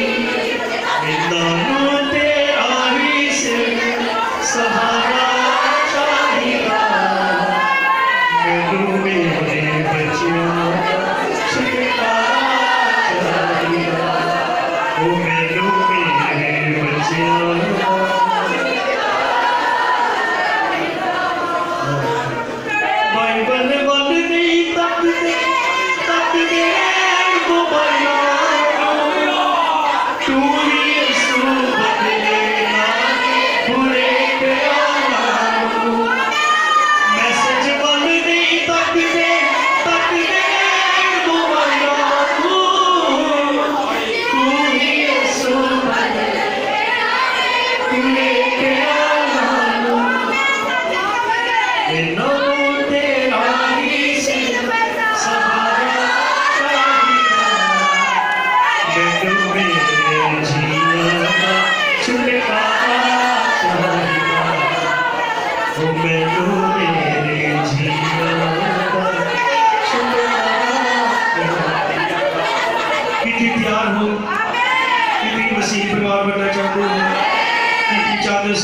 S1: इन्हां नूं तेरा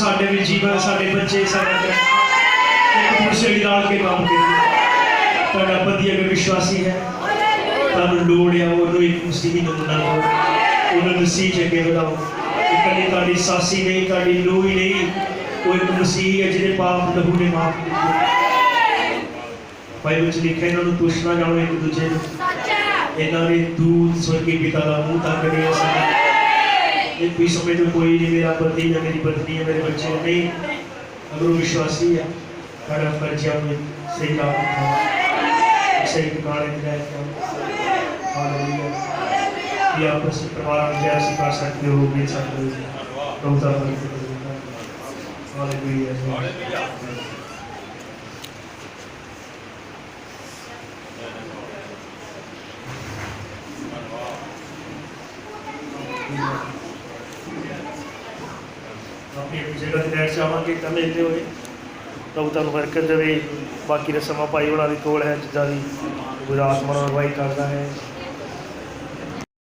S1: साडे भी जीवन साडे बच्चे साडा एक दूसरे नाल के काम करिए तुहाडा पति अगर विश्वासी है तुहानूं लोड़ है उहनूं एक मसीह नूं मुंडा करो उहनूं मसीह च अगे वधाओ कभी तुहाडी सासी नहीं तुहाडी नूह ही नहीं वो एक मसीह है जिहदे पाप लहू ने माफ कीते बाइबल च लिखिआ इन्हां नूं तुच्छ ना जाणो एक दूजे नूं इन्हां दे दूत स्वर्गी पिता दा मूँह तक नहीं आ एक भी समय तो कोई नहीं मेरा पति या मेरी पत्नी है मेरे बच्चे नहीं अगर वो विश्वासी है हमारा फर्ज है उन्हें सही राह दिखाओ सही ठिकाने दिलाए हालेलुया ये आपस में परिवार में जैसे कर सकते हो मिल सकते हो बहुत हालेलुया अपनी जगह ते लैट चाहवांगे तो मिलते हुए प्रभु तुहानूं बरकत देवे बाकी रस्मां भाई होणां दी कोल है जिद्दां दी गुरु आत्मा नाल अगवाई करदा है।